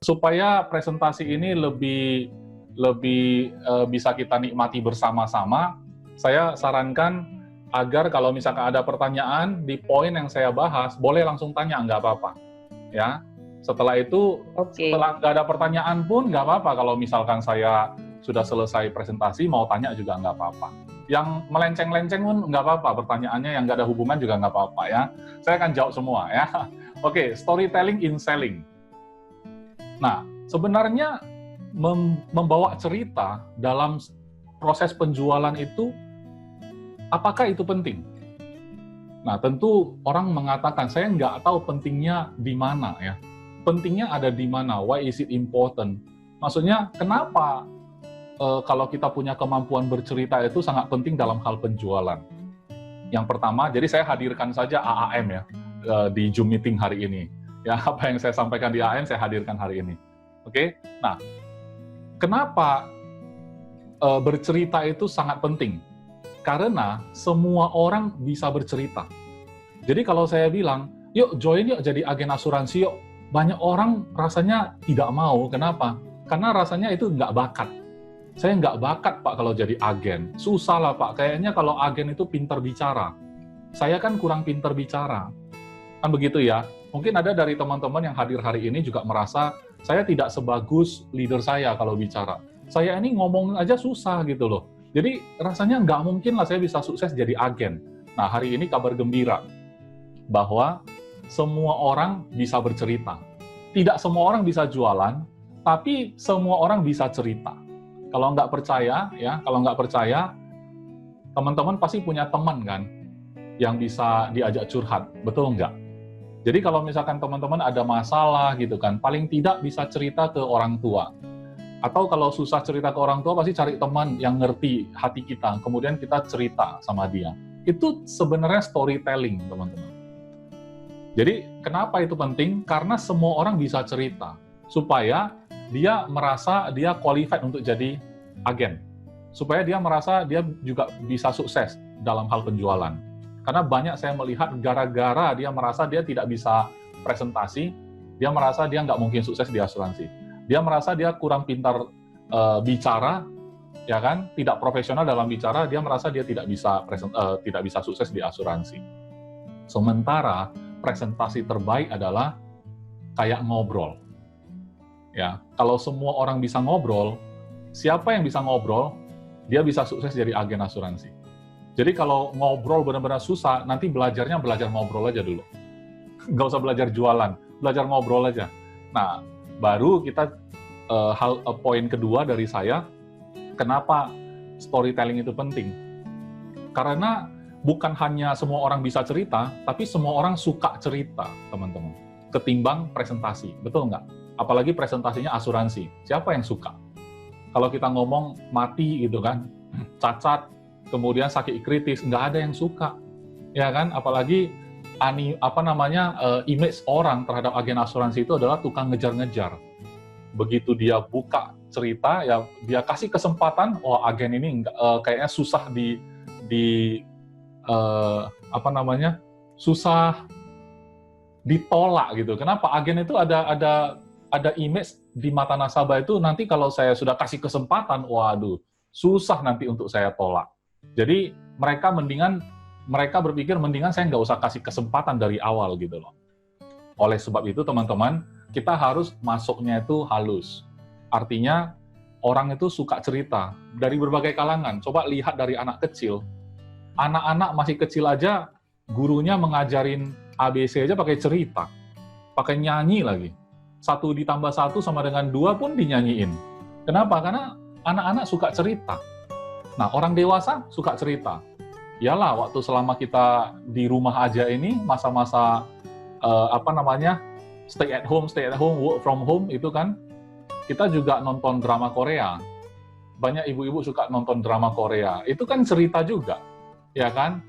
Supaya presentasi ini lebih bisa kita nikmati bersama-sama, saya sarankan agar kalau misalkan ada pertanyaan di poin yang saya bahas, boleh langsung tanya, nggak apa-apa. Ya, setelah itu, setelah nggak ada pertanyaan pun nggak apa-apa. Kalau misalkan saya sudah selesai presentasi, mau tanya juga nggak apa-apa. Yang melenceng-lenceng pun nggak apa-apa, pertanyaannya yang nggak ada hubungan juga nggak apa-apa ya. Saya akan jawab semua ya. Oke, storytelling in selling. Nah, sebenarnya membawa cerita dalam proses penjualan itu, apakah itu penting? Nah, tentu orang mengatakan, saya nggak tahu pentingnya di mana ya. Pentingnya ada di mana? Why is it important? Maksudnya, kenapa kalau kita punya kemampuan bercerita itu sangat penting dalam hal penjualan? Yang pertama, jadi saya hadirkan saja AAM ya, di Zoom meeting hari ini. Ya, apa yang saya sampaikan di AAM, saya hadirkan hari ini. Oke? Nah, kenapa bercerita itu sangat penting? Karena semua orang bisa bercerita. Jadi kalau saya bilang, yuk join yuk jadi agen asuransi yuk, banyak orang rasanya tidak mau. Kenapa? Karena rasanya itu nggak bakat. Saya nggak bakat Pak kalau jadi agen. Susah lah Pak, kayaknya kalau agen itu pintar bicara. Saya kan kurang pintar bicara. Kan begitu ya. Mungkin ada dari teman-teman yang hadir hari ini juga merasa, saya tidak sebagus leader saya kalau bicara. Saya ini ngomong aja susah gitu loh. Jadi rasanya nggak mungkin lah saya bisa sukses jadi agen. Nah, hari ini kabar gembira bahwa semua orang bisa bercerita. Tidak semua orang bisa jualan, tapi semua orang bisa cerita. Kalau nggak percaya, ya, kalau nggak percaya, teman-teman pasti punya teman kan, yang bisa diajak curhat, betul nggak? Jadi kalau misalkan teman-teman ada masalah gitu kan, paling tidak bisa cerita ke orang tua. Atau kalau susah cerita ke orang tua, pasti cari teman yang ngerti hati kita, kemudian kita cerita sama dia. Itu sebenarnya storytelling, teman-teman. Jadi, kenapa itu penting? Karena semua orang bisa cerita, supaya dia merasa dia qualified untuk jadi agen. Supaya dia merasa dia juga bisa sukses dalam hal penjualan. Karena banyak saya melihat gara-gara dia merasa dia tidak bisa presentasi, dia merasa dia nggak mungkin sukses di asuransi. Dia merasa dia kurang pintar bicara, ya kan, tidak profesional dalam bicara, dia merasa dia tidak bisa sukses di asuransi. Sementara presentasi terbaik adalah kayak ngobrol. Ya, kalau semua orang bisa ngobrol, siapa yang bisa ngobrol, dia bisa sukses jadi agen asuransi. Jadi kalau ngobrol benar-benar susah, nanti belajar ngobrol aja dulu. Nggak usah belajar jualan, belajar ngobrol aja. Nah, baru kita poin kedua dari saya, kenapa storytelling itu penting? Karena bukan hanya semua orang bisa cerita, tapi semua orang suka cerita, teman-teman. Ketimbang presentasi, betul nggak? Apalagi presentasinya asuransi, siapa yang suka? Kalau kita ngomong mati gitu kan, cacat, kemudian sakit kritis, nggak ada yang suka, ya kan? Apalagi image orang terhadap agen asuransi itu adalah tukang ngejar-ngejar. Begitu dia buka cerita, ya dia kasih kesempatan, oh agen ini kayaknya susah susah ditolak gitu. Kenapa? Agen itu ada image di mata nasabah itu, nanti kalau saya sudah kasih kesempatan, waduh, susah nanti untuk saya tolak. Jadi mereka berpikir mendingan saya nggak usah kasih kesempatan dari awal gitu loh. Oleh sebab itu teman-teman, kita harus masuknya itu halus. Artinya orang itu suka cerita dari berbagai kalangan. Coba lihat dari anak kecil. Anak-anak masih kecil aja, gurunya mengajarin ABC aja pakai cerita. Pakai nyanyi lagi. 1 ditambah 1 sama dengan 2 pun dinyanyiin. Kenapa? Karena anak-anak suka cerita. Nah, orang dewasa suka cerita. Iyalah, waktu selama kita di rumah aja ini, masa-masa stay at home, work from home, itu kan, kita juga nonton drama Korea. Banyak ibu-ibu suka nonton drama Korea. Itu kan cerita juga, ya kan?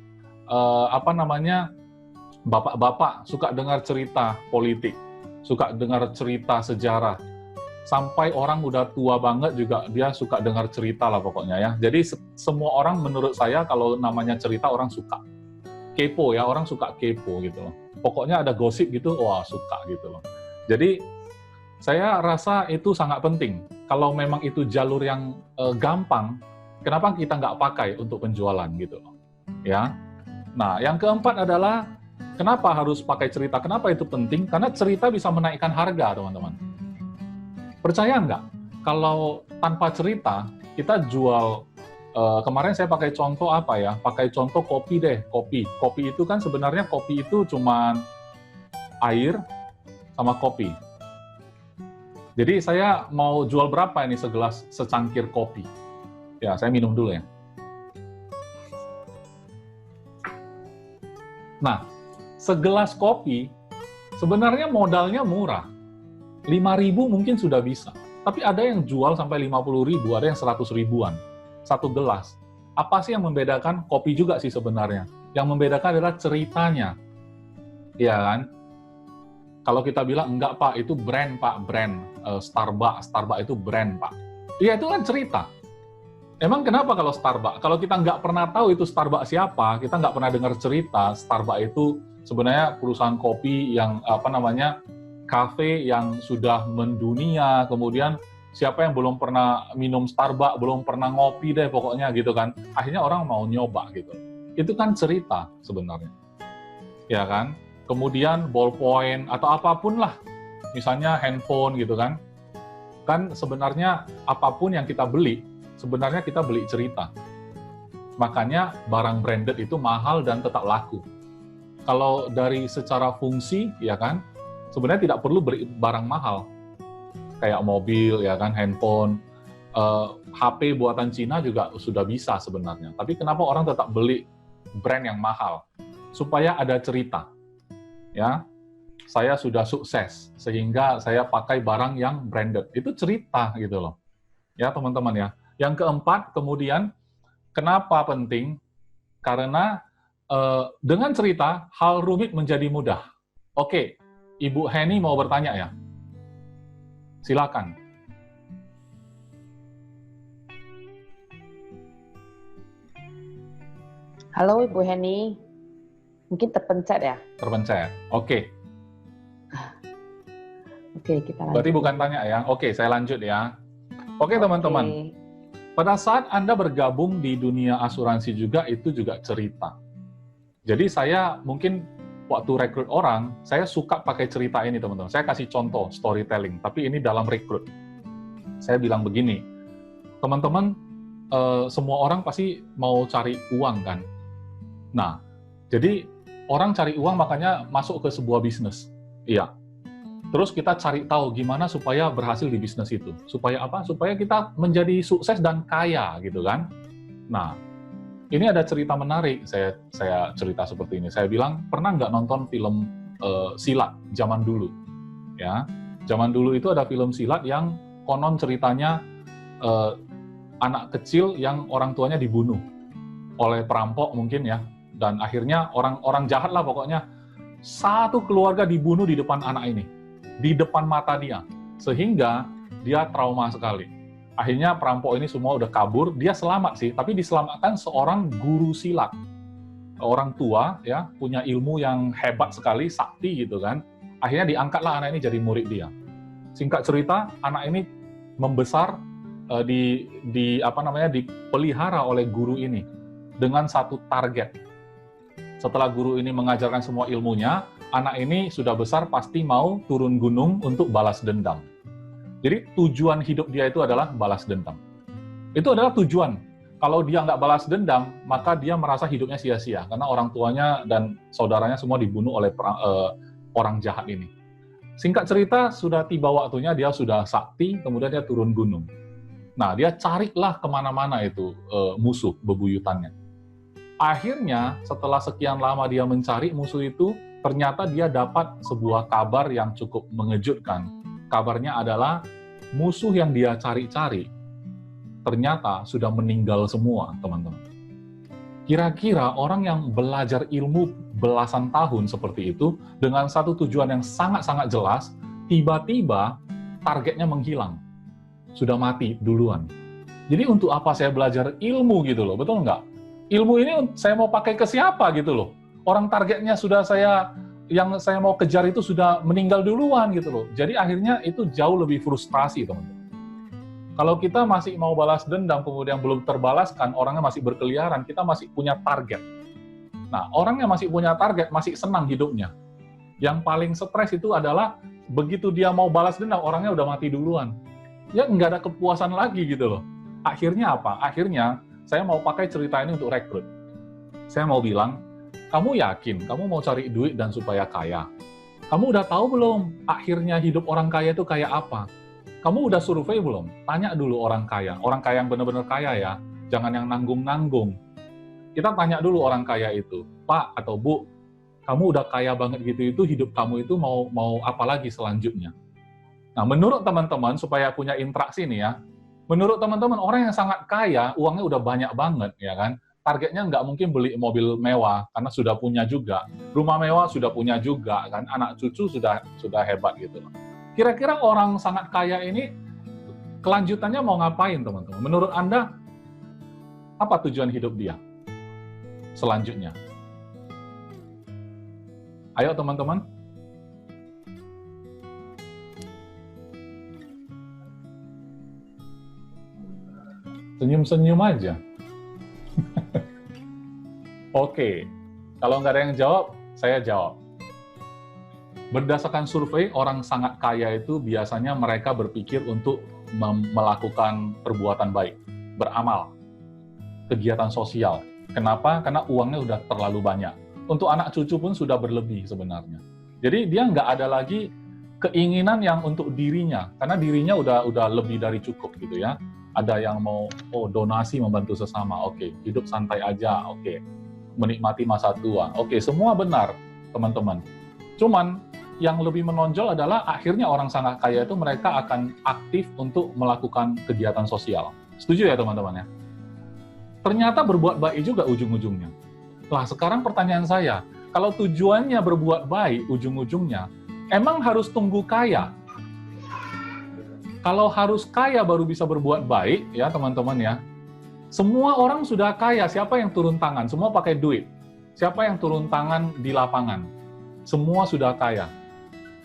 Bapak-bapak suka dengar cerita politik, suka dengar cerita sejarah. Sampai orang udah tua banget juga dia suka dengar cerita lah pokoknya ya. Jadi semua orang menurut saya kalau namanya cerita orang suka. Kepo ya, orang suka kepo gitu loh. Pokoknya ada gosip gitu, wah suka gitu loh. Jadi Saya rasa itu sangat penting. Kalau memang itu jalur yang gampang, kenapa kita nggak pakai untuk penjualan gitu, ya? Nah, yang keempat adalah kenapa harus pakai cerita? Kenapa itu penting? Karena cerita bisa menaikkan harga, teman-teman. Percaya nggak? Kalau tanpa cerita, kita jual, kemarin saya pakai contoh apa ya? Pakai contoh kopi deh, kopi. Kopi itu kan sebenarnya kopi itu cuma air sama kopi. Jadi saya mau jual berapa ini segelas secangkir kopi? Ya, saya minum dulu ya. Nah, segelas kopi sebenarnya modalnya murah. 5.000 mungkin sudah bisa. Tapi ada yang jual sampai 50.000, ada yang 100 ribuan. Satu gelas. Apa sih yang membedakan? Kopi juga sih sebenarnya. Yang membedakan adalah ceritanya. Iya kan? Kalau kita bilang, enggak Pak, itu brand Pak, brand. Starbucks itu brand Pak. Iya, itu kan cerita. Emang kenapa kalau Starbucks? Kalau kita nggak pernah tahu itu Starbucks siapa, kita nggak pernah dengar cerita, Starbucks itu sebenarnya perusahaan kopi yang, kafe yang sudah mendunia, kemudian siapa yang belum pernah minum Starbucks, belum pernah ngopi deh pokoknya gitu kan, akhirnya orang mau nyoba gitu. Itu kan cerita sebenarnya. Ya kan? Kemudian ballpoint atau apapun lah, misalnya handphone gitu kan, kan sebenarnya apapun yang kita beli, sebenarnya kita beli cerita. Makanya barang branded itu mahal dan tetap laku. Kalau dari secara fungsi, ya kan, sebenarnya tidak perlu beli barang mahal. Kayak mobil, ya kan, handphone, HP buatan Cina juga sudah bisa sebenarnya. Tapi kenapa orang tetap beli brand yang mahal? Supaya ada cerita. Ya, saya sudah sukses, sehingga saya pakai barang yang branded. Itu cerita gitu loh. Ya, teman-teman ya. Yang keempat, kemudian, kenapa penting? Karena dengan cerita, hal rumit menjadi mudah. Oke, Ibu Henny mau bertanya ya? Silakan. Halo Ibu Henny, mungkin terpencet ya? Terpencet, oke. Oke, kita lanjut. Berarti bukan tanya ya? Oke, saya lanjut ya. Oke, teman-teman. Pada saat Anda bergabung di dunia asuransi juga, itu juga cerita. Jadi saya mungkin waktu rekrut orang, saya suka pakai cerita ini, teman-teman. Saya kasih contoh storytelling, tapi ini dalam rekrut. Saya bilang begini, teman-teman, semua orang pasti mau cari uang kan? Nah, jadi orang cari uang makanya masuk ke sebuah bisnis. Iya. Terus kita cari tahu gimana supaya berhasil di bisnis itu. Supaya apa? Supaya kita menjadi sukses dan kaya, gitu kan? Nah, ini ada cerita menarik, saya cerita seperti ini. Saya bilang, pernah nggak nonton film silat zaman dulu? Ya, zaman dulu itu ada film silat yang konon ceritanya anak kecil yang orang tuanya dibunuh oleh perampok mungkin ya, dan akhirnya orang jahat lah pokoknya, satu keluarga dibunuh di depan anak ini, di depan mata dia, sehingga dia trauma sekali. Akhirnya perampok ini semua udah kabur, dia selamat sih, tapi diselamatkan seorang guru silat. Orang tua ya, punya ilmu yang hebat sekali, sakti gitu kan. Akhirnya diangkatlah anak ini jadi murid dia. Singkat cerita, anak ini membesar, dipelihara oleh guru ini dengan satu target. Setelah guru ini mengajarkan semua ilmunya, anak ini sudah besar pasti mau turun gunung untuk balas dendam. Jadi tujuan hidup dia itu adalah balas dendam. Itu adalah tujuan. Kalau dia nggak balas dendam, maka dia merasa hidupnya sia-sia. Karena orang tuanya dan saudaranya semua dibunuh oleh orang jahat ini. Singkat cerita, sudah tiba waktunya, dia sudah sakti, kemudian dia turun gunung. Nah, dia carilah kemana-mana itu musuh bebuyutannya. Akhirnya, setelah sekian lama dia mencari musuh itu, ternyata dia dapat sebuah kabar yang cukup mengejutkan. Kabarnya adalah musuh yang dia cari-cari ternyata sudah meninggal semua, teman-teman. Kira-kira orang yang belajar ilmu belasan tahun seperti itu, dengan satu tujuan yang sangat-sangat jelas, tiba-tiba targetnya menghilang. Sudah mati duluan. Jadi untuk apa saya belajar ilmu gitu loh, betul nggak? Ilmu ini saya mau pakai ke siapa gitu loh. Orang targetnya sudah saya yang saya mau kejar itu sudah meninggal duluan gitu loh. Jadi akhirnya itu jauh lebih frustrasi, teman-teman. Kalau kita masih mau balas dendam, kemudian belum terbalaskan, orangnya masih berkeliaran, kita masih punya target. Nah, orang yang masih punya target, masih senang hidupnya. Yang paling stres itu adalah, begitu dia mau balas dendam, orangnya udah mati duluan. Ya, nggak ada kepuasan lagi gitu loh. Akhirnya apa? Akhirnya, saya mau pakai cerita ini untuk rekrut. Saya mau bilang, kamu yakin kamu mau cari duit dan supaya kaya? Kamu udah tahu belum akhirnya hidup orang kaya itu kayak apa? Kamu udah survei belum? Tanya dulu orang kaya yang benar-benar kaya ya, jangan yang nanggung-nanggung. Kita tanya dulu orang kaya itu, Pak atau Bu, kamu udah kaya banget gitu, itu hidup kamu itu mau apa lagi selanjutnya? Nah, menurut teman-teman, supaya punya interaksi nih ya, menurut teman-teman, orang yang sangat kaya, uangnya udah banyak banget, ya kan? Targetnya nggak mungkin beli mobil mewah, karena sudah punya juga. Rumah mewah sudah punya juga, kan? Anak cucu sudah hebat gitu loh. Kira-kira orang sangat kaya ini, kelanjutannya mau ngapain, teman-teman? Menurut Anda, apa tujuan hidup dia selanjutnya? Ayo, teman-teman. Senyum-senyum aja. Oke, kalau nggak ada yang jawab, saya jawab. Berdasarkan survei, orang sangat kaya itu biasanya mereka berpikir untuk melakukan perbuatan baik, beramal, kegiatan sosial. Kenapa? Karena uangnya udah terlalu banyak. Untuk anak cucu pun sudah berlebih sebenarnya. Jadi dia nggak ada lagi keinginan yang untuk dirinya, karena dirinya udah lebih dari cukup gitu ya. Ada yang mau donasi membantu sesama, oke. Hidup santai aja, oke. Menikmati masa tua, oke. Semua benar, teman-teman. Cuman yang lebih menonjol adalah akhirnya orang sangat kaya itu mereka akan aktif untuk melakukan kegiatan sosial. Setuju ya teman-teman ya? Ternyata berbuat baik juga ujung-ujungnya. Lah sekarang pertanyaan saya, kalau tujuannya berbuat baik ujung-ujungnya, emang harus tunggu kaya? Kalau harus kaya baru bisa berbuat baik, ya teman-teman ya. Semua orang sudah kaya, siapa yang turun tangan? Semua pakai duit. Siapa yang turun tangan di lapangan? Semua sudah kaya.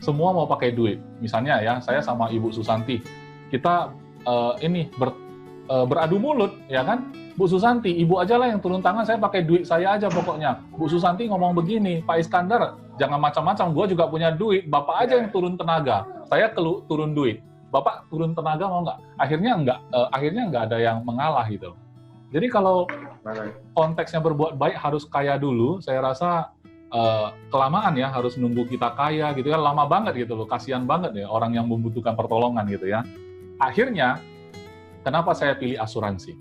Semua mau pakai duit. Misalnya ya, saya sama Ibu Susanti, kita beradu mulut, ya kan? Bu Susanti, Ibu aja lah yang turun tangan, saya pakai duit saya aja pokoknya. Bu Susanti ngomong begini, Pak Iskandar, jangan macam-macam, gue juga punya duit, Bapak aja yang turun tenaga, saya turun duit. Bapak turun tenaga mau nggak? Akhirnya nggak ada yang mengalah gitu. Jadi kalau konteksnya berbuat baik harus kaya dulu, saya rasa kelamaan ya, harus nunggu kita kaya gitu ya, lama banget gitu loh, kasihan banget ya orang yang membutuhkan pertolongan gitu ya. Akhirnya, kenapa saya pilih asuransi?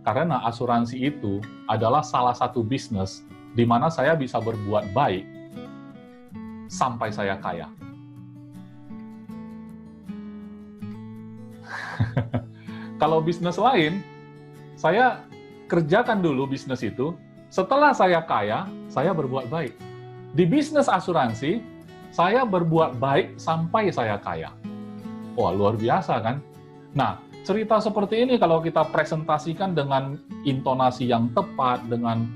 Karena asuransi itu adalah salah satu bisnis di mana saya bisa berbuat baik sampai saya kaya. Kalau bisnis lain, saya kerjakan dulu bisnis itu, setelah saya kaya, saya berbuat baik. Di bisnis asuransi, saya berbuat baik sampai saya kaya. Wah, luar biasa kan? Nah, cerita seperti ini kalau kita presentasikan dengan intonasi yang tepat, dengan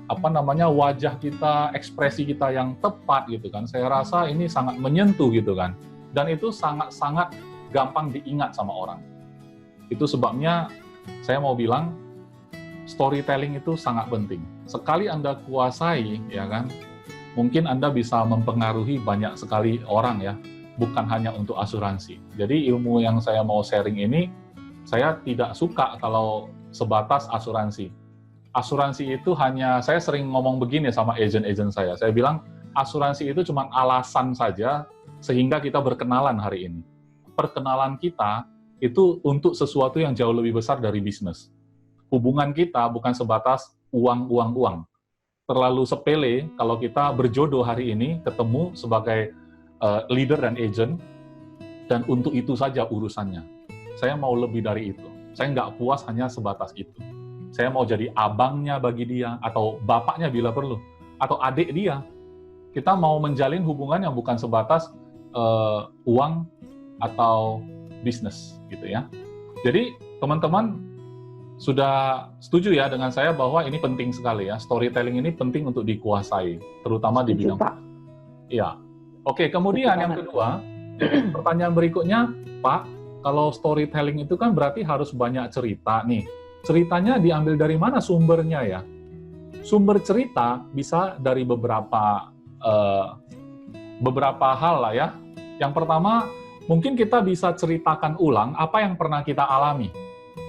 wajah kita, ekspresi kita yang tepat gitu kan, saya rasa ini sangat menyentuh gitu kan. Dan itu sangat-sangat gampang diingat sama orang. Itu sebabnya saya mau bilang storytelling itu sangat penting. Sekali Anda kuasai, ya kan, mungkin Anda bisa mempengaruhi banyak sekali orang ya, bukan hanya untuk asuransi. Jadi ilmu yang saya mau sharing ini, saya tidak suka kalau sebatas asuransi. Asuransi itu hanya, saya sering ngomong begini sama agent-agent saya bilang asuransi itu cuma alasan saja sehingga kita berkenalan hari ini. Perkenalan kita itu untuk sesuatu yang jauh lebih besar dari bisnis. Hubungan kita bukan sebatas uang. Terlalu sepele kalau kita berjodoh hari ini, ketemu sebagai leader dan agent, dan untuk itu saja urusannya. Saya mau lebih dari itu. Saya nggak puas hanya sebatas itu. Saya mau jadi abangnya bagi dia, atau bapaknya bila perlu, atau adik dia. Kita mau menjalin hubungan yang bukan sebatas uang atau bisnis gitu ya. Jadi teman-teman sudah setuju ya dengan saya bahwa ini penting sekali ya, storytelling ini penting untuk dikuasai, terutama di bidang. Iya. Oke, kemudian yang kedua, pertanyaan berikutnya, Pak, kalau storytelling itu kan berarti harus banyak cerita nih. Ceritanya diambil dari mana sumbernya ya? Sumber cerita bisa dari beberapa hal lah ya. Yang pertama, mungkin kita bisa ceritakan ulang apa yang pernah kita alami.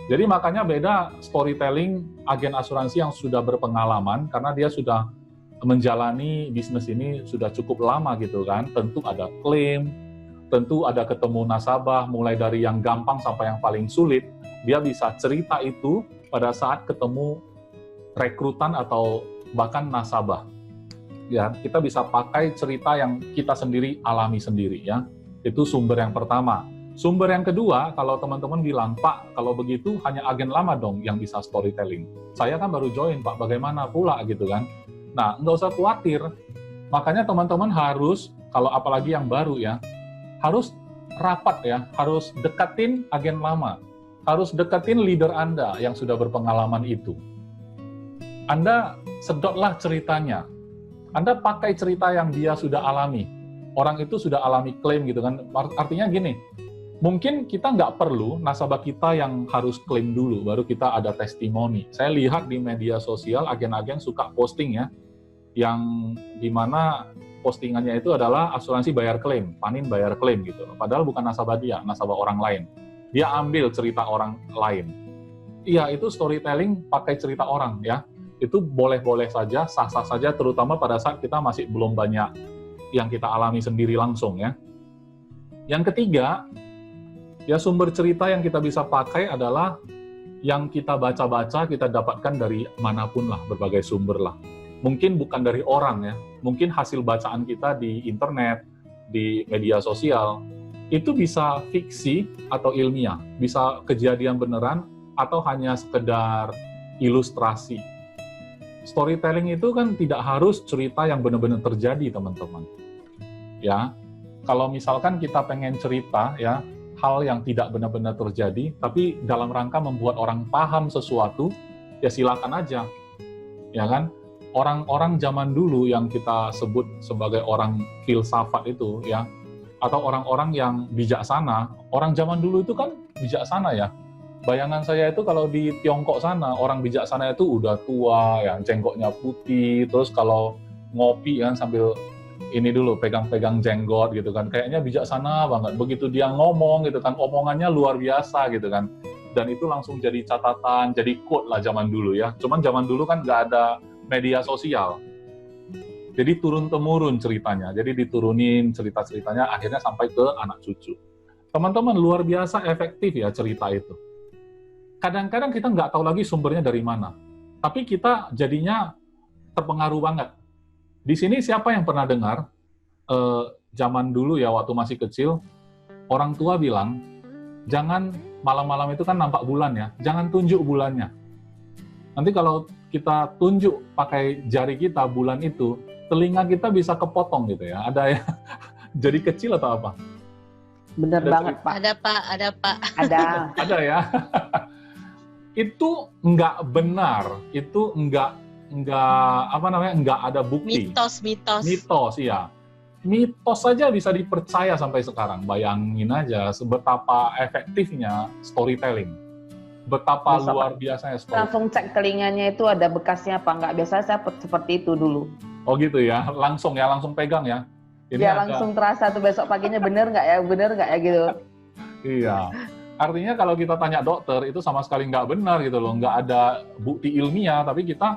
Jadi makanya beda storytelling agen asuransi yang sudah berpengalaman, karena dia sudah menjalani bisnis ini sudah cukup lama gitu kan. Tentu ada klaim, tentu ada ketemu nasabah, mulai dari yang gampang sampai yang paling sulit. Dia bisa cerita itu pada saat ketemu rekrutan atau bahkan nasabah. Ya, kita bisa pakai cerita yang kita sendiri alami sendiri ya. Itu sumber yang pertama. Sumber yang kedua, kalau teman-teman bilang, Pak, kalau begitu hanya agen lama dong yang bisa storytelling. Saya kan baru join, Pak, bagaimana pula gitu kan. Nah, nggak usah khawatir. Makanya teman-teman harus, kalau apalagi yang baru ya, harus rapat ya, harus deketin agen lama. Harus deketin leader Anda yang sudah berpengalaman itu. Anda sedotlah ceritanya. Anda pakai cerita yang dia sudah alami. Orang itu sudah alami klaim gitu kan. Artinya gini, mungkin kita nggak perlu nasabah kita yang harus klaim dulu, baru kita ada testimoni. Saya lihat di media sosial, agen-agen suka posting ya, yang dimana postingannya itu adalah asuransi bayar klaim, Panin bayar klaim gitu. Padahal bukan nasabah dia, nasabah orang lain. Dia ambil cerita orang lain. Iya, itu storytelling pakai cerita orang ya. Itu boleh-boleh saja, sah-sah saja, terutama pada saat kita masih belum banyak yang kita alami sendiri langsung ya. Yang ketiga, ya sumber cerita yang kita bisa pakai adalah yang kita baca-baca, kita dapatkan dari manapun lah, berbagai sumber lah. Mungkin bukan dari orang ya, mungkin hasil bacaan kita di internet, di media sosial, itu bisa fiksi atau ilmiah, bisa kejadian beneran atau hanya sekedar ilustrasi. Storytelling itu kan tidak harus cerita yang benar-benar terjadi, teman-teman. Ya, kalau misalkan kita pengen cerita ya, hal yang tidak benar-benar terjadi, tapi dalam rangka membuat orang paham sesuatu, ya silakan aja. Ya kan? Orang-orang zaman dulu yang kita sebut sebagai orang filsafat itu ya, atau orang-orang yang bijaksana, orang zaman dulu itu kan bijaksana ya. Bayangan saya itu kalau di Tiongkok sana, orang bijaksana itu udah tua, ya, jenggotnya putih, terus kalau ngopi kan sambil ini dulu pegang-pegang jenggot gitu kan, kayaknya bijaksana banget. Begitu dia ngomong gitu kan, omongannya luar biasa gitu kan, dan itu langsung jadi catatan, jadi quote lah zaman dulu ya. Cuman zaman dulu kan nggak ada media sosial, jadi turun-temurun ceritanya, jadi diturunin cerita-ceritanya, akhirnya sampai ke anak cucu. Teman-teman, luar biasa efektif ya cerita itu. Kadang-kadang kita nggak tahu lagi sumbernya dari mana, tapi kita jadinya terpengaruh banget. Di sini siapa yang pernah dengar, zaman dulu ya waktu masih kecil, orang tua bilang, jangan malam-malam itu kan nampak bulan ya, jangan tunjuk bulannya. Nanti kalau kita tunjuk pakai jari kita bulan itu, telinga kita bisa kepotong gitu ya, ada ya, jadi kecil atau apa? Bener banget, Pak. Ada Pak, ada Pak. Ada ya. Itu nggak benar, itu nggak ada bukti. Mitos ya. Mitos saja bisa dipercaya sampai sekarang. Bayangin aja betapa efektifnya storytelling, betapa luar biasanya storytelling. Langsung cek telinganya itu ada bekasnya apa nggak. Biasanya saya seperti itu dulu. Oh gitu ya, langsung pegang ya. Ini ya langsung terasa tuh besok paginya bener nggak ya gitu. Iya. Artinya kalau kita tanya dokter, itu sama sekali nggak benar gitu loh, nggak ada bukti ilmiah, tapi kita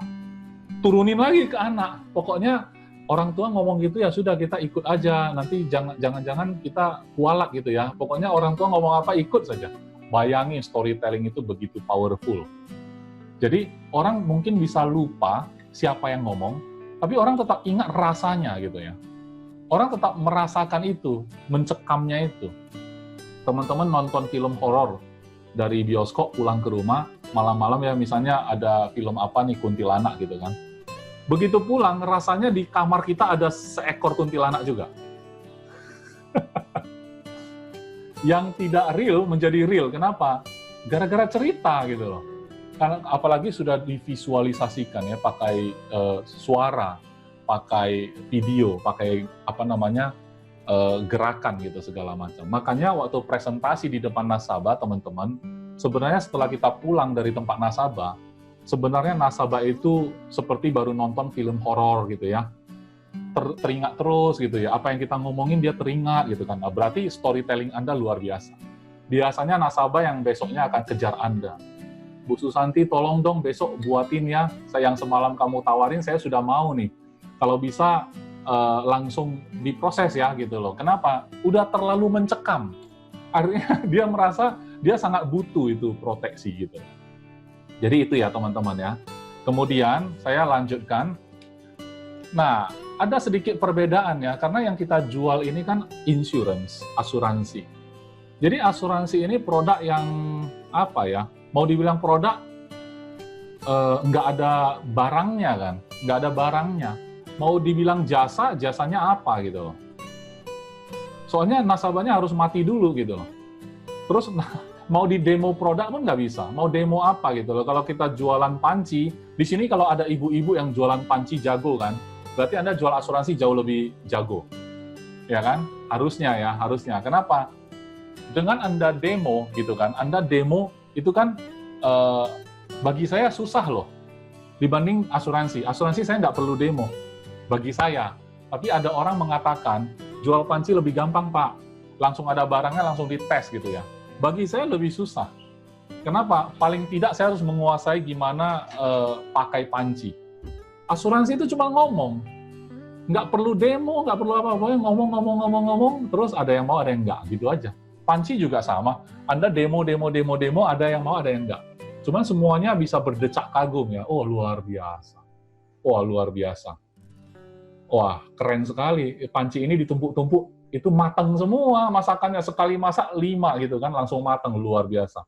turunin lagi ke anak. Pokoknya orang tua ngomong gitu ya sudah kita ikut aja, nanti jangan-jangan kita kualat gitu ya. Pokoknya orang tua ngomong apa ikut saja. Bayangin storytelling itu begitu powerful. Jadi orang mungkin bisa lupa siapa yang ngomong, tapi orang tetap ingat rasanya gitu ya. Orang tetap merasakan itu, mencekamnya itu. Teman-teman nonton film horor dari bioskop pulang ke rumah, malam-malam ya misalnya ada film apa nih, kuntilanak gitu kan. Begitu pulang, rasanya di kamar kita ada seekor kuntilanak juga. Yang tidak real menjadi real. Kenapa? Gara-gara cerita gitu loh. Karena apalagi sudah divisualisasikan ya, pakai suara. pakai video, pakai gerakan gitu segala macam. Makanya waktu presentasi di depan nasabah, teman-teman, sebenarnya setelah kita pulang dari tempat nasabah, sebenarnya nasabah itu seperti baru nonton film horor gitu ya. Teringat terus gitu ya, apa yang kita ngomongin dia teringat gitu kan. Nah, berarti storytelling Anda luar biasa. Biasanya nasabah yang besoknya akan kejar Anda. Bu Susanti, tolong dong besok buatin ya, yang semalam kamu tawarin saya sudah mau nih. Kalau bisa langsung diproses ya gitu loh. Kenapa? Udah terlalu mencekam. Artinya dia merasa dia sangat butuh itu proteksi gitu. Jadi itu ya teman-teman ya. Kemudian saya lanjutkan. Nah, ada sedikit perbedaan ya, karena yang kita jual ini kan insurance, asuransi. Jadi asuransi ini produk yang apa ya? Mau dibilang produk nggak ada barangnya kan, nggak ada barangnya. Mau dibilang jasa, jasanya apa gitu loh. Soalnya nasabahnya harus mati dulu gitu loh. Terus mau di demo produk pun nggak bisa. Mau demo apa gitu loh. Kalau kita jualan panci, di sini kalau ada ibu-ibu yang jualan panci jago kan, berarti Anda jual asuransi jauh lebih jago. Ya kan? Harusnya ya, harusnya. Kenapa? Dengan Anda demo gitu kan, Anda demo itu kan bagi saya susah loh. Dibanding asuransi. Asuransi saya nggak perlu demo. Bagi saya. Tapi ada orang mengatakan, jual panci lebih gampang, Pak. Langsung ada barangnya, langsung dites gitu ya. Bagi saya lebih susah. Kenapa? Paling tidak saya harus menguasai gimana pakai panci. Asuransi itu cuma ngomong. Nggak perlu demo, nggak perlu apa-apa. Ngomong, terus ada yang mau, ada yang nggak. Gitu aja. Panci juga sama. Anda demo, ada yang mau, ada yang nggak. Cuman semuanya bisa berdecak kagum ya. Oh, luar biasa. Wah, luar biasa. Wah, keren sekali. Panci ini ditumpuk-tumpuk, itu matang semua masakannya. Sekali masak 5 gitu kan, langsung matang, luar biasa.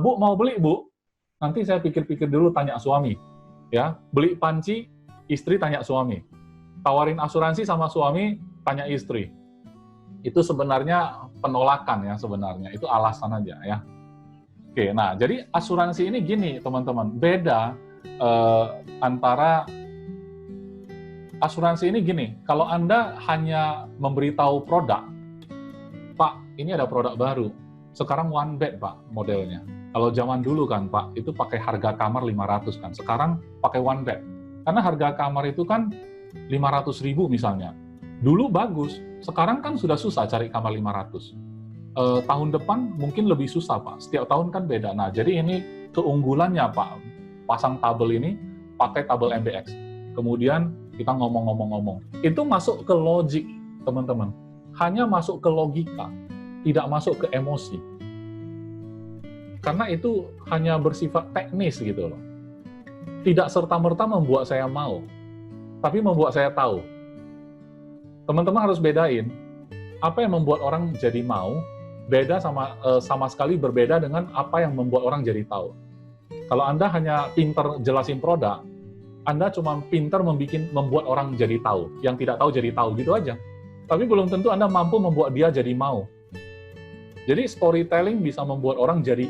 Bu, mau beli, Bu? Nanti saya pikir-pikir dulu, tanya suami. Ya, beli panci, istri tanya suami. Tawarin asuransi sama suami, tanya istri. Itu sebenarnya penolakan ya sebenarnya. Itu alasan aja ya. Oke, nah jadi asuransi ini gini teman-teman. Beda antara asuransi ini gini, kalau Anda hanya memberitahu produk, Pak, ini ada produk baru, sekarang one bed, Pak, modelnya. Kalau zaman dulu kan, Pak, itu pakai harga kamar 500 kan, sekarang pakai one bed. Karena harga kamar itu kan 500.000 misalnya. Dulu bagus, sekarang kan sudah susah cari kamar 500. Tahun depan mungkin lebih susah, Pak. Setiap tahun kan beda. Nah, jadi ini keunggulannya, Pak, pasang tabel ini, pakai tabel MBX. Kemudian kita ngomong-ngomong. Itu masuk ke logik, teman-teman. Hanya masuk ke logika, tidak masuk ke emosi. Karena itu hanya bersifat teknis gitu loh. Tidak serta-merta membuat saya mau, tapi membuat saya tahu. Teman-teman harus bedain, apa yang membuat orang jadi mau, beda sama sekali berbeda dengan apa yang membuat orang jadi tahu. Kalau Anda hanya pinter jelasin produk, Anda cuma pinter membuat orang jadi tahu. Yang tidak tahu jadi tahu, gitu aja. Tapi belum tentu Anda mampu membuat dia jadi mau. Jadi storytelling bisa membuat orang jadi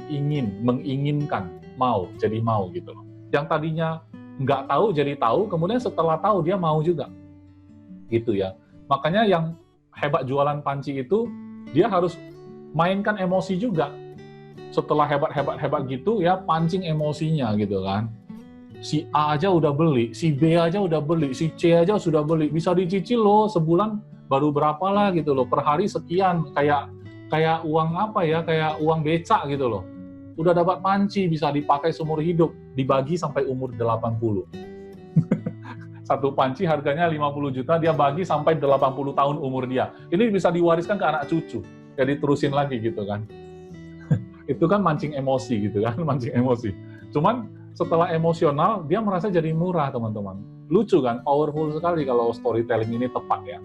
menginginkan, mau, jadi mau gitu loh. Yang tadinya nggak tahu jadi tahu, kemudian setelah tahu dia mau juga. Gitu ya. Makanya yang hebat jualan panci itu, dia harus mainkan emosi juga. Setelah hebat gitu, ya pancing emosinya gitu kan. Si A aja udah beli, si B aja udah beli, si C aja sudah beli. Bisa dicicil loh, sebulan baru berapa lah gitu loh. Per hari sekian, kayak uang apa ya, kayak uang becak gitu loh. Udah dapat panci, bisa dipakai seumur hidup, dibagi sampai umur 80. Satu panci harganya 50 juta, dia bagi sampai 80 tahun umur dia. Ini bisa diwariskan ke anak cucu, jadi terusin lagi gitu kan. Itu kan mancing emosi gitu kan, mancing emosi. Cuman setelah emosional, dia merasa jadi murah, teman-teman. Lucu kan, powerful sekali kalau storytelling ini tepat ya.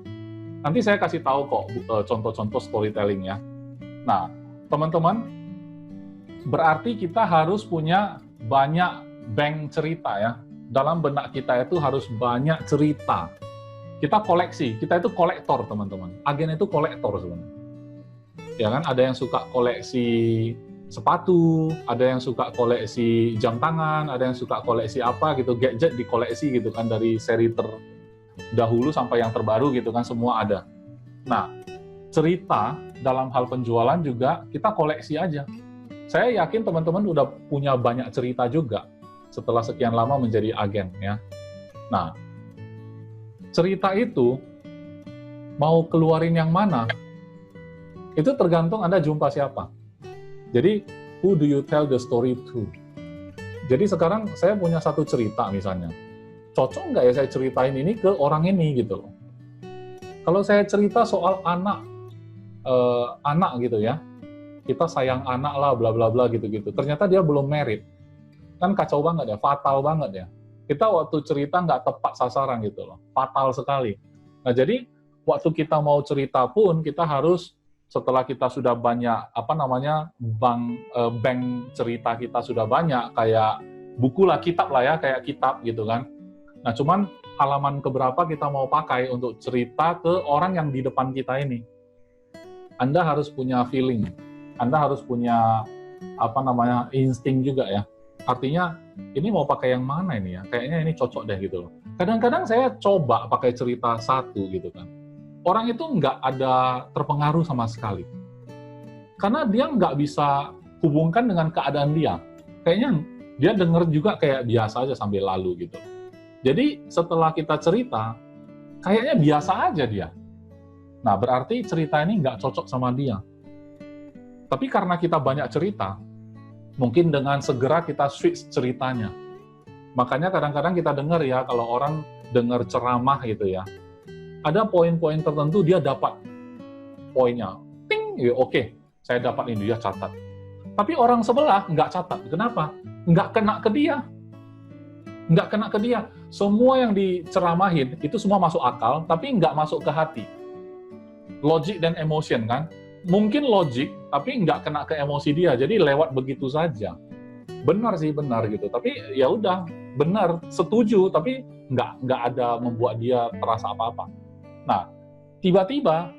Nanti saya kasih tahu kok contoh-contoh storytelling ya. Nah, teman-teman, berarti kita harus punya banyak bank cerita ya. Dalam benak kita itu harus banyak cerita. Kita koleksi, kita itu kolektor, teman-teman. Agen itu kolektor sebenarnya. Ya kan, ada yang suka koleksi sepatu, ada yang suka koleksi jam tangan, ada yang suka koleksi apa gitu, gadget dikoleksi gitu kan dari seri dahulu sampai yang terbaru gitu kan, semua ada. Nah, cerita dalam hal penjualan juga kita koleksi aja. Saya yakin teman-teman udah punya banyak cerita juga setelah sekian lama menjadi agen ya. Nah, cerita itu mau keluarin yang mana, itu tergantung Anda jumpa siapa. Jadi, who do you tell the story to? Jadi sekarang saya punya satu cerita misalnya. Cocok nggak ya saya ceritain ini ke orang ini gitu loh. Kalau saya cerita soal anak gitu ya, kita sayang anak lah, bla bla bla gitu-gitu. Ternyata dia belum married, kan kacau banget ya, fatal banget ya. Kita waktu cerita nggak tepat sasaran gitu loh, fatal sekali. Nah jadi waktu kita mau cerita pun kita harus, setelah kita sudah banyak bank cerita kita sudah banyak, kayak buku lah, kitab lah ya, kayak kitab gitu kan. Nah cuman halaman keberapa kita mau pakai untuk cerita ke orang yang di depan kita ini. Anda harus punya feeling, Anda harus punya insting juga ya. Artinya ini mau pakai yang mana ini ya? Kayaknya ini cocok deh gitu loh. Kadang-kadang saya coba pakai cerita satu gitu kan. Orang itu nggak ada terpengaruh sama sekali. Karena dia nggak bisa hubungkan dengan keadaan dia. Kayaknya dia denger juga kayak biasa aja sambil lalu gitu. Jadi setelah kita cerita, kayaknya biasa aja dia. Nah, berarti cerita ini nggak cocok sama dia. Tapi karena kita banyak cerita, mungkin dengan segera kita switch ceritanya. Makanya kadang-kadang kita dengar ya, kalau orang dengar ceramah gitu ya, ada poin-poin tertentu dia dapat poinnya. Ting, ya, oke, saya dapat ini, dia catat. Tapi orang sebelah nggak catat. Kenapa? Nggak kena ke dia. Nggak kena ke dia. Semua yang diceramahin, itu semua masuk akal, tapi nggak masuk ke hati. Logik dan emotion kan, mungkin logik tapi nggak kena ke emosi dia, jadi lewat begitu saja. Benar sih, benar gitu, tapi ya udah benar, setuju, tapi nggak ada membuat dia terasa apa-apa. Nah, tiba-tiba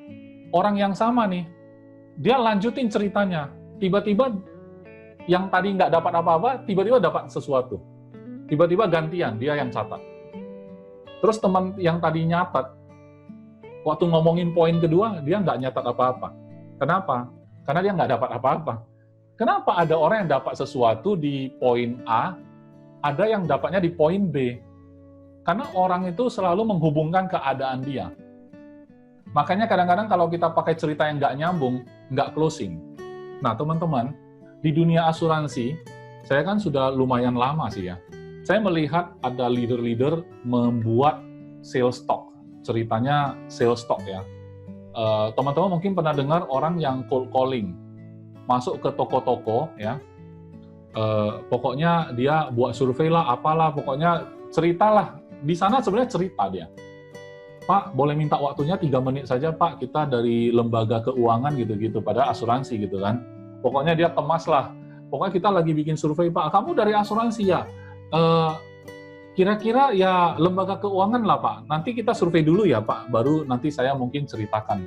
orang yang sama nih, dia lanjutin ceritanya, tiba-tiba yang tadi nggak dapat apa-apa, tiba-tiba dapat sesuatu, tiba-tiba gantian dia yang catat. Terus teman yang tadi nyatat, waktu ngomongin poin kedua, dia nggak nyatat apa-apa. Kenapa? Karena dia nggak dapat apa-apa. Kenapa ada orang yang dapat sesuatu di poin A, ada yang dapatnya di poin B? Karena orang itu selalu menghubungkan keadaan dia. Makanya kadang-kadang kalau kita pakai cerita yang nggak nyambung, nggak closing. Nah, teman-teman, di dunia asuransi, saya kan sudah lumayan lama sih ya. Saya melihat ada leader-leader membuat sales talk. Ceritanya sales talk ya. Teman-teman mungkin pernah dengar orang yang cold calling, masuk ke toko-toko ya. Pokoknya dia buat survei lah, apalah, pokoknya ceritalah. Di sana sebenarnya cerita dia. Pak, boleh minta waktunya 3 menit saja Pak, kita dari lembaga keuangan gitu-gitu, pada asuransi gitu kan. Pokoknya dia kemas lah. Pokoknya kita lagi bikin survei Pak, kamu dari asuransi ya? Kira-kira ya lembaga keuangan lah Pak, nanti kita survei dulu ya Pak, baru nanti saya mungkin ceritakan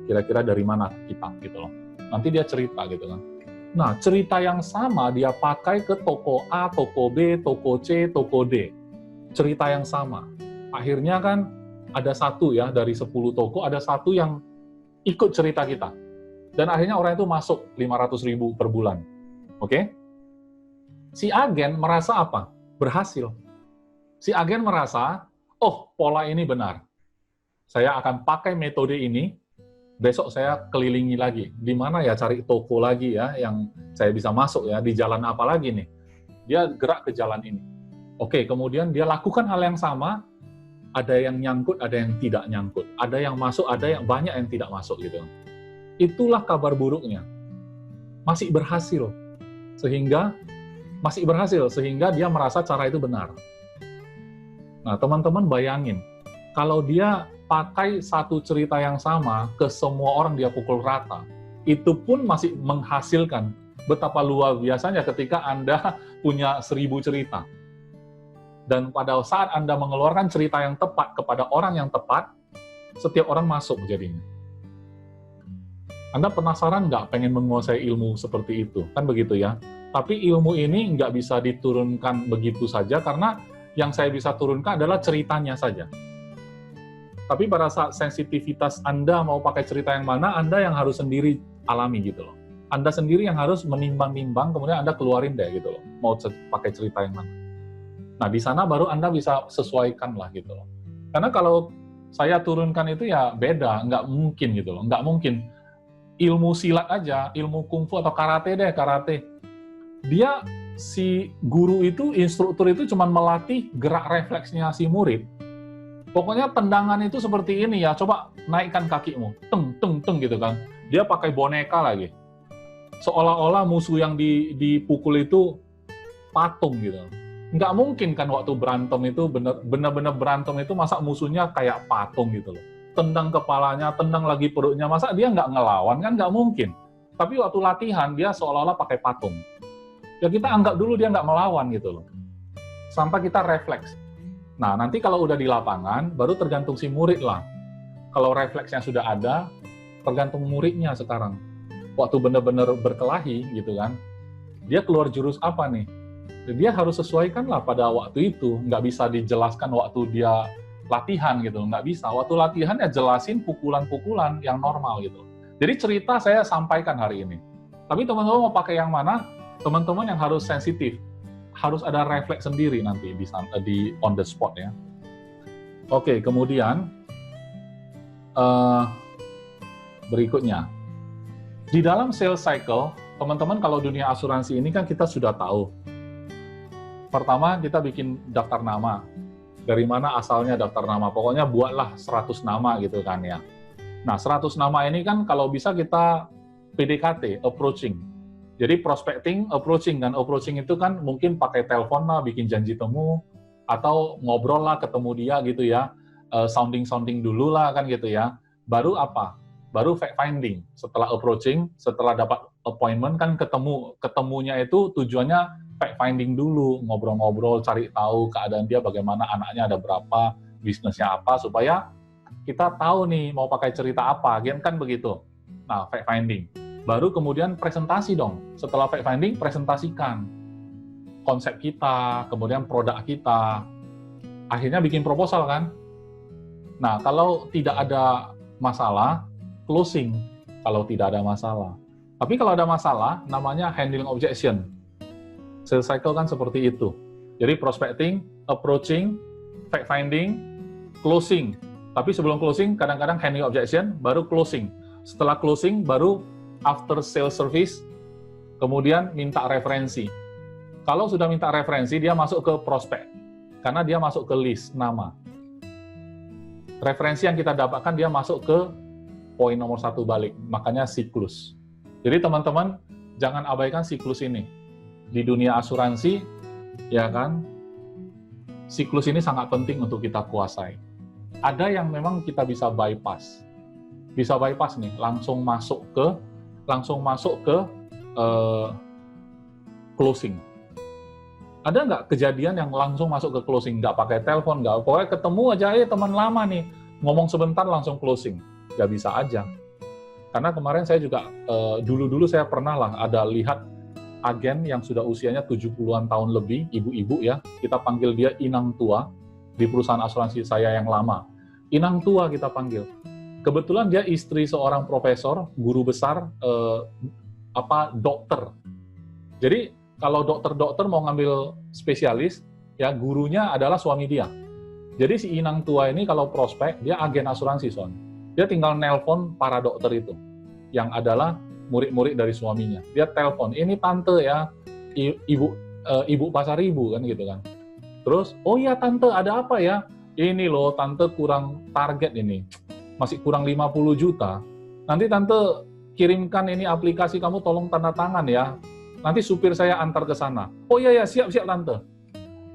kira-kira dari mana kita gitu loh. Nanti dia cerita gitu kan. Nah, cerita yang sama dia pakai ke toko A, toko B, toko C, toko D. Cerita yang sama. Akhirnya kan ada satu ya, dari 10 toko, ada satu yang ikut cerita kita. Dan akhirnya orang itu masuk 500.000 per bulan. Oke? Si agen merasa apa? Berhasil. Si agen merasa, oh pola ini benar. Saya akan pakai metode ini, besok saya kelilingi lagi. Di mana ya cari toko lagi ya, yang saya bisa masuk ya, di jalan apa lagi nih. Dia gerak ke jalan ini. Oke, kemudian dia lakukan hal yang sama, ada yang nyangkut, ada yang tidak nyangkut. Ada yang masuk, ada yang banyak yang tidak masuk gitu. Itulah kabar buruknya. Masih berhasil. Sehingga dia merasa cara itu benar. Nah, teman-teman bayangin, kalau dia pakai satu cerita yang sama ke semua orang dia pukul rata, itu pun masih menghasilkan. Betapa luar biasanya ketika Anda punya 1000 cerita. Dan pada saat Anda mengeluarkan cerita yang tepat kepada orang yang tepat, setiap orang masuk jadinya. Anda penasaran nggak pengen menguasai ilmu seperti itu? Kan begitu ya. Tapi ilmu ini nggak bisa diturunkan begitu saja, karena yang saya bisa turunkan adalah ceritanya saja. Tapi pada saat sensitivitas Anda mau pakai cerita yang mana, Anda yang harus sendiri alami gitu loh. Anda sendiri yang harus menimbang-nimbang, kemudian Anda keluarin deh gitu loh, mau pakai cerita yang mana. Nah, di sana baru Anda bisa sesuaikan lah gitu loh. Karena kalau saya turunkan itu ya beda, nggak mungkin gitu loh, nggak mungkin. Ilmu silat aja, ilmu kungfu atau karate deh, karate. Dia, si guru itu, instruktur itu cuma melatih gerak refleksnya si murid. Pokoknya tendangan itu seperti ini ya, coba naikkan kakimu, teng, teng, teng gitu kan. Dia pakai boneka lagi. Seolah-olah musuh yang dipukul itu patung gitu. Nggak mungkin kan waktu berantem itu, bener-bener berantem itu, masa musuhnya kayak patung gitu loh. Tendang kepalanya, tendang lagi perutnya, masa dia nggak ngelawan kan nggak mungkin. Tapi waktu latihan, dia seolah-olah pakai patung. Ya kita anggap dulu dia nggak melawan gitu loh. Sampai kita refleks. Nah, nanti kalau udah di lapangan, baru tergantung si murid lah. Kalau refleksnya sudah ada, tergantung muridnya sekarang. Waktu benar-benar berkelahi, gitu kan, dia keluar jurus apa nih? Dia harus sesuaikan lah pada waktu itu. Nggak bisa dijelaskan waktu dia latihan gitu, nggak bisa. Waktu latihan ya jelasin pukulan-pukulan yang normal gitu. Jadi cerita saya sampaikan hari ini. Tapi teman-teman mau pakai yang mana? Teman-teman yang harus sensitif. Harus ada refleks sendiri nanti di on the spot ya. Oke, kemudian berikutnya. Di dalam sales cycle, teman-teman kalau dunia asuransi ini kan kita sudah tahu. Pertama, kita bikin daftar nama. Dari mana asalnya daftar nama? Pokoknya buatlah 100 nama gitu kan ya. Nah, 100 nama ini kan kalau bisa kita PDKT, approaching. Jadi prospecting, approaching kan. Approaching itu kan mungkin pakai telepon lah, bikin janji temu, atau ngobrol lah, ketemu dia gitu ya. Sounding-sounding dulu lah kan gitu ya. Baru apa? Baru fact finding. Setelah approaching, setelah dapat appointment kan ketemunya itu tujuannya fact finding dulu, ngobrol-ngobrol, cari tahu keadaan dia bagaimana, anaknya ada berapa, bisnisnya apa, supaya kita tahu nih mau pakai cerita apa, kan begitu. Nah, fact finding. Baru kemudian presentasi dong. Setelah fact finding, presentasikan konsep kita, kemudian produk kita. Akhirnya bikin proposal kan. Nah, kalau tidak ada masalah, closing. Kalau tidak ada masalah. Tapi kalau ada masalah, namanya handling objection. Sales cycle kan seperti itu. Jadi prospecting, approaching, fact finding, closing. Tapi sebelum closing, kadang-kadang handling objection, baru closing. Setelah closing, baru after sales service, kemudian minta referensi. Kalau sudah minta referensi, dia masuk ke prospek. Karena dia masuk ke list nama. Referensi yang kita dapatkan, dia masuk ke poin nomor 1 balik. Makanya siklus. Jadi teman-teman, jangan abaikan siklus ini. Di dunia asuransi, ya kan, siklus ini sangat penting untuk kita kuasai. Ada yang memang kita bisa bypass. Bisa bypass nih, langsung masuk ke closing. Ada nggak kejadian yang langsung masuk ke closing, nggak pakai telepon, nggak, pokoknya ketemu aja, teman lama nih, ngomong sebentar langsung closing? Nggak bisa aja. Karena kemarin saya juga, dulu-dulu saya pernah lah ada lihat agen yang sudah usianya 70-an tahun lebih, ibu-ibu ya, kita panggil dia Inang Tua, di perusahaan asuransi saya yang lama. Inang Tua kita panggil. Kebetulan dia istri seorang profesor, guru besar, dokter. Jadi kalau dokter-dokter mau ngambil spesialis, ya gurunya adalah suami dia. Jadi si Inang Tua ini kalau prospek, dia agen asuransi soalnya. Dia tinggal nelpon para dokter itu, yang adalah murid-murid dari suaminya. Dia telepon, ini tante ya, ibu pasar ibu kan gitu kan. Terus, oh iya tante, ada apa ya? Ini loh tante kurang target ini. Masih kurang 50 juta. Nanti tante kirimkan ini aplikasi kamu, tolong tanda tangan ya. Nanti supir saya antar ke sana. Oh iya ya, siap-siap tante.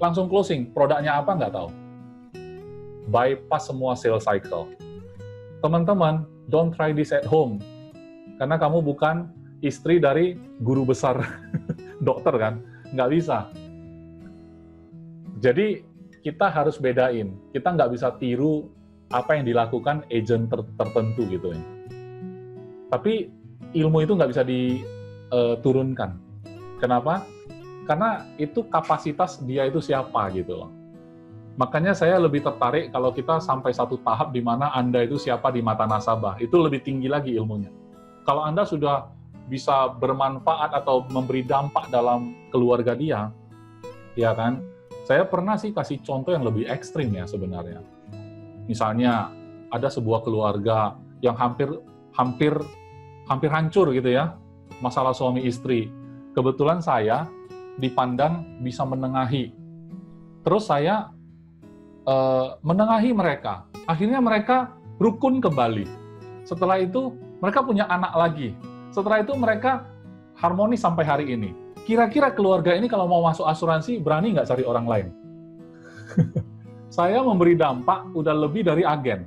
Langsung closing. Produknya apa nggak tahu. Bypass semua sales cycle. Teman-teman, don't try this at home. Karena kamu bukan istri dari guru besar dokter kan. Nggak bisa. Jadi kita harus bedain. Kita nggak bisa tiru apa yang dilakukan agent tertentu gitu ya. Tapi ilmu itu nggak bisa diturunkan. Kenapa? Karena itu kapasitas dia itu siapa gitu loh. Makanya saya lebih tertarik kalau kita sampai satu tahap di mana Anda itu siapa di mata nasabah. Itu lebih tinggi lagi ilmunya. Kalau Anda sudah bisa bermanfaat atau memberi dampak dalam keluarga dia, ya kan? Saya pernah sih kasih contoh yang lebih ekstrim ya sebenarnya. Misalnya ada sebuah keluarga yang hampir hancur gitu ya, masalah suami istri. Kebetulan saya dipandang bisa menengahi. Terus saya menengahi mereka. Akhirnya mereka rukun kembali. Setelah itu mereka punya anak lagi. Setelah itu mereka harmonis sampai hari ini. Kira-kira keluarga ini kalau mau masuk asuransi berani nggak cari orang lain? Saya memberi dampak udah lebih dari agen.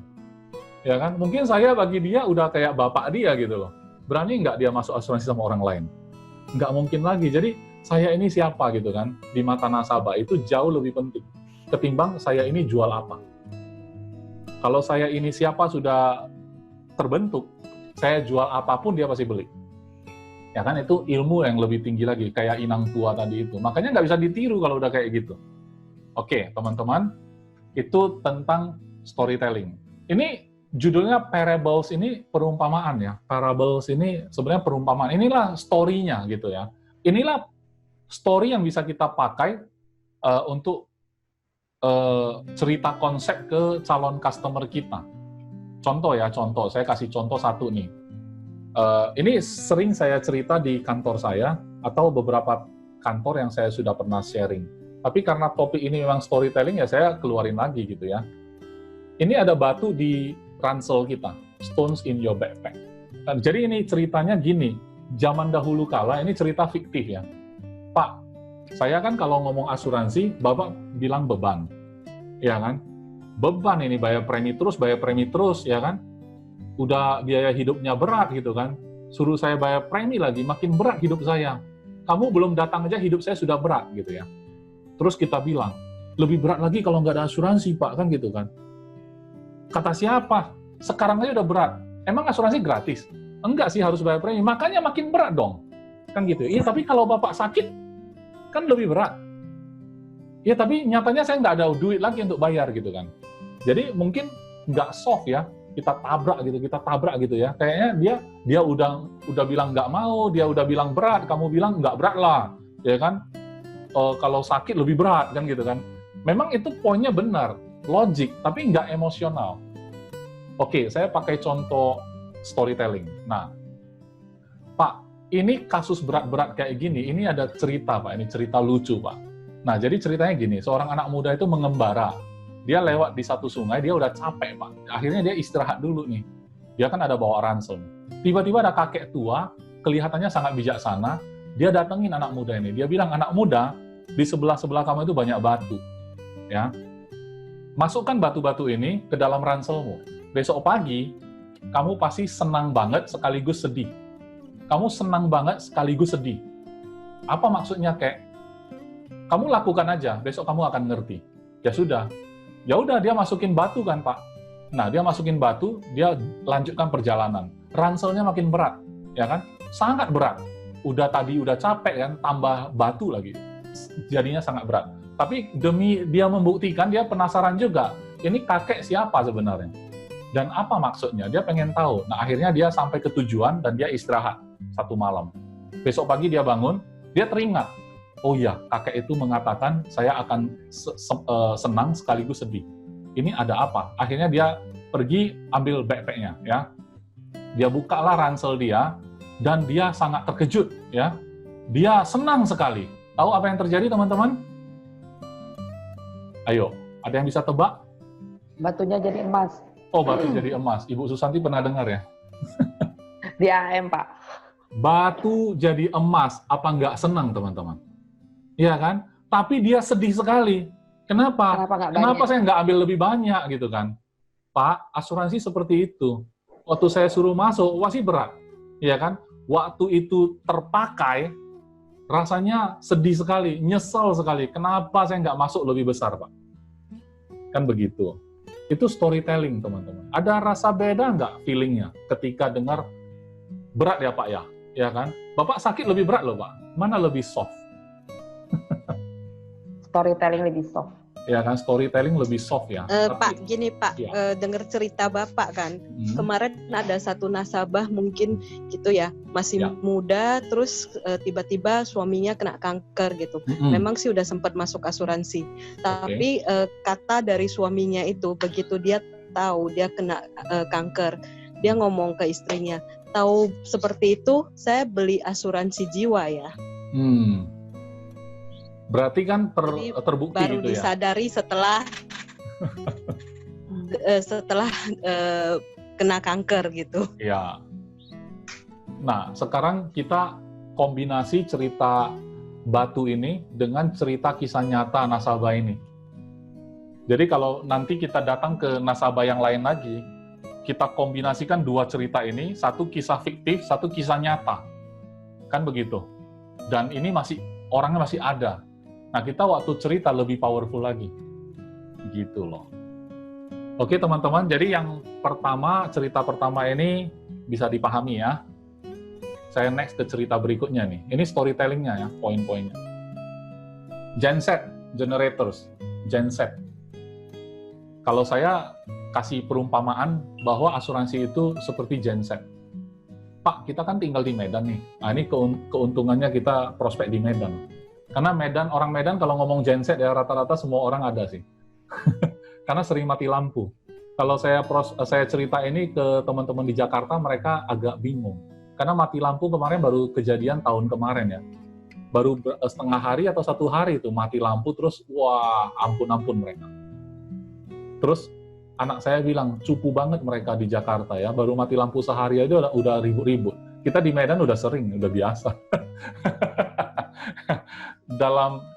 Ya kan? Mungkin saya bagi dia udah kayak bapak dia gitu loh. Berani nggak dia masuk asuransi sama orang lain? Nggak mungkin lagi. Jadi saya ini siapa gitu kan? Di mata nasabah itu jauh lebih penting ketimbang saya ini jual apa. Kalau saya ini siapa sudah terbentuk, saya jual apapun dia pasti beli. Ya kan, itu ilmu yang lebih tinggi lagi, kayak inang tua tadi itu. Makanya nggak bisa ditiru kalau udah kayak gitu. Oke, teman-teman, itu tentang storytelling. Ini judulnya parables, ini perumpamaan ya. Parables ini sebenarnya perumpamaan. Inilah story-nya gitu ya. Inilah story yang bisa kita pakai untuk cerita konsep ke calon customer kita. Contoh, saya kasih contoh satu nih. Ini sering saya cerita di kantor saya, atau beberapa kantor yang saya sudah pernah sharing. Tapi karena topik ini memang storytelling, ya saya keluarin lagi gitu ya. Ini ada batu di ransel kita, stones in your backpack. Jadi ini ceritanya gini, zaman dahulu kala, ini cerita fiktif ya. Pak, saya kan kalau ngomong asuransi, Bapak bilang beban. Ya kan? Beban ini bayar premi terus, ya kan? Udah biaya hidupnya berat gitu kan. Suruh saya bayar premi lagi, makin berat hidup saya. Kamu belum datang aja hidup saya sudah berat gitu ya. Terus kita bilang, lebih berat lagi kalau nggak ada asuransi Pak, kan gitu kan. Kata siapa? Sekarang aja udah berat. Emang asuransi gratis? Enggak sih, harus bayar premi. Makanya makin berat dong. Kan gitu. Iya, tapi kalau Bapak sakit, kan lebih berat. Ya, tapi nyatanya saya nggak ada duit lagi untuk bayar gitu kan. Jadi mungkin nggak soft ya, kita tabrak gitu ya. Kayaknya dia udah bilang nggak mau, dia udah bilang berat, kamu bilang nggak berat lah, ya kan? Kalau sakit lebih berat kan gitu kan. Memang itu poinnya benar, logik, tapi nggak emosional. Oke, saya pakai contoh storytelling. Nah, Pak, ini kasus berat-berat kayak gini, ini ada cerita Pak, ini cerita lucu Pak. Nah, jadi ceritanya gini, seorang anak muda itu mengembara. Dia lewat di satu sungai, dia udah capek, Pak. Akhirnya dia istirahat dulu nih. Dia kan ada bawa ransel. Tiba-tiba ada kakek tua, kelihatannya sangat bijaksana. Dia datengin anak muda ini. Dia bilang, anak muda, di sebelah-sebelah kamu itu banyak batu. Ya, masukkan batu-batu ini ke dalam ranselmu. Besok pagi, kamu pasti senang banget sekaligus sedih. Kamu senang banget sekaligus sedih. Apa maksudnya, Kek? Kamu lakukan aja, besok kamu akan ngerti. Ya sudah. Ya udah, dia masukin batu kan, Pak. Nah, dia masukin batu, dia lanjutkan perjalanan. Ranselnya makin berat, ya kan? Sangat berat. Udah capek kan, tambah batu lagi. Jadinya sangat berat. Tapi demi dia membuktikan, dia penasaran juga. Ini kakek siapa sebenarnya? Dan apa maksudnya? Dia pengen tahu. Nah, akhirnya dia sampai ke tujuan dan dia istirahat satu malam. Besok pagi dia bangun, dia teringat. Oh iya, kakek itu mengatakan saya akan senang sekaligus sedih. Ini ada apa? Akhirnya dia pergi ambil backpack-nya, ya. Dia bukalah ransel dia, dan dia sangat terkejut, ya. Dia senang sekali. Tahu apa yang terjadi, teman-teman? Ayo, ada yang bisa tebak? Batunya jadi emas. Oh, batu jadi emas. Ibu Susanti pernah dengar ya? Di AM, Pak. Batu jadi emas. Apa nggak senang, teman-teman? Iya kan? Tapi dia sedih sekali. Kenapa? Kenapa saya nggak ambil lebih banyak gitu kan? Pak, asuransi seperti itu. Waktu saya suruh masuk, pasti berat. Iya kan? Waktu itu terpakai, rasanya sedih sekali, nyesel sekali. Kenapa saya nggak masuk lebih besar, Pak? Kan begitu. Itu storytelling, teman-teman. Ada rasa beda nggak feelingnya ketika dengar berat ya, Pak ya? Ya kan? Bapak sakit lebih berat loh, Pak. Mana lebih soft? Storytelling lebih soft. Ya kan, storytelling lebih soft ya. Pak, gini Pak, ya. dengar cerita Bapak kan, kemarin ada satu nasabah mungkin gitu ya, masih muda, terus tiba-tiba suaminya kena kanker gitu. Memang sih udah sempat masuk asuransi, tapi kata dari suaminya itu, begitu dia tahu dia kena kanker, dia ngomong ke istrinya, tahu seperti itu, saya beli asuransi jiwa ya. Berarti kan terbukti baru gitu ya. Disadari setelah kena kanker gitu. Ya. Nah, sekarang kita kombinasi cerita Batu ini dengan cerita kisah nyata nasabah ini. Jadi kalau nanti kita datang ke nasabah yang lain lagi, kita kombinasikan dua cerita ini, satu kisah fiktif, satu kisah nyata. Kan begitu. Dan ini orangnya masih ada. Nah, kita waktu cerita lebih powerful lagi. Gitu loh. Oke, teman-teman. Jadi yang pertama, cerita pertama ini bisa dipahami ya. Saya next ke cerita berikutnya nih. Ini storytelling-nya ya, poin-poinnya. Genset, generators, genset. Kalau saya kasih perumpamaan bahwa asuransi itu seperti genset. Pak, kita kan tinggal di Medan nih. Nah, ini keuntungannya kita prospek di Medan. Karena orang Medan kalau ngomong genset ya rata-rata semua orang ada sih. Karena sering mati lampu. Kalau saya cerita ini ke teman-teman di Jakarta, mereka agak bingung. Karena mati lampu kemarin baru kejadian tahun kemarin ya. Baru setengah hari atau 1 hari itu mati lampu, terus wah ampun-ampun mereka. Terus anak saya bilang, cupu banget mereka di Jakarta ya, baru mati lampu sehari aja udah ribut-ribut. Kita di Medan udah sering, udah biasa.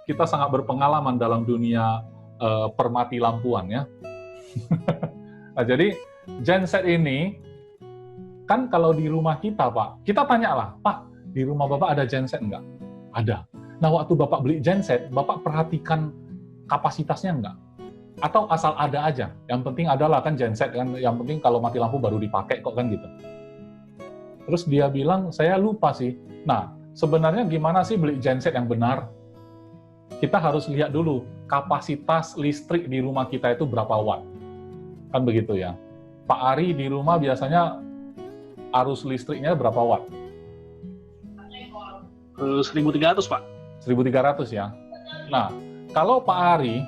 Kita sangat berpengalaman dalam dunia permati lampuan ya. Nah, jadi genset ini kan kalau di rumah kita Pak, kita tanyalah, Pak, di rumah Bapak ada genset nggak? Ada. Nah, waktu Bapak beli genset, Bapak perhatikan kapasitasnya nggak? Atau asal ada aja? Yang penting adalah kan genset kan, yang penting kalau mati lampu baru dipakai kok kan gitu. Terus dia bilang, saya lupa sih. Nah, sebenarnya gimana sih beli genset yang benar? Kita harus lihat dulu, kapasitas listrik di rumah kita itu berapa watt. Kan begitu ya. Pak Ari di rumah biasanya arus listriknya berapa watt? 1.300, Pak. 1.300 ya. Nah, kalau Pak Ari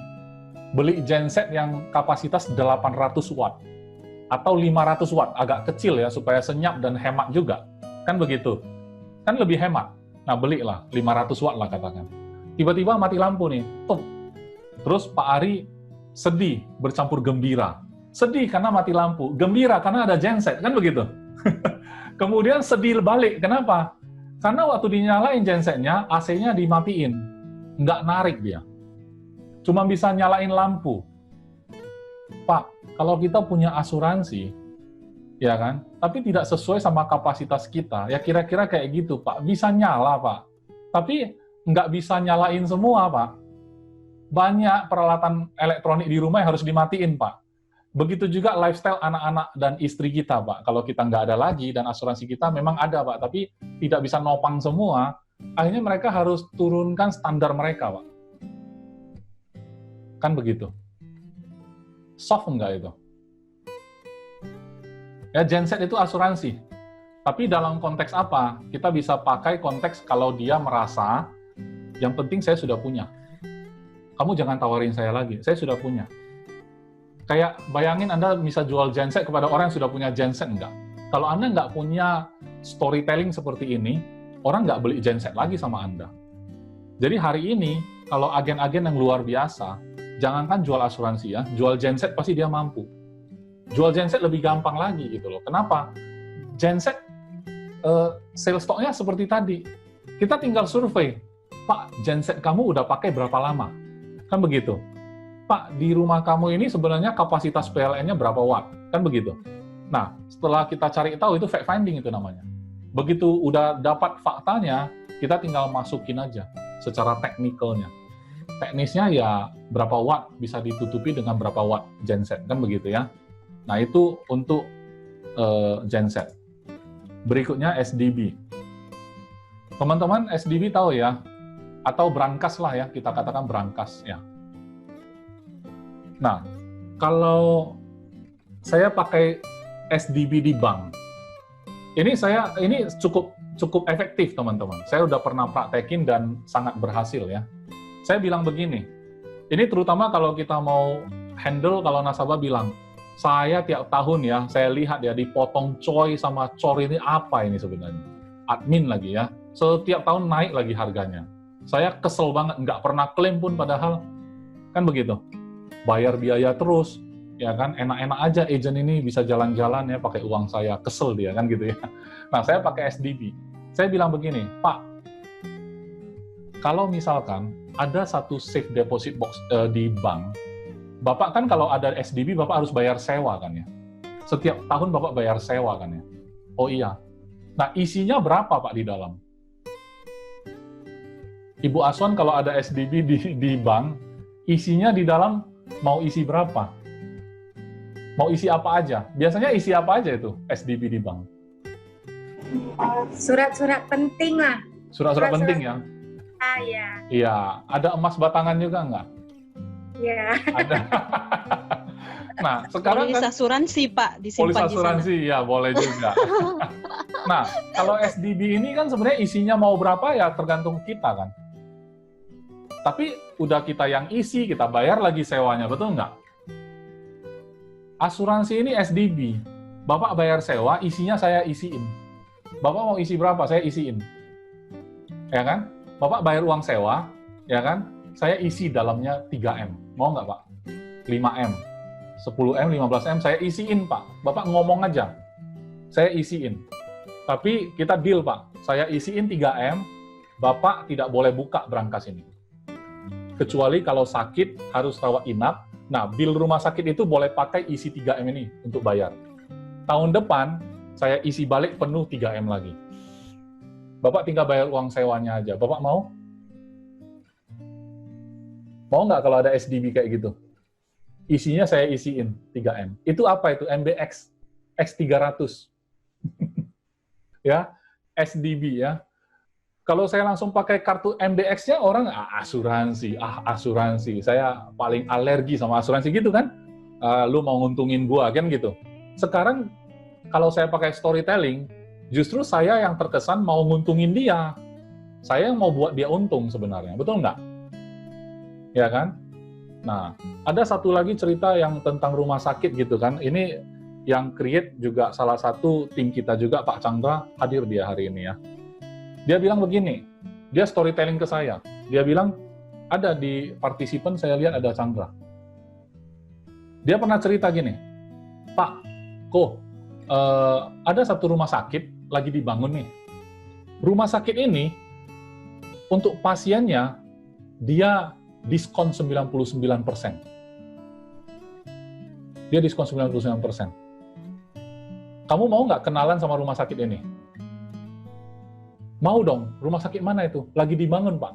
beli genset yang kapasitas 800 watt atau 500 watt, agak kecil ya, supaya senyap dan hemat juga. Kan begitu. Kan lebih hemat. Nah, belilah 500 watt lah katakan. Tiba-tiba mati lampu nih. Terus Pak Ari sedih, bercampur gembira. Sedih karena mati lampu, gembira karena ada genset, kan begitu? Kemudian sedih balik, kenapa? Karena waktu dinyalain gensetnya, AC-nya dimatiin. Nggak narik dia. Cuma bisa nyalain lampu. Pak, kalau kita punya asuransi, ya kan, tapi tidak sesuai sama kapasitas kita, ya kira-kira kayak gitu, Pak. Bisa nyala, Pak. Tapi nggak bisa nyalain semua, Pak. Banyak peralatan elektronik di rumah yang harus dimatiin, Pak. Begitu juga lifestyle anak-anak dan istri kita, Pak. Kalau kita nggak ada lagi dan asuransi kita memang ada, Pak, tapi tidak bisa nopang semua, akhirnya mereka harus turunkan standar mereka, Pak. Kan begitu. Soft nggak itu? Ya, genset itu asuransi. Tapi dalam konteks apa? Kita bisa pakai konteks kalau dia merasa, yang penting saya sudah punya. Kamu jangan tawarin saya lagi, saya sudah punya. Kayak bayangin Anda bisa jual genset kepada orang yang sudah punya genset, enggak? Kalau Anda nggak punya storytelling seperti ini, orang nggak beli genset lagi sama Anda. Jadi hari ini, kalau agen-agen yang luar biasa, jangankan jual asuransi ya, jual genset pasti dia mampu. Jual genset lebih gampang lagi gitu loh. Kenapa? Genset, sales stock-nya seperti tadi. Kita tinggal survei, Pak, genset kamu udah pakai berapa lama? Kan begitu. Pak, di rumah kamu ini sebenarnya kapasitas PLN-nya berapa watt? Kan begitu. Nah, setelah kita cari tahu, itu fact finding itu namanya. Begitu udah dapat faktanya, kita tinggal masukin aja secara teknikalnya. Teknisnya ya berapa watt bisa ditutupi dengan berapa watt genset, kan begitu ya. Nah, itu untuk genset. Berikutnya SDB. Teman-teman SDB tahu ya, atau brankas lah ya, kita katakan brankas ya. Nah, kalau saya pakai SDB di bank, ini cukup efektif, teman-teman. Saya udah pernah praktekin dan sangat berhasil ya. Saya bilang begini, ini terutama kalau kita mau handle, kalau nasabah bilang, saya tiap tahun ya, saya lihat ya dipotong coy sama cor ini apa ini sebenarnya? Admin lagi ya, setiap tahun naik lagi harganya. Saya kesel banget, nggak pernah klaim pun padahal, kan begitu. Bayar biaya terus, ya kan, enak-enak aja agent ini bisa jalan-jalan ya pakai uang saya, kesel dia kan gitu ya. Nah, saya pakai SDB. Saya bilang begini, Pak, kalau misalkan ada satu safe deposit box di bank, Bapak kan kalau ada SDB, Bapak harus bayar sewa kan ya? Setiap tahun Bapak bayar sewa kan ya? Oh iya. Nah, isinya berapa Pak di dalam? Ibu Aswan kalau ada SDB di bank, isinya di dalam mau isi berapa? Mau isi apa aja? Biasanya isi apa aja itu SDB di bank? Surat-surat penting lah. Surat-surat penting ya? Iya. Iya. Ada emas batangan juga nggak? Iya. Ada. Nah, sekarang Polis kan asuransi Pak polis disimpan di sana. asuransi ya boleh juga. Nah, kalau SDB ini kan sebenarnya isinya mau berapa ya tergantung kita kan. Tapi udah kita yang isi, kita bayar lagi sewanya, betul nggak? Asuransi ini SDB. Bapak bayar sewa, isinya saya isiin. Bapak mau isi berapa, saya isiin. Ya kan? Bapak bayar uang sewa, ya kan? Saya isi dalamnya 3M. Mau nggak, Pak? 5M, 10M, 15M, saya isiin, Pak. Bapak ngomong aja. Saya isiin. Tapi kita deal, Pak. Saya isiin 3M, Bapak tidak boleh buka brankas ini. Kecuali kalau sakit, harus rawat inap. Nah, bil rumah sakit itu boleh pakai isi 3M ini untuk bayar. Tahun depan, saya isi balik penuh 3M lagi. Bapak tinggal bayar uang sewanya aja. Bapak mau? Mau nggak kalau ada SDB kayak gitu? Isinya saya isiin 3M. Itu apa itu? MBX X300. Ya, SDB ya. Kalau saya langsung pakai kartu MBX-nya, orang asuransi. Saya paling alergi sama asuransi gitu kan. Lu mau nguntungin gua kan gitu. Sekarang kalau saya pakai storytelling, justru saya yang terkesan mau nguntungin dia. Saya yang mau buat dia untung sebenarnya. Betul nggak? Ya kan? Nah, ada satu lagi cerita yang tentang rumah sakit gitu kan. Ini yang create juga salah satu tim kita juga, Pak Chandra, hadir dia hari ini ya. Dia bilang begini, dia storytelling ke saya. Dia bilang, ada di partisipan saya lihat ada Chandra. Dia pernah cerita gini, Pak, ada satu rumah sakit lagi dibangun nih. Rumah sakit ini, untuk pasiennya, dia diskon 99%. Dia diskon 99%. Kamu mau nggak kenalan sama rumah sakit ini? Mau dong, rumah sakit mana itu? Lagi dibangun, Pak.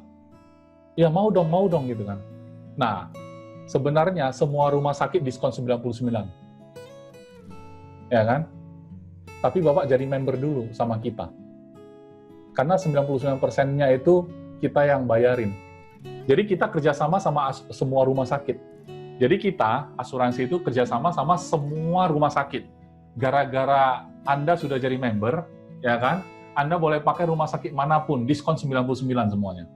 Ya, mau dong gitu kan. Nah, sebenarnya semua rumah sakit diskon 99. Ya kan? Tapi Bapak jadi member dulu sama kita. Karena 99%-nya itu kita yang bayarin. Jadi kita kerjasama sama semua rumah sakit. Jadi kita, asuransi itu kerjasama sama semua rumah sakit. Gara-gara Anda sudah jadi member, ya kan? Anda boleh pakai rumah sakit manapun, diskon 99 semuanya.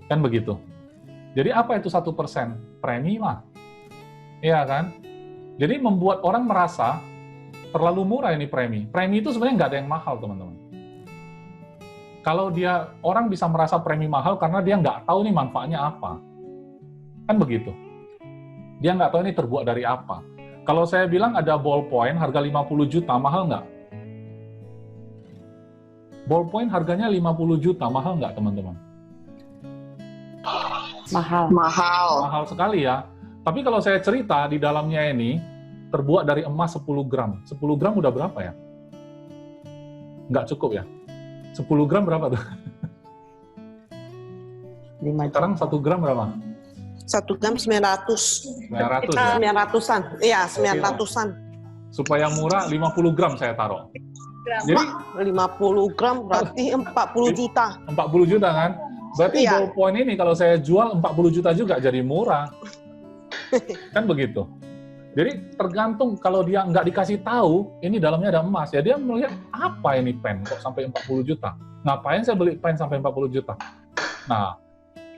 Kan begitu. Jadi apa itu 1%? Premi lah. Iya kan? Jadi membuat orang merasa terlalu murah ini premi. Premi itu sebenarnya nggak ada yang mahal, teman-teman. Kalau orang bisa merasa premi mahal karena dia nggak tahu nih manfaatnya apa. Kan begitu. Dia nggak tahu ini terbuat dari apa. Kalau saya bilang ada ballpoint harga 50 juta, mahal nggak? Ballpoint harganya 50 juta, mahal nggak teman-teman? Mahal. Mahal sekali ya. Tapi kalau saya cerita di dalamnya ini, terbuat dari emas 10 gram. 10 gram udah berapa ya? Nggak cukup ya? 10 gram berapa tuh? 5 Sekarang 1 gram berapa? 1 gram 900. 900 ya? 900-an. Iya, 900-an. Supaya murah, 50 gram saya taruh. Jadi 50 gram berarti 40 juta. 40 juta kan? Berarti Iya. ballpoint ini kalau saya jual 40 juta juga jadi murah. Kan begitu. Jadi tergantung kalau dia nggak dikasih tahu, ini dalamnya ada emas, ya dia melihat apa ini pen kok sampai 40 juta. Ngapain saya beli pen sampai 40 juta? Nah,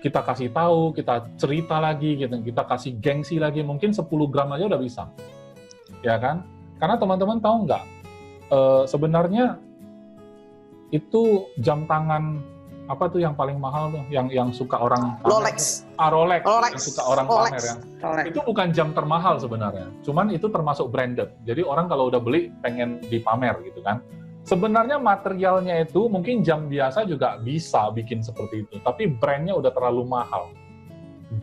kita kasih tahu, kita cerita lagi, gitu. Kita kasih gengsi lagi, mungkin 10 gram aja udah bisa. Ya kan? Karena teman-teman tahu nggak, sebenarnya itu jam tangan apa tuh yang paling mahal tuh, yang suka orang pamer? Rolex. Rolex, Rolex. yang suka orang Rolex. pamer ya. Rolex. Itu bukan jam termahal sebenarnya, cuman itu termasuk branded. Jadi orang kalau udah beli pengen dipamer gitu kan. Sebenarnya materialnya itu mungkin jam biasa juga bisa bikin seperti itu, tapi brandnya udah terlalu mahal.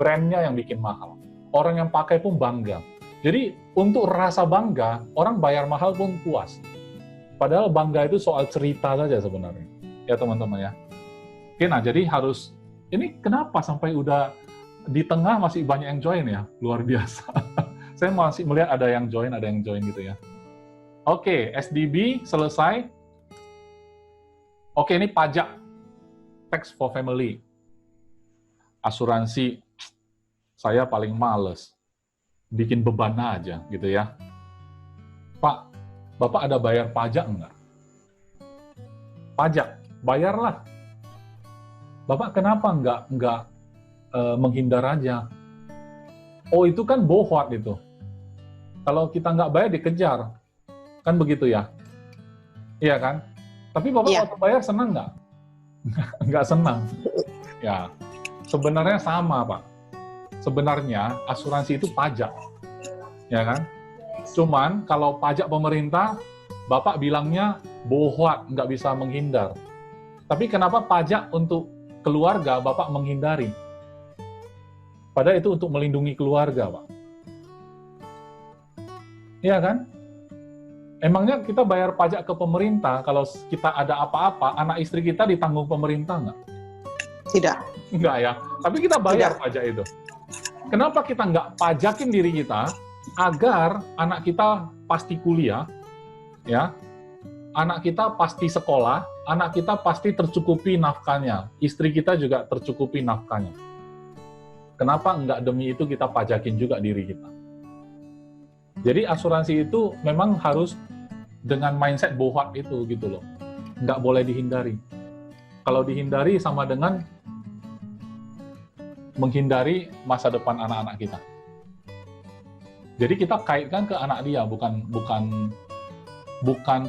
Brandnya yang bikin mahal. Orang yang pakai pun bangga. Jadi untuk rasa bangga, orang bayar mahal pun puas. Padahal bangga itu soal cerita saja sebenarnya. Ya teman-teman ya. Oke, nah jadi harus, ini kenapa sampai udah di tengah masih banyak yang join ya? Luar biasa. Saya masih melihat ada yang join gitu ya. Oke, SDB selesai. Oke, ini pajak. Tax for family. Asuransi, saya paling males. Bikin beban aja gitu ya. Pak, Bapak ada bayar pajak enggak? Pajak, bayarlah. Bapak kenapa enggak menghindar aja? Oh, itu kan bohwat itu. Kalau kita nggak bayar, dikejar. Kan begitu ya? Iya kan? Tapi Bapak waktu bayar senang nggak? Nggak senang. Ya, sebenarnya sama, Pak. Sebenarnya asuransi itu pajak. Ya kan? Cuman kalau pajak pemerintah, Bapak bilangnya bohwat, nggak bisa menghindar. Tapi kenapa pajak untuk keluarga Bapak menghindari? Padahal itu untuk melindungi keluarga, Pak. Iya kan? Emangnya kita bayar pajak ke pemerintah, kalau kita ada apa-apa, anak istri kita ditanggung pemerintah nggak? Tidak. Nggak ya. Tapi kita bayar pajak itu. Kenapa kita nggak pajakin diri kita agar anak kita pasti kuliah, ya, anak kita pasti sekolah, anak kita pasti tercukupi nafkahnya, istri kita juga tercukupi nafkahnya. Kenapa nggak demi itu kita pajakin juga diri kita? Jadi asuransi itu memang harus dengan mindset bohwat itu gitu loh. Nggak boleh dihindari. Kalau dihindari sama dengan menghindari masa depan anak-anak kita. Jadi kita kaitkan ke anak dia, bukan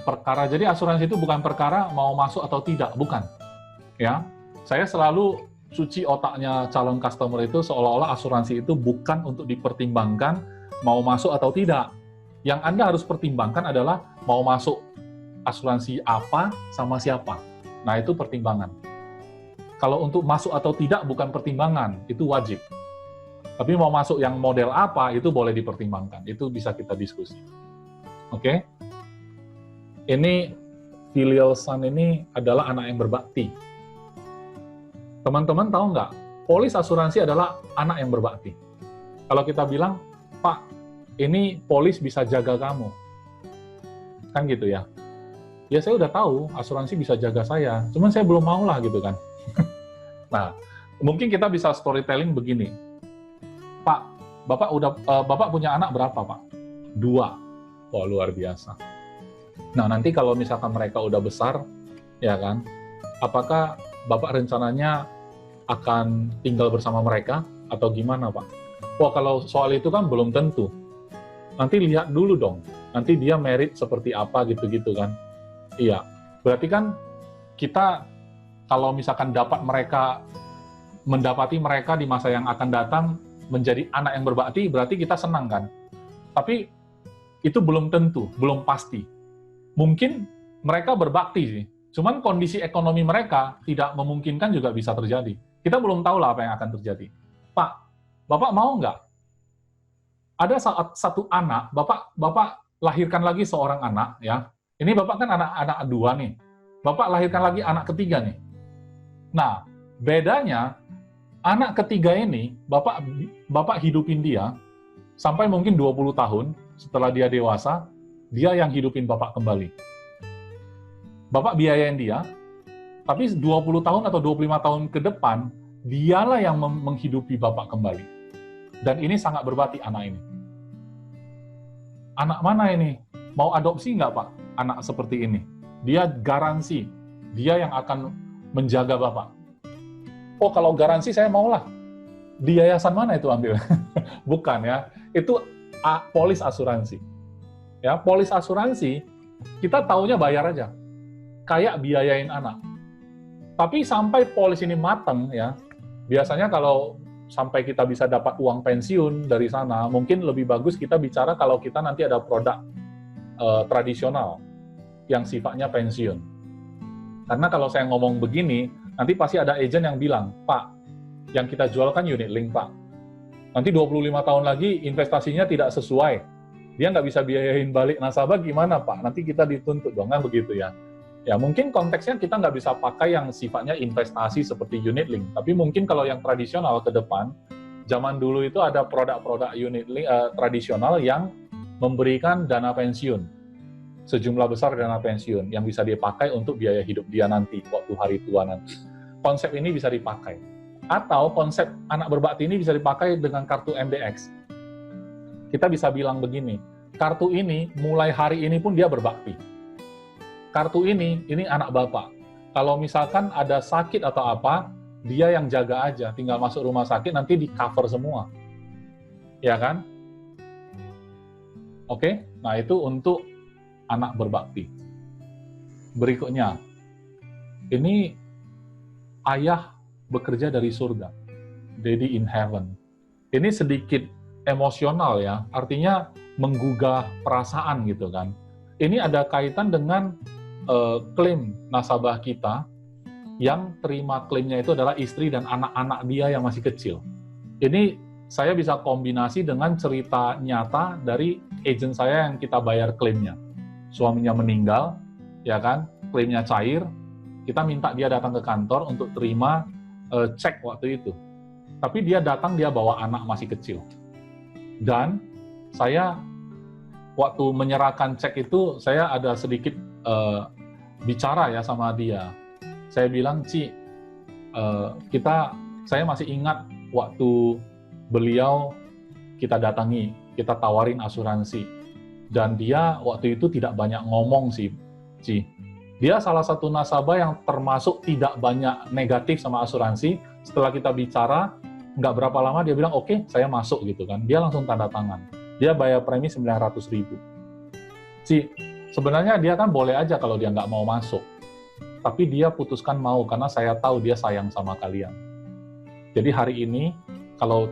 perkara. Jadi asuransi itu bukan perkara mau masuk atau tidak, bukan. Ya, saya selalu cuci otaknya calon customer itu seolah-olah asuransi itu bukan untuk dipertimbangkan mau masuk atau tidak. Yang Anda harus pertimbangkan adalah mau masuk asuransi apa sama siapa. Nah, itu pertimbangan. Kalau untuk masuk atau tidak bukan pertimbangan, itu wajib. Tapi mau masuk yang model apa, itu boleh dipertimbangkan. Itu bisa kita diskusi. Oke? Ini filial son ini adalah anak yang berbakti. Teman-teman tahu nggak? Polis asuransi adalah anak yang berbakti. Kalau kita bilang, Pak, ini polis bisa jaga kamu. Kan gitu ya. Ya saya udah tahu, asuransi bisa jaga saya. Cuman saya belum mau lah gitu kan. Nah, mungkin kita bisa storytelling begini. Pak, Bapak punya anak berapa, Pak? 2. Wah, luar biasa. Nah, nanti kalau misalkan mereka udah besar, ya kan, apakah Bapak rencananya akan tinggal bersama mereka atau gimana, Pak? Wah, kalau soal itu kan belum tentu. Nanti lihat dulu dong. Nanti dia merit seperti apa gitu-gitu kan. Iya. Berarti kan kita kalau misalkan mendapati mereka di masa yang akan datang menjadi anak yang berbakti, berarti kita senang kan? Tapi itu belum tentu, belum pasti. Mungkin mereka berbakti sih, cuman kondisi ekonomi mereka tidak memungkinkan juga bisa terjadi. Kita belum tahu lah apa yang akan terjadi. Pak, Bapak mau nggak? Ada satu anak, Bapak lahirkan lagi seorang anak, ya. Ini Bapak kan anak 2 nih. Bapak lahirkan lagi anak ketiga nih. Nah, bedanya anak ketiga ini, Bapak hidupin dia sampai mungkin 20 tahun setelah dia dewasa, dia yang hidupin Bapak kembali. Bapak biayain dia, Tapi 20 tahun atau 25 tahun ke depan, dialah yang menghidupi Bapak kembali. Dan ini sangat berbakti anak ini. Anak mana ini? Mau adopsi nggak, Pak? Anak seperti ini. Dia garansi, dia yang akan menjaga Bapak. Oh, kalau garansi saya maulah. Di yayasan mana itu ambil? Bukan ya. Itu polis asuransi. Ya, polis asuransi, kita taunya bayar aja. Kayak biayain anak. Tapi sampai polis ini matang ya, biasanya kalau sampai kita bisa dapat uang pensiun dari sana, mungkin lebih bagus kita bicara kalau kita nanti ada produk tradisional yang sifatnya pensiun. Karena kalau saya ngomong begini, nanti pasti ada agent yang bilang, Pak, yang kita jual kan unit link, Pak. Nanti 25 tahun lagi investasinya tidak sesuai. Dia nggak bisa biayain balik nasabah, gimana, Pak? Nanti kita dituntut dong, kan begitu ya. Ya, mungkin konteksnya kita nggak bisa pakai yang sifatnya investasi seperti unit link. Tapi mungkin kalau yang tradisional ke depan, zaman dulu itu ada produk-produk unit link tradisional yang memberikan dana pensiun. Sejumlah besar dana pensiun yang bisa dipakai untuk biaya hidup dia nanti, waktu hari tua nanti. Konsep ini bisa dipakai. Atau konsep anak berbakti ini bisa dipakai dengan kartu MDX. Kita bisa bilang begini, kartu ini mulai hari ini pun dia berbakti. Kartu ini anak Bapak. Kalau misalkan ada sakit atau apa, dia yang jaga aja, tinggal masuk rumah sakit, nanti di-cover semua. Ya kan? Oke, nah itu untuk anak berbakti. Berikutnya, ini ayah bekerja dari surga, Daddy in heaven. Ini sedikit emosional ya, artinya menggugah perasaan gitu kan. Ini ada kaitan dengan klaim nasabah kita yang terima klaimnya itu adalah istri dan anak-anak dia yang masih kecil. Ini saya bisa kombinasi dengan cerita nyata dari agent saya yang kita bayar klaimnya. Suaminya meninggal, ya kan, klaimnya cair, kita minta dia datang ke kantor untuk terima cek waktu itu. Tapi dia datang, dia bawa anak masih kecil. Dan saya waktu menyerahkan cek itu, saya ada sedikit bicara ya sama dia. Saya bilang, Ci, saya masih ingat waktu beliau kita datangi, kita tawarin asuransi. Dan dia waktu itu tidak banyak ngomong sih, Ci. Dia salah satu nasabah yang termasuk tidak banyak negatif sama asuransi. Setelah kita bicara, nggak berapa lama dia bilang, oke, saya masuk gitu kan. Dia langsung tanda tangan. Dia bayar premi 900.000. Ci, sebenarnya dia kan boleh aja kalau dia nggak mau masuk. Tapi dia putuskan mau, karena saya tahu dia sayang sama kalian. Jadi hari ini, kalau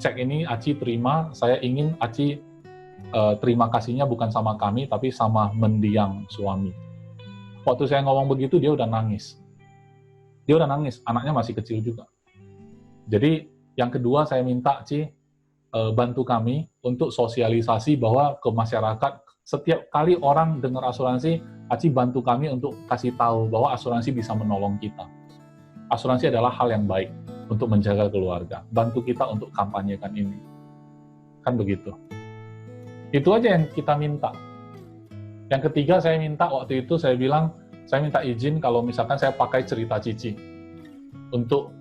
cek ini Aci terima, saya ingin Aci terima kasihnya bukan sama kami, tapi sama mendiang suami. Waktu saya ngomong begitu, dia udah nangis. Dia udah nangis, anaknya masih kecil juga. Jadi yang kedua saya minta, Ci, bantu kami untuk sosialisasi bahwa ke masyarakat, setiap kali orang dengar asuransi, Aci bantu kami untuk kasih tahu bahwa asuransi bisa menolong kita. Asuransi adalah hal yang baik untuk menjaga keluarga. Bantu kita untuk kampanyekan ini. Kan begitu. Itu aja yang kita minta. Yang ketiga saya minta, waktu itu saya bilang, saya minta izin kalau misalkan saya pakai cerita Cici. Untuk,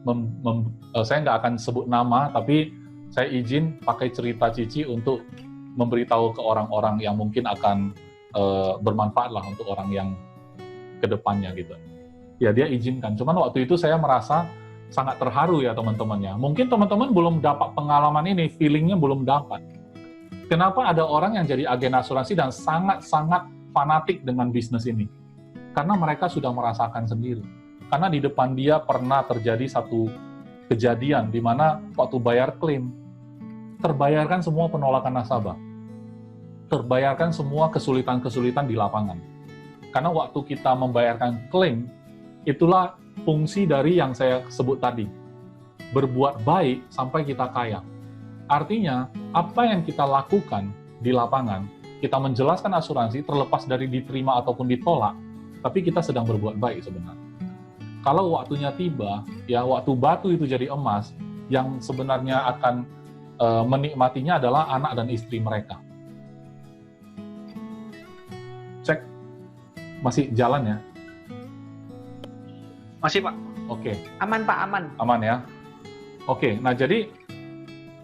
saya nggak akan sebut nama, tapi saya izin pakai cerita Cici untuk memberitahu ke orang-orang yang mungkin akan bermanfaat lah untuk orang yang kedepannya gitu. Ya dia izinkan, cuman waktu itu saya merasa sangat terharu ya teman-temannya. Mungkin teman-teman belum dapat pengalaman ini, feelingnya belum dapat. Kenapa ada orang yang jadi agen asuransi dan sangat-sangat fanatik dengan bisnis ini? Karena mereka sudah merasakan sendiri. Karena di depan dia pernah terjadi satu kejadian di mana waktu bayar klaim, terbayarkan semua penolakan nasabah. Terbayarkan semua kesulitan-kesulitan di lapangan. Karena waktu kita membayarkan klaim, itulah fungsi dari yang saya sebut tadi. Berbuat baik sampai kita kaya. Artinya, apa yang kita lakukan di lapangan, kita menjelaskan asuransi terlepas dari diterima ataupun ditolak, tapi kita sedang berbuat baik sebenarnya. Kalau waktunya tiba, ya waktu batu itu jadi emas, yang sebenarnya akan menikmatinya adalah anak dan istri mereka. Cek, masih jalan ya? Masih Pak. Oke, Aman Pak, aman. aman ya. Oke, nah jadi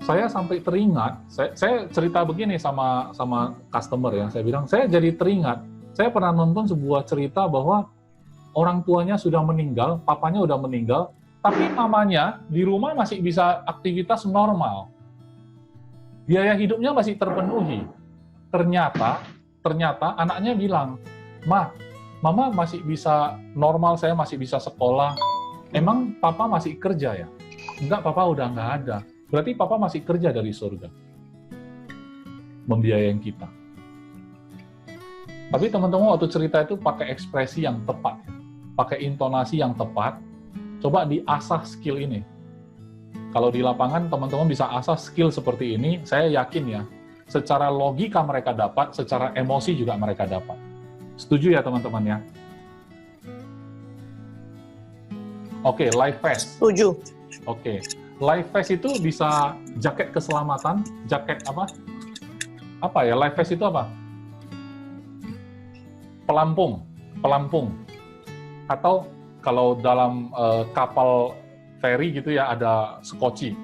saya sampai teringat, saya cerita begini sama customer ya, saya bilang, saya jadi teringat, saya pernah nonton sebuah cerita bahwa orang tuanya sudah meninggal, papanya udah meninggal, tapi mamanya di rumah masih bisa aktivitas normal. Biaya hidupnya masih terpenuhi. Ternyata anaknya bilang, Mama masih bisa normal, saya masih bisa sekolah. Emang papa masih kerja ya? Enggak, papa udah nggak ada. Berarti papa masih kerja dari surga. Membiayain kita. Tapi teman-teman waktu cerita itu pakai ekspresi yang tepat. Pakai intonasi yang tepat. Coba diasah skill ini. Kalau di lapangan teman-teman bisa asah skill seperti ini, saya yakin ya, secara logika mereka dapat, secara emosi juga mereka dapat. Setuju ya teman-teman ya? Oke, live vest. Setuju. Oke, live vest itu bisa jaket keselamatan, jaket apa? Apa ya, live vest itu apa? Pelampung. Atau kalau dalam kapal feri gitu ya, ada skoci.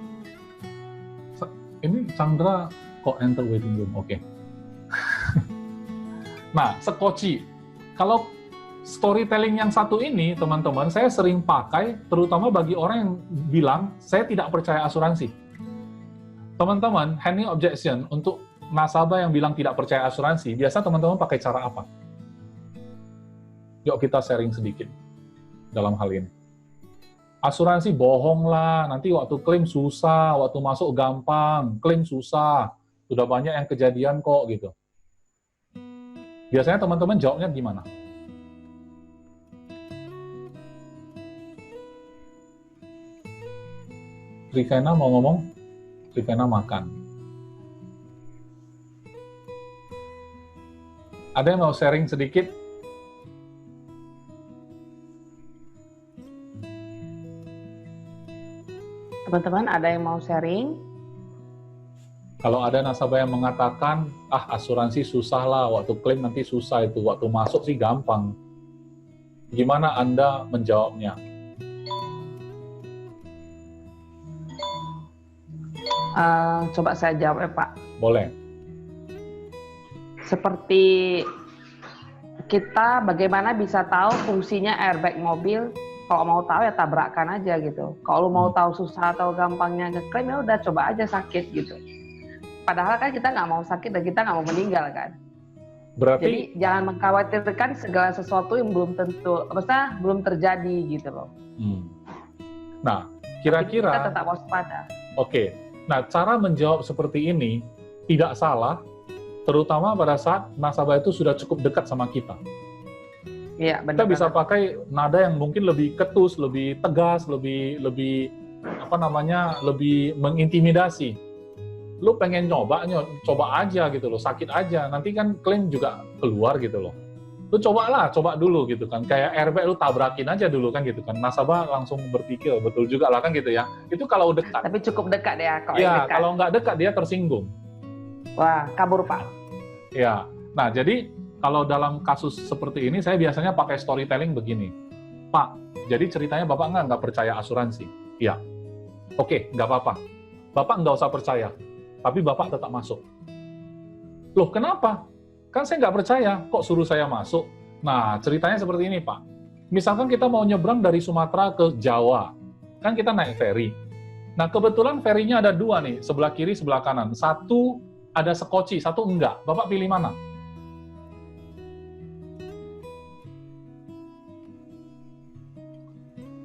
Ini Chandra kok enter waiting room, oke. Nah, skoci. Kalau storytelling yang satu ini, teman-teman, saya sering pakai, terutama bagi orang yang bilang, saya tidak percaya asuransi. Teman-teman, handling objection untuk nasabah yang bilang tidak percaya asuransi, biasa teman-teman pakai cara apa? Yuk kita sharing sedikit dalam hal ini. Asuransi bohong lah, nanti waktu klaim susah, waktu masuk gampang, klaim susah, sudah banyak yang kejadian kok, gitu. Biasanya teman-teman jawabnya gimana? Rivena mau ngomong? Rivena makan. Ada yang mau sharing sedikit? Teman-teman ada yang mau sharing? Kalau ada nasabah yang mengatakan, asuransi susah lah, waktu klaim nanti susah itu, waktu masuk sih gampang. Gimana Anda menjawabnya? Coba saya jawab ya Pak. Boleh. Seperti kita bagaimana bisa tahu fungsinya airbag mobil, kalau mau tahu ya tabrakan aja gitu. Kalau mau tahu susah atau gampangnya ngeklaim ya udah coba aja sakit gitu. Padahal kan kita nggak mau sakit dan kita nggak mau meninggal kan. Berarti Jadi jangan mengkhawatirkan segala sesuatu yang belum tentu, maksudnya belum terjadi gitu loh. Nah, Tapi kira-kira kita tetap waspada. Oke. Nah, cara menjawab seperti ini tidak salah, terutama pada saat nasabah itu sudah cukup dekat sama kita. Iya, benar. Kita bisa pakai nada yang mungkin lebih ketus, lebih tegas, lebih mengintimidasi. Lu pengen coba aja gitu loh, sakit aja, nanti kan klaim juga keluar gitu loh. Lu coba dulu gitu kan, kayak airbag lu tabrakin aja dulu kan gitu kan. Nasabah langsung berpikir, betul juga lah kan gitu ya. Itu kalau dekat. Tapi cukup dekat ya, Iya, dekat. kalau nggak dekat dia tersinggung. Wah, kabur Pak. Ya, nah jadi kalau dalam kasus seperti ini saya biasanya pakai storytelling begini. Pak, jadi ceritanya Bapak nggak percaya asuransi? Iya. Oke, nggak apa-apa. Bapak nggak usah percaya, tapi Bapak tetap masuk. Loh, kenapa? Kan saya nggak percaya, kok suruh saya masuk? Nah, ceritanya seperti ini, Pak. Misalkan kita mau nyebrang dari Sumatera ke Jawa, kan kita naik ferry. Nah, kebetulan ferinya ada dua nih, sebelah kiri, sebelah kanan. Satu ada sekoci, satu enggak. Bapak pilih mana?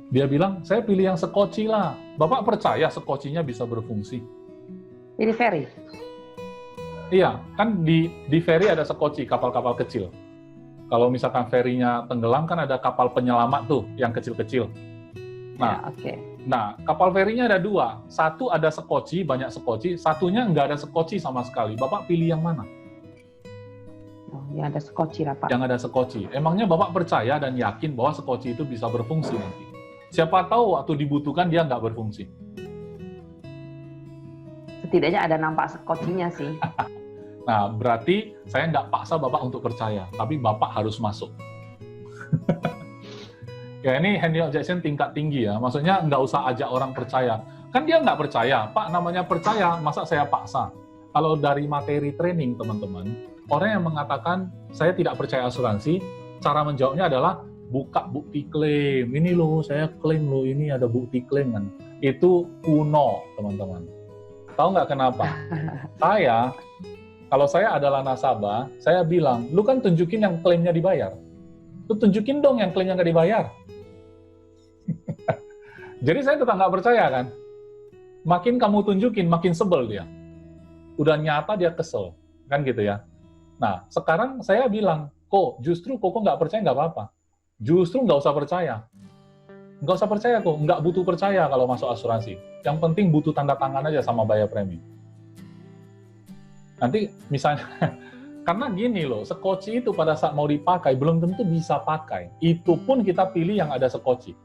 Dia bilang, saya pilih yang sekoci lah. Bapak percaya sekocinya bisa berfungsi? Ini ferry. Iya, kan di ferry ada sekoci, kapal-kapal kecil. Kalau misalkan ferinya tenggelam, kan ada kapal penyelamat tuh, yang kecil-kecil. Nah, Ya, oke. Nah, kapal ferinya ada dua. Satu ada sekoci, banyak sekoci. Satunya nggak ada sekoci sama sekali. Bapak pilih yang mana? Oh, yang ada sekoci lah Pak. Yang ada sekoci. Emangnya Bapak percaya dan yakin bahwa sekoci itu bisa berfungsi nanti? Siapa tahu waktu dibutuhkan dia nggak berfungsi. Setidaknya ada nampak sekocinya sih. Nah, berarti saya nggak paksa Bapak untuk percaya, tapi Bapak harus masuk. Ya ini handling objection tingkat tinggi ya, maksudnya nggak usah ajak orang percaya. Kan dia nggak percaya, Pak namanya percaya, masa saya paksa? Kalau dari materi training teman-teman, orang yang mengatakan saya tidak percaya asuransi, cara menjawabnya adalah buka bukti klaim. Ini loh, saya klaim loh, ini ada bukti klaim kan. Itu kuno teman-teman. Tahu nggak kenapa? Kalau saya adalah nasabah, saya bilang, lu kan tunjukin yang klaimnya dibayar. Lu tunjukin dong yang klaimnya nggak dibayar. Jadi saya tetap nggak percaya kan. Makin kamu tunjukin, makin sebel dia. Udah nyata dia kesel, kan gitu ya. Nah, sekarang saya bilang, justru kok nggak percaya nggak apa-apa. Justru nggak usah percaya. Nggak usah percaya kok, nggak butuh percaya kalau masuk asuransi. Yang penting butuh tanda tangan aja sama bayar premi. Nanti misalnya, karena gini loh, sekoci itu pada saat mau dipakai, belum tentu bisa pakai. Itu pun kita pilih yang ada sekoci.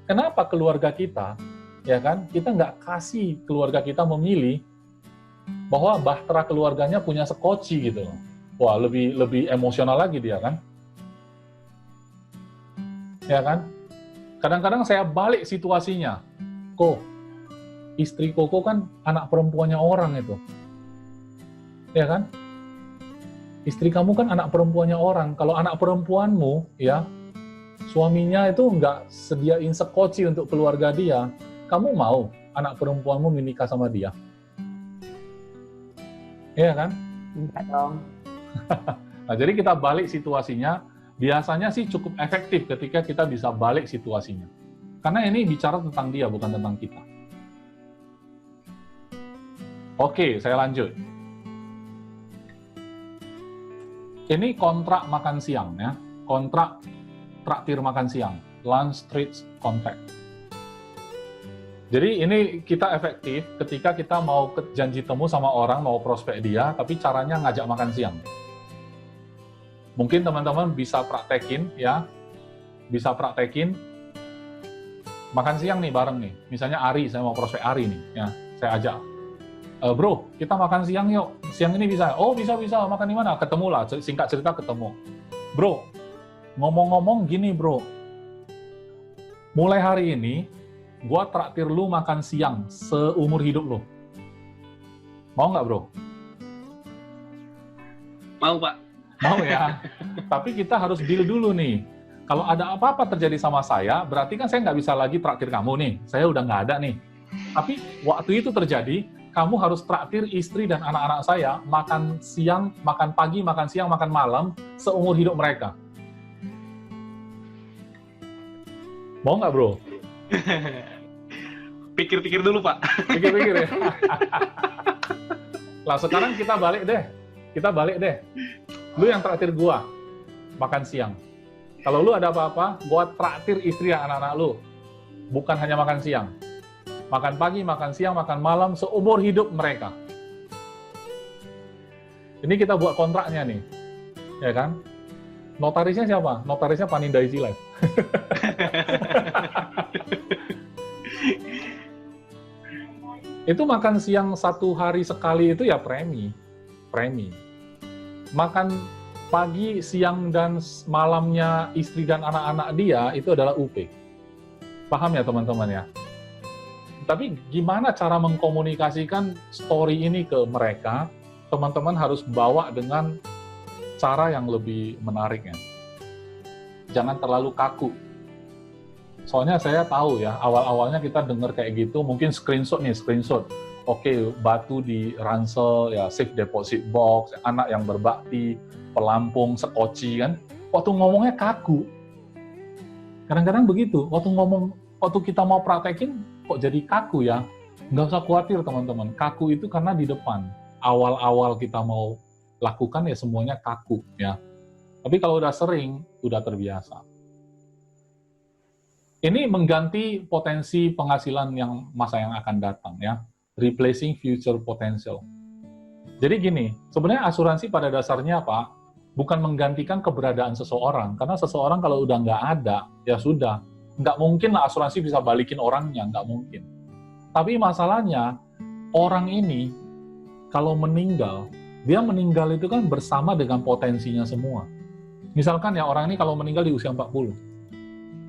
Kenapa keluarga kita, ya kan, kita nggak kasih keluarga kita memilih bahwa bahtera keluarganya punya sekoci gitu loh. Wah, lebih emosional lagi dia kan. Ya kan? Kadang-kadang saya balik situasinya. Istri Koko kan anak perempuannya orang itu. Ya kan? Istri kamu kan anak perempuannya orang. Kalau anak perempuanmu, ya, suaminya itu nggak sediain sekoci untuk keluarga dia, kamu mau anak perempuanmu menikah sama dia? Iya kan? Enggak dong. Nah, jadi kita balik situasinya, biasanya sih cukup efektif ketika kita bisa balik situasinya. Karena ini bicara tentang dia, bukan tentang kita. Oke, saya lanjut. Ini kontrak makan siang ya, kontrak traktir makan siang, lunch treats contract. Jadi ini kita efektif ketika kita mau janji temu sama orang, mau prospek dia, tapi caranya ngajak makan siang. Mungkin teman-teman bisa praktekin ya, bisa praktekin makan siang nih bareng nih. Misalnya Ari, saya mau prospek Ari nih, ya, saya ajak. Bro, kita makan siang yuk. Siang ini bisa? Oh, bisa. Makan di mana? Ketemu lah, singkat cerita ketemu. Bro, ngomong-ngomong gini bro, mulai hari ini, gua traktir lu makan siang seumur hidup lu. Mau nggak bro? Mau Pak. Mau ya. Tapi kita harus deal dulu nih. Kalau ada apa-apa terjadi sama saya, berarti kan saya nggak bisa lagi traktir kamu nih. Saya udah nggak ada nih. Tapi waktu itu terjadi, kamu harus traktir istri dan anak-anak saya makan siang, makan pagi, makan siang, makan malam seumur hidup mereka. Mau nggak bro? Pikir-pikir dulu Pak. Pikir-pikir ya. Lah sekarang kita balik deh. Lu yang traktir gua makan siang. Kalau lu ada apa-apa, gua traktir istri dan anak-anak lu. Bukan hanya makan siang. Makan pagi, makan siang, makan malam, seumur hidup mereka. Ini kita buat kontraknya nih. Ya kan? Notarisnya siapa? Notarisnya Paninda Easy Life. Itu makan siang 1 hari sekali itu ya premi. Makan pagi, siang, dan malamnya istri dan anak-anak dia itu adalah UP. Paham ya teman-teman ya? Tapi gimana cara mengkomunikasikan story ini ke mereka? Teman-teman harus bawa dengan cara yang lebih menarik ya. Jangan terlalu kaku. Soalnya saya tahu ya, awal-awalnya kita dengar kayak gitu, mungkin screenshot. Oke, batu di ransel, ya safe deposit box, anak yang berbakti, pelampung, sekoci kan. Waktu ngomongnya kaku. Kadang-kadang begitu, waktu kita mau praktekin, kok jadi kaku ya? Nggak usah khawatir teman-teman, kaku itu karena di depan. Awal-awal kita mau lakukan ya semuanya kaku ya. Tapi kalau udah sering, udah terbiasa. Ini mengganti potensi penghasilan yang masa yang akan datang ya. Replacing future potential. Jadi gini, sebenarnya asuransi pada dasarnya apa? Bukan menggantikan keberadaan seseorang. Karena seseorang kalau udah nggak ada, ya sudah. Nggak mungkin lah asuransi bisa balikin orangnya, nggak mungkin. Tapi masalahnya, orang ini kalau meninggal, dia meninggal itu kan bersama dengan potensinya semua. Misalkan ya orang ini kalau meninggal di usia 40.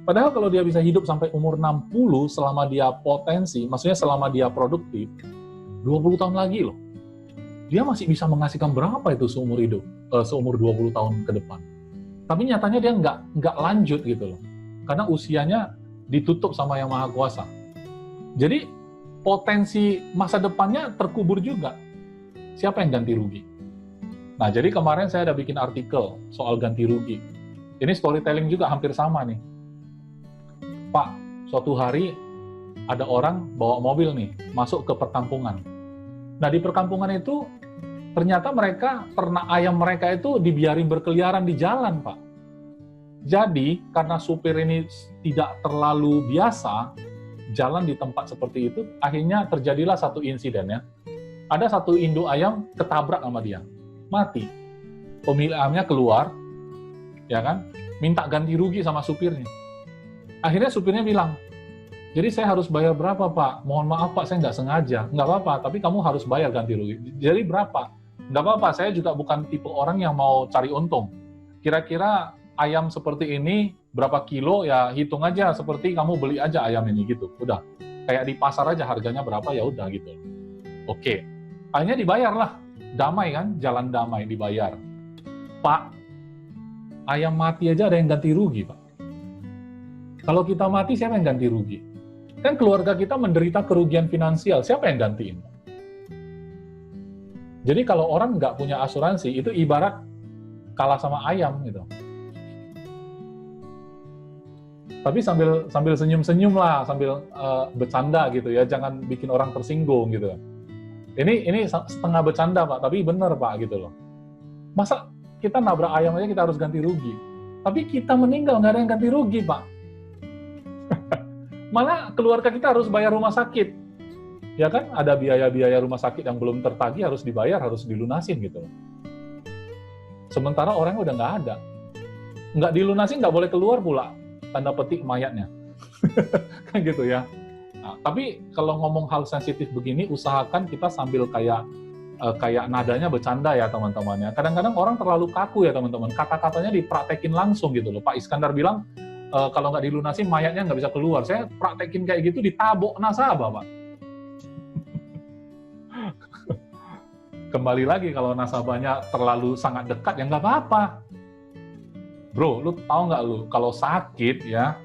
Padahal kalau dia bisa hidup sampai umur 60 selama dia potensi, maksudnya selama dia produktif, 20 tahun lagi loh. Dia masih bisa menghasilkan berapa itu seumur hidup, seumur 20 tahun ke depan. Tapi nyatanya dia nggak lanjut gitu loh. Karena usianya ditutup sama Yang Maha Kuasa. Jadi potensi masa depannya terkubur juga. Siapa yang ganti rugi? Nah, jadi kemarin saya ada bikin artikel soal ganti rugi. Ini storytelling juga hampir sama nih. Pak, suatu hari ada orang bawa mobil nih, masuk ke perkampungan. Nah, di perkampungan itu ternyata ternak ayam mereka itu dibiarin berkeliaran di jalan, Pak. Jadi, karena supir ini tidak terlalu biasa jalan di tempat seperti itu, akhirnya terjadilah satu insiden ya. Ada satu induk ayam ketabrak sama dia, mati. Pemilik ayamnya keluar, ya kan, minta ganti rugi sama supirnya. Akhirnya supirnya bilang, jadi saya harus bayar berapa, Pak? Mohon maaf, Pak, saya nggak sengaja. Nggak apa-apa, tapi kamu harus bayar ganti rugi. Jadi berapa? Nggak apa-apa, saya juga bukan tipe orang yang mau cari untung. Kira-kira ayam seperti ini, berapa kilo, ya hitung aja, seperti kamu beli aja ayam ini, gitu. Udah, kayak di pasar aja harganya berapa, ya udah gitu. Oke, akhirnya dibayar lah. Damai kan, jalan damai, dibayar. Pak, ayam mati aja ada yang ganti rugi, Pak. Kalau kita mati, siapa yang ganti rugi? Kan keluarga kita menderita kerugian finansial, siapa yang gantiin? Jadi kalau orang nggak punya asuransi, itu ibarat kalah sama ayam gitu. Tapi sambil senyum-senyum lah, sambil bercanda gitu ya, jangan bikin orang tersinggung gitu. Ini setengah bercanda, Pak, tapi bener, Pak, gitu loh. Masa kita nabrak ayam aja kita harus ganti rugi? Tapi kita meninggal nggak ada yang ganti rugi, Pak. Malah keluarga kita harus bayar rumah sakit. Ya kan, ada biaya-biaya rumah sakit yang belum tertagih harus dibayar, harus dilunasin gitu. Sementara orangnya udah nggak ada. Nggak dilunasin, nggak boleh keluar pula, tanda petik mayatnya. Kan gitu ya. Nah, tapi kalau ngomong hal sensitif begini, usahakan kita sambil kayak nadanya bercanda ya teman-temannya. Kadang-kadang orang terlalu kaku ya teman-teman. Kata-katanya dipraktekin langsung gitu loh. Pak Iskandar bilang, kalau nggak dilunasin, mayatnya nggak bisa keluar. Saya praktekin kayak gitu, ditabok nasabah, Pak. Kembali lagi, kalau nasabahnya terlalu sangat dekat, ya nggak apa-apa. Bro, lu tahu nggak lu, kalau sakit ya,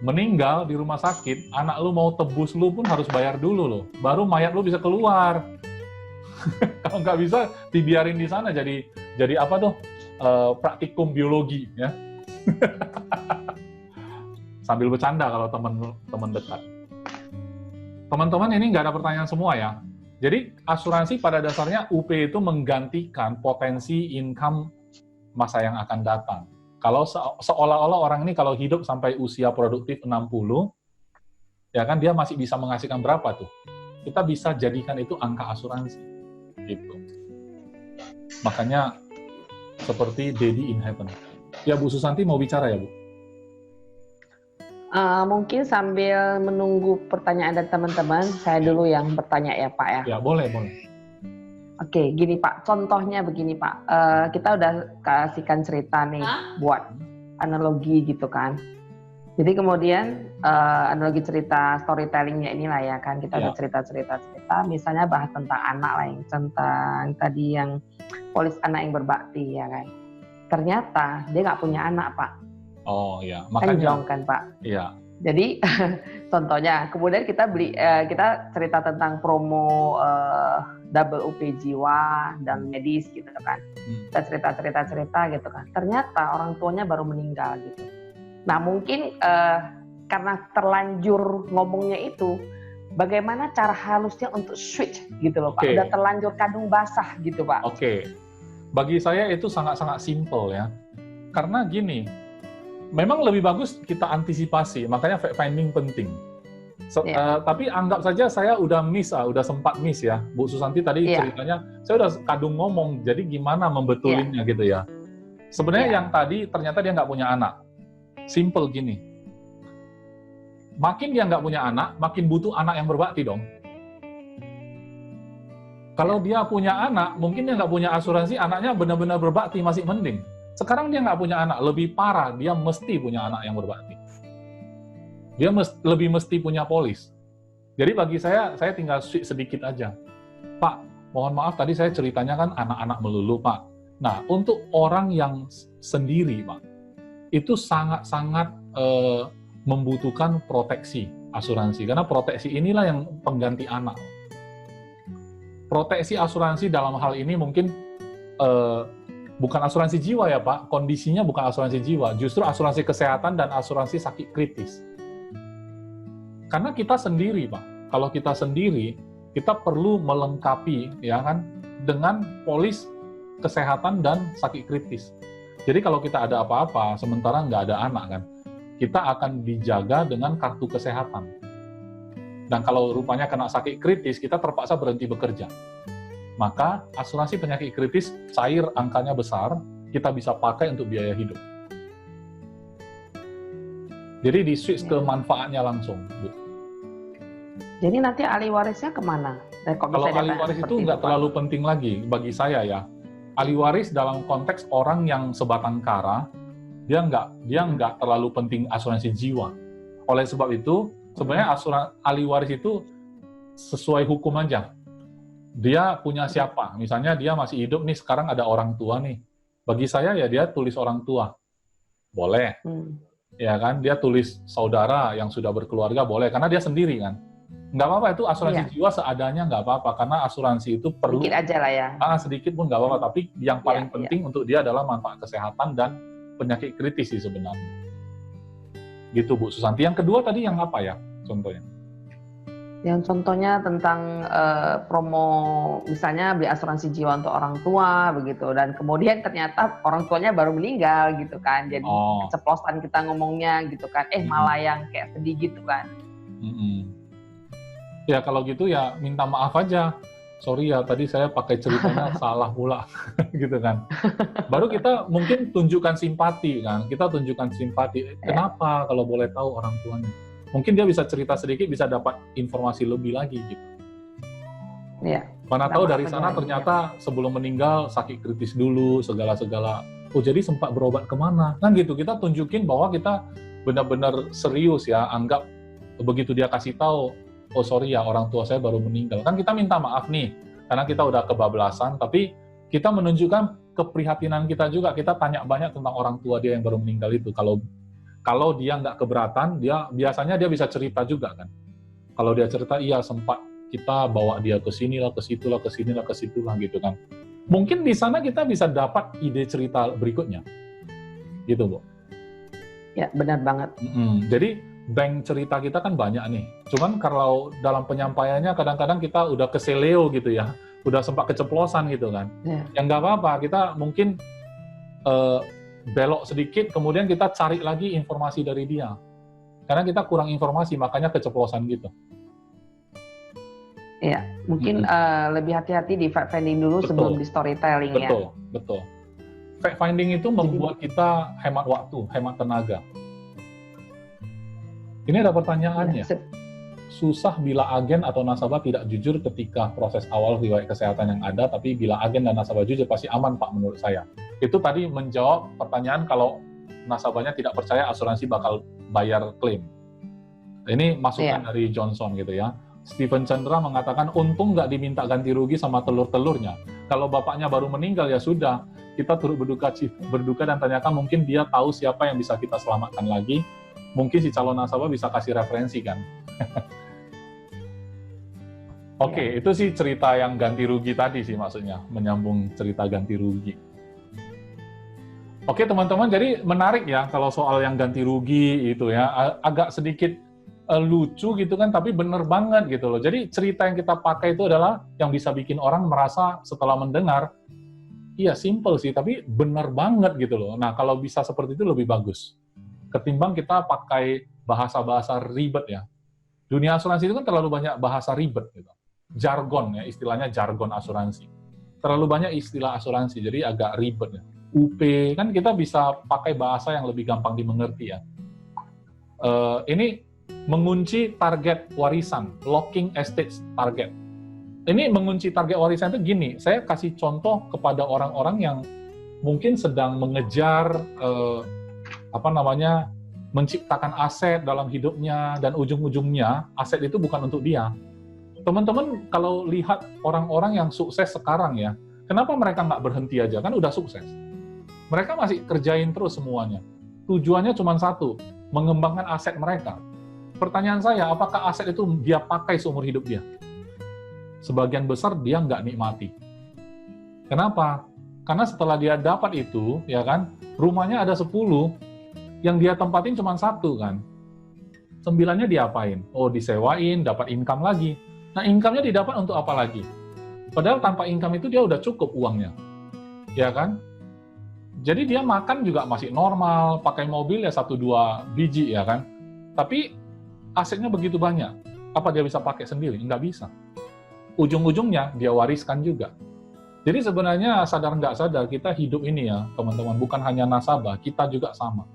meninggal di rumah sakit, anak lu mau tebus lu pun harus bayar dulu loh. Baru mayat lu bisa keluar. Kalau nggak bisa, dibiarin di sana jadi apa tuh, praktikum biologi ya. Sambil bercanda kalau teman dekat. Teman-teman, ini nggak ada pertanyaan semua ya. Jadi asuransi pada dasarnya UP itu menggantikan potensi income masa yang akan datang. Kalau seolah-olah orang ini kalau hidup sampai usia produktif 60, ya kan dia masih bisa menghasilkan berapa tuh? Kita bisa jadikan itu angka asuransi. Gitu. Makanya seperti Daddy in Heaven. Ya Bu Susanti mau bicara ya Bu? Mungkin sambil menunggu pertanyaan dari teman-teman, saya dulu yang bertanya ya Pak ya. Ya boleh. Oke, gini Pak, contohnya begini Pak, kita udah kasihkan cerita nih buat analogi gitu kan. Jadi kemudian analogi cerita storytellingnya inilah ya kan, kita udah cerita, misalnya bahas tentang anak lah, yang tentang tadi yang polis anak yang berbakti ya kan. Ternyata dia nggak punya anak Pak. Oh ya, makanya kan Pak. Iya. Jadi contohnya, kemudian kita kita cerita tentang promo double UP jiwa dan medis gitu kan. Kita cerita gitu kan. Ternyata orang tuanya baru meninggal gitu. Nah mungkin karena terlanjur ngomongnya itu, bagaimana cara halusnya untuk switch gitu loh Pak. Udah terlanjur kadung basah gitu Pak. Oke. Bagi saya itu sangat-sangat simple ya. Karena gini, memang lebih bagus kita antisipasi, makanya fact finding penting. Tapi anggap saja saya udah sempat miss ya. Bu Susanti tadi ceritanya, saya udah kadung ngomong, jadi gimana membetulinnya gitu ya. Sebenarnya yang tadi ternyata dia nggak punya anak. Simple gini. Makin dia nggak punya anak, makin butuh anak yang berbakti dong. Kalau dia punya anak, mungkin dia nggak punya asuransi, anaknya benar-benar berbakti, masih mending. Sekarang dia nggak punya anak, lebih parah, dia mesti punya anak yang berbakti. Dia lebih mesti punya polis. Jadi bagi saya tinggal switch sedikit aja. Pak, mohon maaf tadi saya ceritanya kan anak-anak melulu, Pak. Nah, untuk orang yang sendiri, Pak, itu sangat-sangat membutuhkan proteksi asuransi. Karena proteksi inilah yang pengganti anak. Proteksi asuransi dalam hal ini mungkin bukan asuransi jiwa ya, Pak. Kondisinya bukan asuransi jiwa, justru asuransi kesehatan dan asuransi sakit kritis. Karena kita sendiri, Pak. Kalau kita sendiri, kita perlu melengkapi, ya kan, dengan polis kesehatan dan sakit kritis. Jadi kalau kita ada apa-apa, sementara nggak ada anak kan, kita akan dijaga dengan kartu kesehatan. Dan kalau rupanya kena sakit kritis, kita terpaksa berhenti bekerja. Maka asuransi penyakit kritis cair angkanya besar, kita bisa pakai untuk biaya hidup. Jadi di switch ke manfaatnya langsung, Bu. Jadi nanti ahli warisnya kemana? Kalau ahli waris itu nggak terlalu penting lagi bagi saya ya. Ahli waris dalam konteks orang yang sebatang kara, dia nggak terlalu penting asuransi jiwa. Oleh sebab itu, sebenarnya ahli waris itu sesuai hukum aja. Dia punya siapa? Misalnya dia masih hidup nih, sekarang ada orang tua nih. Bagi saya ya dia tulis orang tua. Boleh. Ya kan? Dia tulis saudara yang sudah berkeluarga, boleh. Karena dia sendiri kan. Nggak apa-apa, itu asuransi jiwa seadanya nggak apa-apa. Karena asuransi itu perlu... Sedikit aja lah ya. Sedikit pun nggak apa-apa. Tapi yang paling penting untuk dia adalah manfaat kesehatan dan penyakit kritis sih sebenarnya. Gitu Bu Susanti. Yang kedua tadi yang apa ya contohnya? Yang contohnya tentang promo, misalnya beli asuransi jiwa untuk orang tua, begitu. Dan kemudian ternyata orang tuanya baru meninggal, gitu kan. Jadi keceplosan kita ngomongnya, gitu kan. Malah yang kayak sedih gitu kan. Ya kalau gitu ya minta maaf aja. Sorry ya, tadi saya pakai ceritanya salah pula, gitu kan. Baru kita mungkin tunjukkan simpati kan. Kita tunjukkan simpati. Kenapa kalau boleh tahu orang tuanya? Mungkin dia bisa cerita sedikit, bisa dapat informasi lebih lagi gitu. Iya. Mana tahu dari sana ternyata sebelum meninggal sakit kritis dulu, segala-segala. Oh jadi sempat berobat kemana? Kan gitu, kita tunjukin bahwa kita benar-benar serius ya, anggap begitu dia kasih tahu, oh sorry ya orang tua saya baru meninggal. Kan kita minta maaf nih, karena kita udah kebablasan, tapi kita menunjukkan keprihatinan kita juga, kita tanya banyak tentang orang tua dia yang baru meninggal itu. Kalau dia nggak keberatan, biasanya dia bisa cerita juga kan. Kalau dia cerita, iya sempat kita bawa dia ke sinilah, ke situlah, ke sinilah, ke situlah gitu kan. Mungkin di sana kita bisa dapat ide cerita berikutnya, gitu Bu. Ya benar banget. Jadi bank cerita kita kan banyak nih. Cuman kalau dalam penyampaiannya kadang-kadang kita udah keseleo gitu ya, udah sempat keceplosan gitu kan. Yang nggak apa-apa, kita mungkin belok sedikit, kemudian kita cari lagi informasi dari dia. Karena kita kurang informasi, makanya keceplosan gitu. Iya, mungkin lebih hati-hati di fact finding dulu sebelum di storytelling ya. Betul. Fact finding itu membuat kita hemat waktu, hemat tenaga. Ini ada pertanyaannya. Susah bila agen atau nasabah tidak jujur ketika proses awal riwayat kesehatan yang ada, tapi bila agen dan nasabah jujur pasti aman Pak menurut saya. Itu tadi menjawab pertanyaan kalau nasabahnya tidak percaya asuransi bakal bayar klaim. Ini masukan dari Johnson gitu ya. Stephen Chandra mengatakan untung nggak diminta ganti rugi sama telur-telurnya. Kalau bapaknya baru meninggal ya sudah, kita turut berduka dan tanyakan mungkin dia tahu siapa yang bisa kita selamatkan lagi. Mungkin si calon nasabah bisa kasih referensi kan. Oke, itu sih cerita yang ganti rugi tadi sih maksudnya, menyambung cerita ganti rugi. Oke teman-teman, jadi menarik ya kalau soal yang ganti rugi itu ya, agak sedikit lucu gitu kan, tapi bener banget gitu loh. Jadi cerita yang kita pakai itu adalah yang bisa bikin orang merasa setelah mendengar, iya simple sih, tapi bener banget gitu loh. Nah kalau bisa seperti itu lebih bagus, ketimbang kita pakai bahasa-bahasa ribet ya. Dunia asuransi itu kan terlalu banyak bahasa ribet gitu. Jargon ya, istilahnya jargon asuransi. Terlalu banyak istilah asuransi, jadi agak ribet ya. UP, kan kita bisa pakai bahasa yang lebih gampang dimengerti ya. Ini mengunci target warisan, locking estate target. Ini mengunci target warisan itu gini, saya kasih contoh kepada orang-orang yang mungkin sedang mengejar menciptakan aset dalam hidupnya, dan ujung-ujungnya aset itu bukan untuk dia. Teman-teman kalau lihat orang-orang yang sukses sekarang ya, kenapa mereka nggak berhenti aja? Kan udah sukses. Mereka masih kerjain terus semuanya. Tujuannya cuma satu, mengembangkan aset mereka. Pertanyaan saya, apakah aset itu dia pakai seumur hidup dia? Sebagian besar dia nggak nikmati. Kenapa? Karena setelah dia dapat itu, ya kan, rumahnya ada 10, yang dia tempatin cuma 1 kan. 9-nya diapain? Oh, disewain, dapat income lagi. Nah, income-nya didapat untuk apa lagi? Padahal tanpa income itu dia udah cukup uangnya. Ya kan? Jadi dia makan juga masih normal, pakai mobil ya 1-2 biji ya kan. Tapi asetnya begitu banyak. Apa dia bisa pakai sendiri? Nggak bisa. Ujung-ujungnya dia wariskan juga. Jadi sebenarnya sadar nggak sadar kita hidup ini ya teman-teman, bukan hanya nasabah, kita juga sama.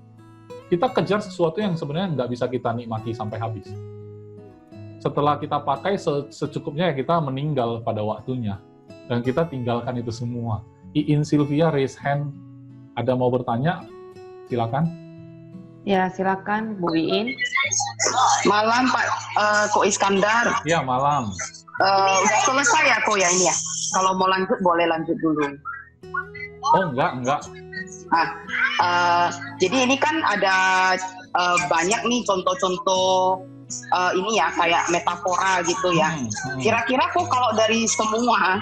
Kita kejar sesuatu yang sebenarnya nggak bisa kita nikmati sampai habis. Setelah kita pakai secukupnya ya kita meninggal pada waktunya. Dan kita tinggalkan itu semua. Iin Sylvia raise hand. Ada mau bertanya? Silakan. Ya, silakan Bu Iin. Malam Pak Ko Iskandar. Ya, malam. Udah selesai ya Ko ya ini ya? Kalau mau lanjut boleh lanjut dulu. Oh, enggak. Jadi ini kan ada banyak nih contoh-contoh ini ya kayak metafora gitu ya. Kira-kira kok kalau dari semua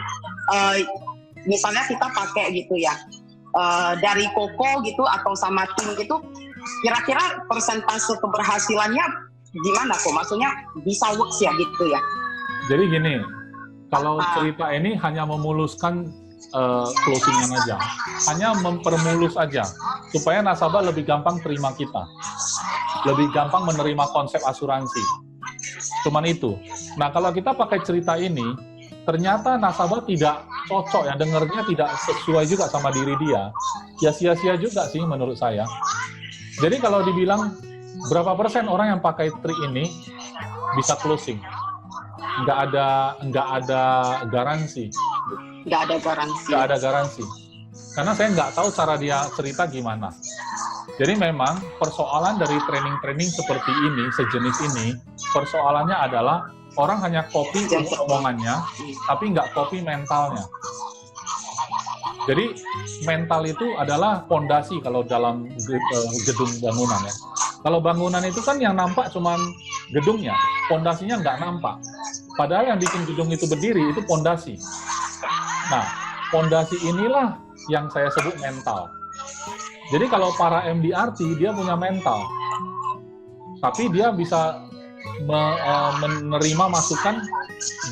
misalnya kita pakai gitu ya dari Koko gitu atau sama tim gitu, kira-kira persentase keberhasilannya gimana kok? Maksudnya bisa works ya gitu ya? Jadi gini, kalau cerita ini hanya memuluskan closing-nya aja, hanya mempermulus aja, supaya nasabah lebih gampang terima kita, lebih gampang menerima konsep asuransi. Cuman itu. Nah, kalau kita pakai cerita ini, ternyata nasabah tidak cocok ya, dengernya tidak sesuai juga sama diri dia, ya sia-sia juga sih menurut saya. Jadi kalau dibilang berapa persen orang yang pakai trik ini bisa closing, nggak ada garansi. Nggak ada garansi. Karena saya nggak tahu cara dia cerita gimana. Jadi memang persoalan dari training-training seperti ini, sejenis ini, persoalannya adalah orang hanya copy omongannya, tapi nggak copy mentalnya. Jadi mental itu adalah fondasi kalau dalam gedung bangunan ya. Kalau bangunan itu kan yang nampak cuma gedungnya, fondasinya nggak nampak. Padahal yang bikin gedung itu berdiri itu fondasi. Nah, fondasi inilah yang saya sebut mental. Jadi kalau para MDRT, dia punya mental. Tapi dia bisa menerima masukan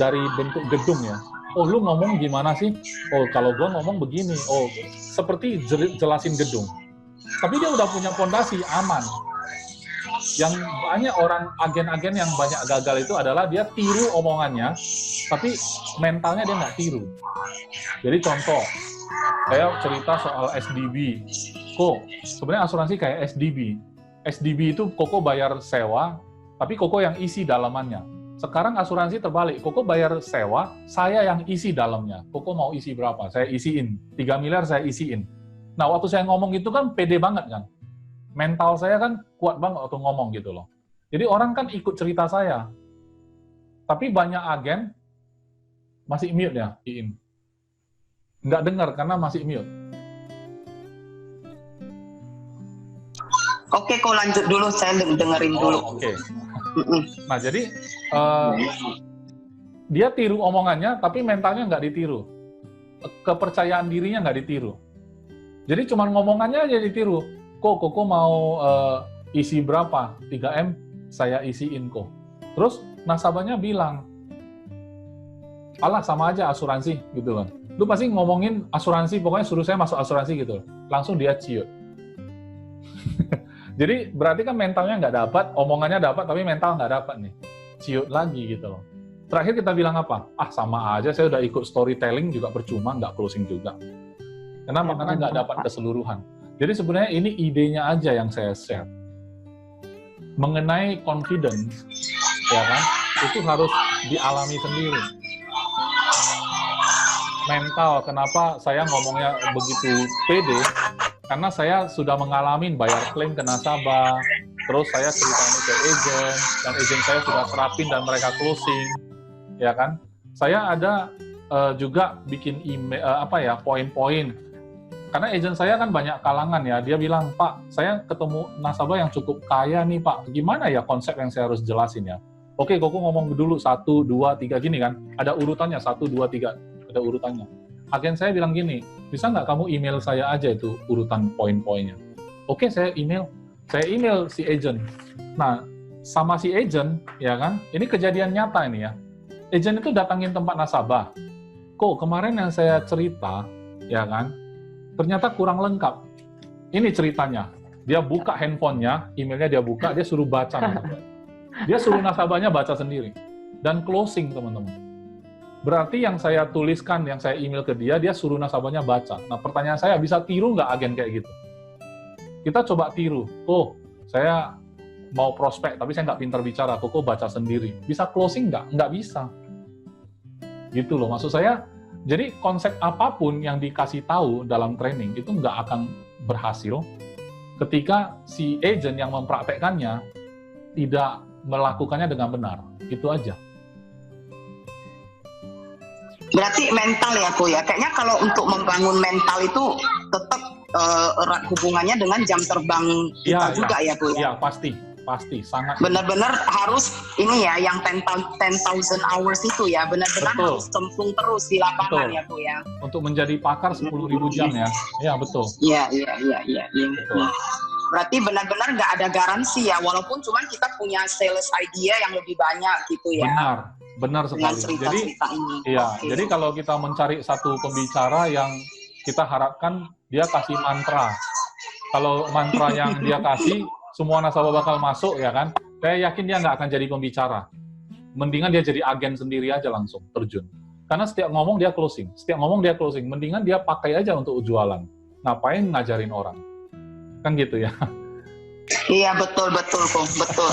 dari bentuk gedung ya. Oh, lu ngomong gimana sih? Oh, kalau gua ngomong begini. Oh, seperti jelasin gedung. Tapi dia udah punya fondasi, aman. Yang banyak orang agen-agen yang banyak gagal itu adalah dia tiru omongannya, tapi mentalnya dia nggak tiru. Jadi contoh, saya cerita soal SDB. Sebenarnya asuransi kayak SDB. SDB itu Koko bayar sewa, tapi Koko yang isi dalamannya. Sekarang asuransi terbalik, Koko bayar sewa, saya yang isi dalamnya. Koko mau isi berapa? Saya isiin. 3 miliar saya isiin. Nah, waktu saya ngomong itu kan pede banget kan. Mental saya kan kuat banget waktu ngomong gitu loh. Jadi orang kan ikut cerita saya. Tapi banyak agen masih mute ya, Iin. Nggak dengar karena masih mute. Oke, kok lanjut dulu, saya dengerin dulu. Oke. Nah, jadi dia tiru omongannya, tapi mentalnya nggak ditiru. Kepercayaan dirinya nggak ditiru. Jadi cuma ngomongannya aja ditiru. Koko mau isi berapa? 3M, saya isiin kok. Terus nasabahnya bilang, alah sama aja asuransi gitu kan. Lu pasti ngomongin asuransi, pokoknya suruh saya masuk asuransi gitu. Langsung dia ciut. Jadi berarti kan mentalnya nggak dapat, omongannya dapat, tapi mental nggak dapat nih. Ciut lagi gitu loh. Terakhir kita bilang apa? Ah sama aja, saya udah ikut storytelling juga percuma, nggak closing juga. Kenapa? Karena nggak dapat keseluruhan. Jadi sebenarnya ini idenya aja yang saya share. Mengenai confidence, ya kan, itu harus dialami sendiri. Mental, kenapa saya ngomongnya begitu pede? Karena saya sudah mengalami bayar klaim ke nasabah, terus saya cerita ini ke agent, dan agent saya sudah terapin dan mereka closing, ya kan? Saya ada juga bikin email, poin-poin. Karena agent saya kan banyak kalangan ya, dia bilang, Pak, saya ketemu nasabah yang cukup kaya nih Pak, gimana ya konsep yang saya harus jelasin ya? Oke, Koko ngomong dulu 1, 2, 3 gini kan, ada urutannya 1, 2, 3, ada urutannya. Agen saya bilang gini, bisa nggak kamu email saya aja itu urutan poin-poinnya? Oke, saya email si agent. Nah, sama si agent, ya kan, ini kejadian nyata ini ya. Agent itu datangin tempat nasabah. Kok kemarin yang saya cerita, ya kan, ternyata kurang lengkap. Ini ceritanya. Dia buka handphonenya, emailnya dia buka, dia suruh baca. Dia suruh nasabahnya baca sendiri. Dan closing, teman-teman. Berarti yang saya tuliskan, yang saya email ke dia, dia suruh nasabahnya baca. Nah, pertanyaan saya, bisa tiru nggak agen kayak gitu? Kita coba tiru. Oh, saya mau prospek, tapi saya nggak pintar bicara. Koko baca sendiri. Bisa closing nggak? Nggak bisa. Gitu loh, maksud saya. Jadi konsep apapun yang dikasih tahu dalam training, itu nggak akan berhasil ketika si agent yang mempraktekkannya tidak melakukannya dengan benar. Itu aja. Berarti mental ya, Bu ya. Kayaknya kalau untuk membangun mental itu tetap erat hubungannya dengan jam terbang kita juga ya, Bu ya. Iya, pasti sangat. Benar-benar harus ini ya, yang 10,000 hours itu ya, benar-benar harus cemplung terus di lapangan ya, Bu ya. Untuk menjadi pakar 10.000 jam ya. Iya, betul. Iya. Berarti benar-benar nggak ada garansi ya, walaupun cuman kita punya sales idea yang lebih banyak gitu ya. Benar sekali. Jadi kalau kita mencari satu pembicara yang kita harapkan dia kasih mantra. Kalau mantra yang dia kasih, semua nasabah bakal masuk ya kan. Saya yakin dia nggak akan jadi pembicara. Mendingan dia jadi agen sendiri aja langsung terjun. Karena setiap ngomong dia closing. Mendingan dia pakai aja untuk jualan. Ngapain ngajarin orang? Kan gitu ya. Iya, betul kok, betul.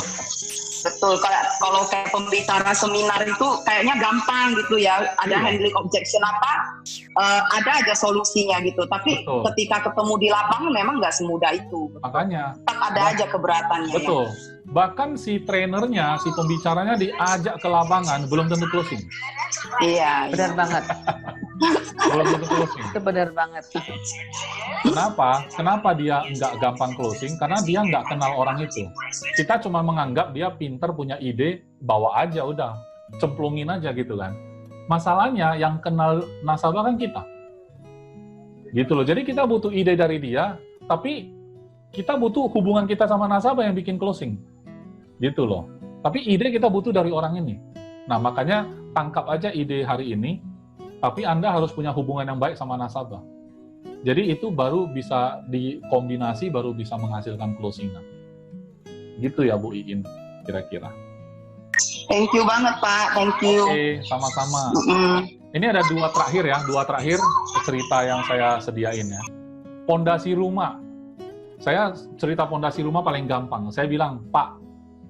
Kalau kayak pembicara seminar itu kayaknya gampang gitu ya, ada handling objection ada aja solusinya gitu. Tapi ketika ketemu di lapangan memang nggak semudah itu. Makanya. Tetap ada aja keberatannya. Betul. Ya. Bahkan si trainernya, si pembicaranya diajak ke lapangan belum tentu closing. Iya. Benar banget. Belum tentu closing. Itu benar banget. Kenapa dia nggak gampang closing? Karena dia nggak kenal orang itu. Kita cuma menganggap dia pinter, punya ide, bawa aja udah. Cemplungin aja gitu kan. Masalahnya yang kenal nasabah kan kita. Gitu loh. Jadi kita butuh ide dari dia, tapi kita butuh hubungan kita sama nasabah yang bikin closing. Gitu loh. Tapi ide kita butuh dari orang ini. Nah, makanya tangkap aja ide hari ini, tapi Anda harus punya hubungan yang baik sama nasabah. Jadi itu baru bisa dikombinasi, baru bisa menghasilkan closingan. Gitu ya Bu Iin, kira-kira. Thank you banget Pak, thank you. Oke, sama-sama. Ini ada dua terakhir cerita yang saya sediain ya. Pondasi rumah. Saya cerita pondasi rumah paling gampang. Saya bilang, Pak,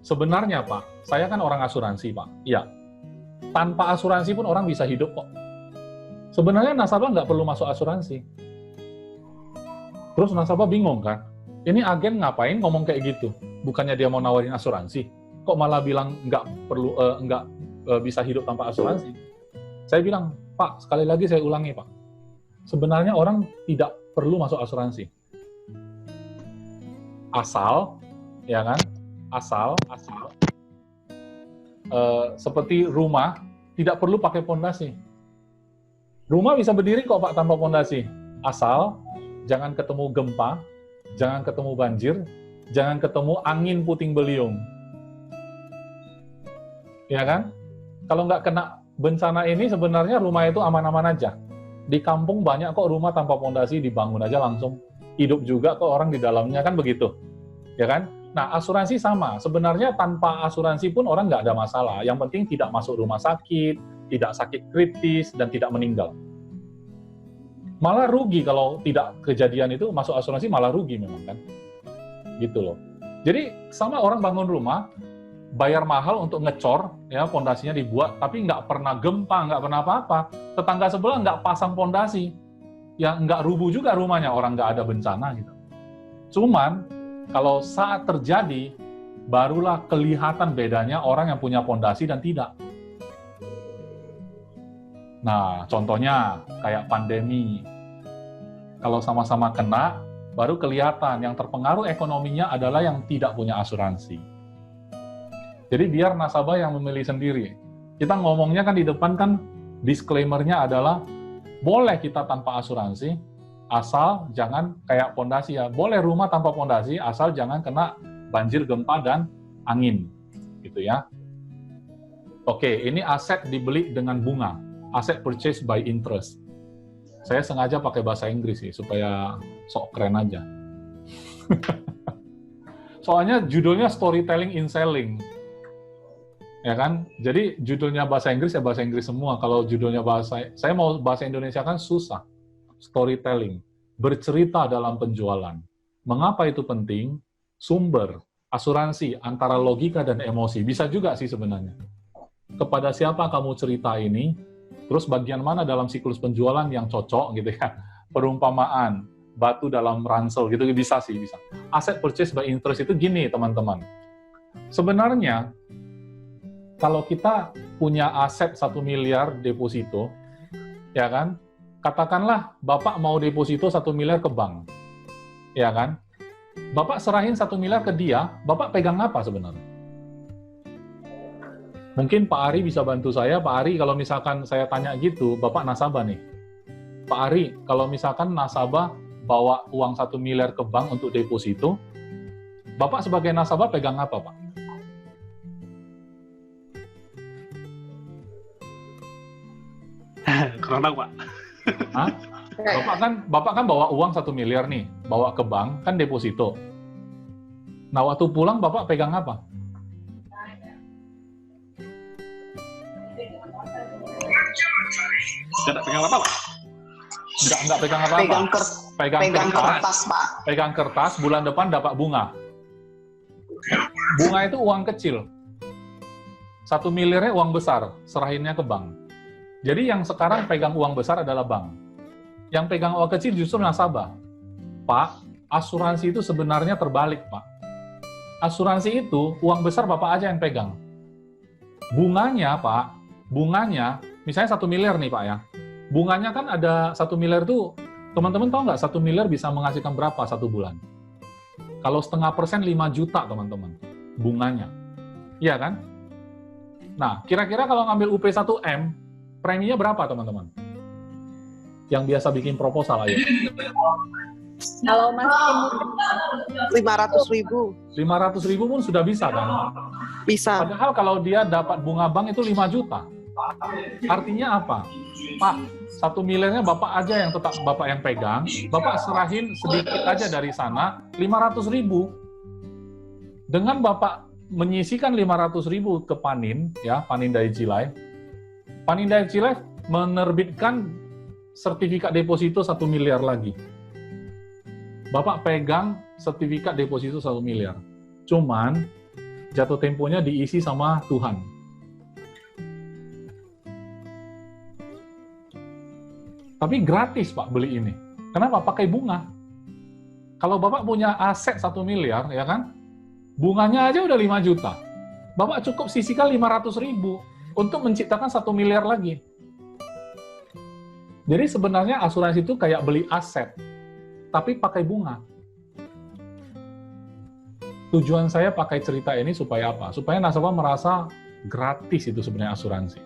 sebenarnya Pak, saya kan orang asuransi Pak. Iya, tanpa asuransi pun orang bisa hidup kok. Sebenarnya nasabah nggak perlu masuk asuransi. Terus nasabah bingung kan, ini agen ngapain ngomong kayak gitu? Bukannya dia mau nawarin asuransi, kok malah bilang nggak perlu, nggak bisa hidup tanpa asuransi? Saya bilang, Pak, sekali lagi saya ulangi Pak, sebenarnya orang tidak perlu masuk asuransi. Asal, ya kan? Asal, seperti rumah tidak perlu pakai pondasi. Rumah bisa berdiri kok Pak tanpa pondasi. Asal jangan ketemu gempa, jangan ketemu banjir, jangan ketemu angin puting beliung. Ya kan? Kalau nggak kena bencana ini sebenarnya rumah itu aman-aman aja. Di kampung banyak kok rumah tanpa pondasi, dibangun aja langsung. Hidup juga kok orang di dalamnya, kan begitu. Ya kan? Nah, asuransi sama. Sebenarnya tanpa asuransi pun orang nggak ada masalah. Yang penting tidak masuk rumah sakit, tidak sakit kritis, dan tidak meninggal. Malah rugi kalau tidak kejadian itu, masuk asuransi malah rugi memang kan. Gitu loh. Jadi sama orang bangun rumah, bayar mahal untuk ngecor, ya pondasinya dibuat, tapi nggak pernah gempa, nggak pernah apa-apa. Tetangga sebelah nggak pasang pondasi, ya nggak rubuh juga rumahnya, orang nggak ada bencana gitu. Cuman kalau saat terjadi barulah kelihatan bedanya orang yang punya pondasi dan tidak. Nah, contohnya kayak pandemi. Kalau sama-sama kena, baru kelihatan yang terpengaruh ekonominya adalah yang tidak punya asuransi. Jadi biar nasabah yang memilih sendiri. Kita ngomongnya kan di depan kan disclaimer-nya adalah boleh kita tanpa asuransi, asal jangan kayak pondasi ya. Boleh rumah tanpa pondasi, asal jangan kena banjir, gempa, dan angin. Gitu ya. Oke, ini aset dibeli dengan bunga. Aset purchase by interest. Saya sengaja pakai bahasa Inggris sih, supaya sok keren aja. Soalnya judulnya storytelling in selling. Ya kan? Jadi judulnya bahasa Inggris ya bahasa Inggris semua. Kalau judulnya saya mau bahasa Indonesia kan susah. Storytelling. Bercerita dalam penjualan. Mengapa itu penting? Sumber, asuransi, antara logika dan emosi. Bisa juga sih sebenarnya. Kepada siapa kamu cerita ini? Terus bagian mana dalam siklus penjualan yang cocok gitu ya? Perumpamaan, batu dalam ransel gitu bisa sih, bisa. Aset purchase by interest itu gini teman-teman. Sebenarnya kalau kita punya aset 1 miliar deposito, ya kan? Katakanlah Bapak mau deposito 1 miliar ke bank. Ya kan? Bapak serahin 1 miliar ke dia, Bapak pegang apa sebenarnya? Mungkin Pak Ari bisa bantu saya. Pak Ari, kalau misalkan saya tanya gitu, Bapak nasabah nih. Pak Ari, kalau misalkan nasabah bawa uang 1 miliar ke bank untuk deposito, Bapak sebagai nasabah pegang apa, Pak? Kurang tahu, Pak. Hah? Bapak kan bawa uang 1 miliar nih, bawa ke bank, kan deposito. Nah, waktu pulang Bapak pegang apa? Tidak pegang apa, Pak? Enggak pegang apa-apa. Pegang kertas, Pak. Pegang kertas, bulan depan dapat bunga. Bunga itu uang kecil. 1 miliarnya uang besar, serahinnya ke bank. Jadi yang sekarang pegang uang besar adalah bank. Yang pegang uang kecil justru nasabah. Pak, asuransi itu sebenarnya terbalik, Pak. Asuransi itu, uang besar Bapak aja yang pegang. Bunganya, Pak, bunganya, misalnya 1 miliar nih, Pak ya. Bunganya kan ada 1 miliar itu, teman-teman tahu nggak 1 miliar bisa menghasilkan berapa 1 bulan? Kalau 0,5% 5 juta, teman-teman. Bunganya. Iya kan? Nah, kira-kira kalau ngambil UP 1M, preminya berapa, teman-teman? Yang biasa bikin proposal, ayo. Kalau masih 500.000. 500.000 pun sudah bisa, kan? Bisa. Padahal kalau dia dapat bunga bank itu 5 juta. Artinya apa? Pak, 1 miliarnya Bapak aja yang tetap Bapak yang pegang, Bapak serahin sedikit aja dari sana, 500.000. Dengan Bapak menyisikan 500.000 ke Panin, ya, Panin Dai-ichi Life, Panin Dai-ichi Life menerbitkan sertifikat deposito 1 miliar lagi. Bapak pegang sertifikat deposito 1 miliar. Cuman, jatuh temponya diisi sama Tuhan. Tapi gratis, Pak, beli ini. Kenapa? Pakai bunga. Kalau Bapak punya aset 1 miliar, ya kan? Bunganya aja udah 5 juta. Bapak cukup sisihkan 500.000 untuk menciptakan 1 miliar lagi. Jadi sebenarnya asuransi itu kayak beli aset, tapi pakai bunga. Tujuan saya pakai cerita ini supaya apa? Supaya nasabah merasa gratis itu sebenarnya asuransi.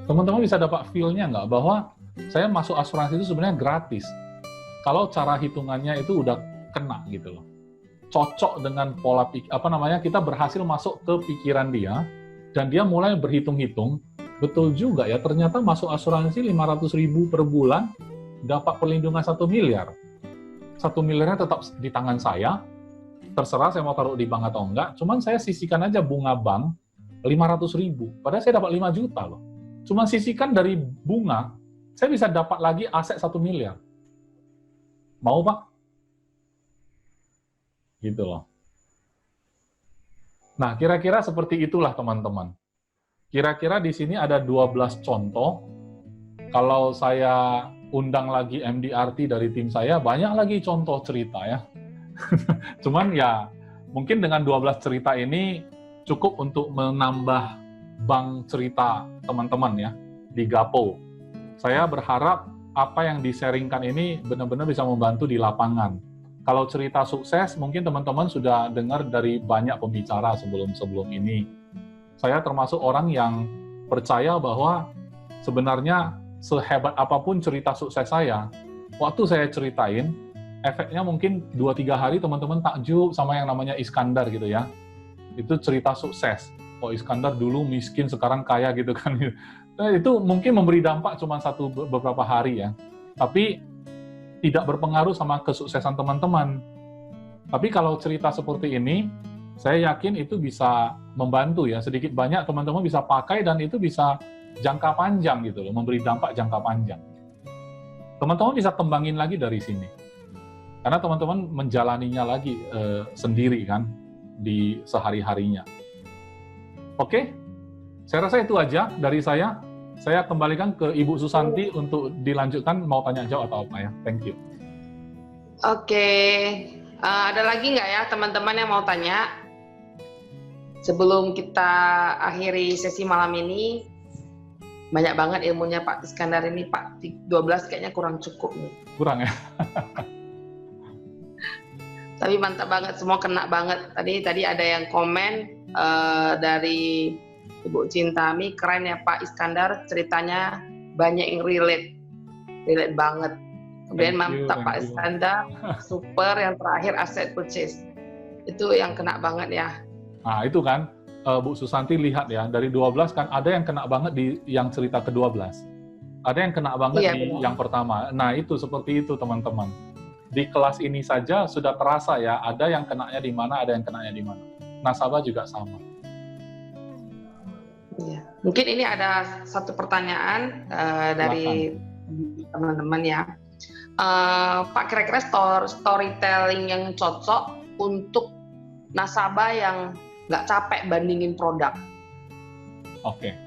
Teman-teman bisa dapat feel-nya nggak bahwa saya masuk asuransi itu sebenarnya gratis. Kalau cara hitungannya itu udah kena gitu loh. Cocok dengan pola kita berhasil masuk ke pikiran dia dan dia mulai berhitung-hitung, betul juga ya ternyata masuk asuransi 500.000 per bulan dapat perlindungan 1 miliar. 1 miliarnya tetap di tangan saya. Terserah saya mau taruh di bank atau enggak, cuman saya sisihkan aja bunga bank 500.000. Padahal saya dapat 5 juta loh. Cuma sisihkan dari bunga, saya bisa dapat lagi aset 1 miliar. Mau, Pak? Gitu loh. Nah, kira-kira seperti itulah, teman-teman. Kira-kira di sini ada 12 contoh. Kalau saya undang lagi MDRT dari tim saya, banyak lagi contoh cerita ya. Cuman ya, mungkin dengan 12 cerita ini cukup untuk menambah bank cerita teman-teman ya, di Gapo. Saya berharap apa yang di-sharingkan ini benar-benar bisa membantu di lapangan. Kalau cerita sukses, mungkin teman-teman sudah dengar dari banyak pembicara sebelum ini. Saya termasuk orang yang percaya bahwa sebenarnya sehebat apapun cerita sukses saya, waktu saya ceritain, efeknya mungkin 2-3 hari teman-teman takjub sama yang namanya Iskandar gitu ya. Itu cerita sukses. Oh, Iskandar dulu miskin, sekarang kaya gitu kan. Nah, itu mungkin memberi dampak cuma beberapa hari ya. Tapi tidak berpengaruh sama kesuksesan teman-teman. Tapi kalau cerita seperti ini, saya yakin itu bisa membantu ya. Sedikit banyak teman-teman bisa pakai dan itu bisa jangka panjang gitu loh, memberi dampak jangka panjang. Teman-teman bisa kembangin lagi dari sini. Karena teman-teman menjalaninya lagi sendiri kan, di sehari-harinya. Oke, saya rasa itu aja dari saya. Saya kembalikan ke Ibu Susanti untuk dilanjutkan, mau tanya jawab atau apa ya. Thank you. Oke, ada lagi nggak ya teman-teman yang mau tanya? Sebelum kita akhiri sesi malam ini, banyak banget ilmunya Pak Iskandar ini, Pak. 12 kayaknya kurang cukup nih. Kurang ya? Tapi mantap banget, semua kena banget. Tadi ada yang komen dari Ibu Cintami, keren ya Pak Iskandar, ceritanya banyak yang relate banget. Kemudian mantap Pak Iskandar, super. Yang terakhir asset purchase, itu yang kena banget ya. Nah itu kan, Bu Susanti lihat ya, dari 12 kan ada yang kena banget di yang cerita ke-12. Ada yang kena banget di yang pertama. Nah itu seperti itu teman-teman. Di kelas ini saja sudah terasa ya, ada yang kenanya di mana, ada yang kenanya di mana. Nasabah juga sama. Ya. Mungkin ini ada satu pertanyaan dari teman-teman ya. Pak, kira-kira storytelling yang cocok untuk nasabah yang nggak capek bandingin produk. Oke.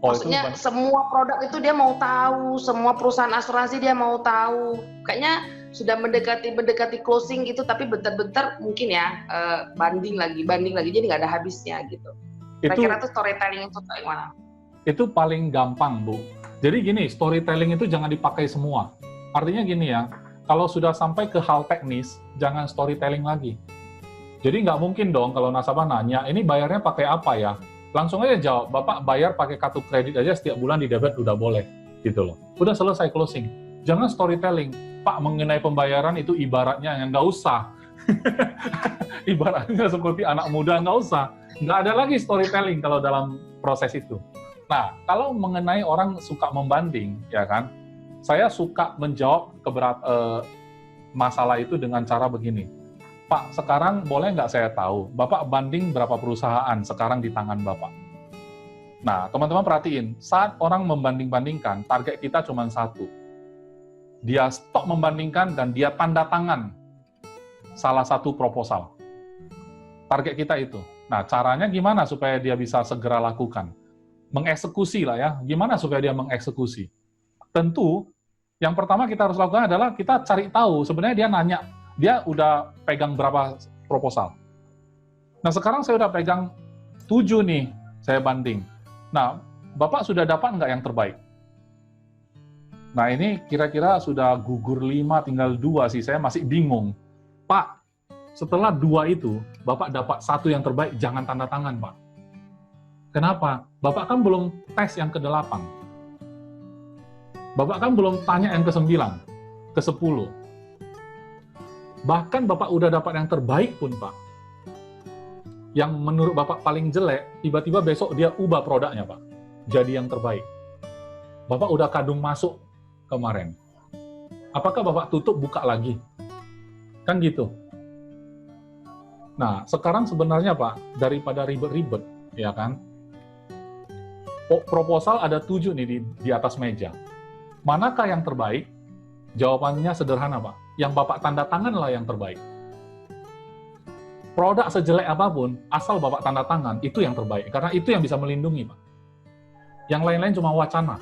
Maksudnya semua produk itu dia mau tahu, semua perusahaan asuransi dia mau tahu. Kayaknya sudah mendekati closing gitu, tapi bentar-bentar mungkin ya banding lagi, jadi nggak ada habisnya gitu. Kira-kira itu storytelling yang cocok yang mana? Itu paling gampang, Bu. Jadi gini, storytelling itu jangan dipakai semua. Artinya gini ya, kalau sudah sampai ke hal teknis, jangan storytelling lagi. Jadi nggak mungkin dong kalau nasabah nanya, ini bayarnya pakai apa ya? Langsung aja jawab, Bapak bayar pakai kartu kredit aja setiap bulan di debit udah boleh. Gitu loh. Udah selesai closing. Jangan storytelling. Pak, mengenai pembayaran itu ibaratnya yang nggak usah. Ibaratnya seperti anak muda, nggak usah. Nggak ada lagi storytelling kalau dalam proses itu. Nah, kalau mengenai orang suka membanding, ya kan, saya suka menjawab masalah itu dengan cara begini. Pak, sekarang boleh nggak saya tahu, Bapak banding berapa perusahaan sekarang di tangan Bapak? Nah, teman-teman perhatiin, saat orang membanding-bandingkan, target kita cuma satu. Dia stop membandingkan dan dia tanda tangan salah satu proposal. Target kita itu. Nah, caranya gimana supaya dia bisa segera lakukan? Mengeksekusi lah ya. Gimana supaya dia mengeksekusi? Tentu, yang pertama kita harus lakukan adalah kita cari tahu, sebenarnya dia nanya, dia udah pegang berapa proposal. Nah, sekarang saya udah pegang 7 nih, saya banding. Nah, Bapak sudah dapat nggak yang terbaik? Nah, ini kira-kira sudah gugur 5, tinggal 2 sih, saya masih bingung. Pak, setelah 2 itu, Bapak dapat 1 yang terbaik, jangan tanda tangan, Pak. Kenapa? Bapak kan belum tes yang ke-8. Bapak kan belum tanya yang ke-9, ke-10. Bahkan Bapak udah dapat yang terbaik pun, Pak. Yang menurut Bapak paling jelek, tiba-tiba besok dia ubah produknya, Pak. Jadi yang terbaik. Bapak udah kadung masuk kemarin. Apakah Bapak tutup, buka lagi? Kan gitu. Nah, sekarang sebenarnya, Pak, daripada ribet-ribet, ya kan? Proposal ada 7 nih di atas meja. Manakah yang terbaik? Jawabannya sederhana, Pak. Yang Bapak tanda tangan lah yang terbaik. Produk sejelek apapun, asal Bapak tanda tangan, itu yang terbaik. Karena itu yang bisa melindungi, Pak. Yang lain-lain cuma wacana.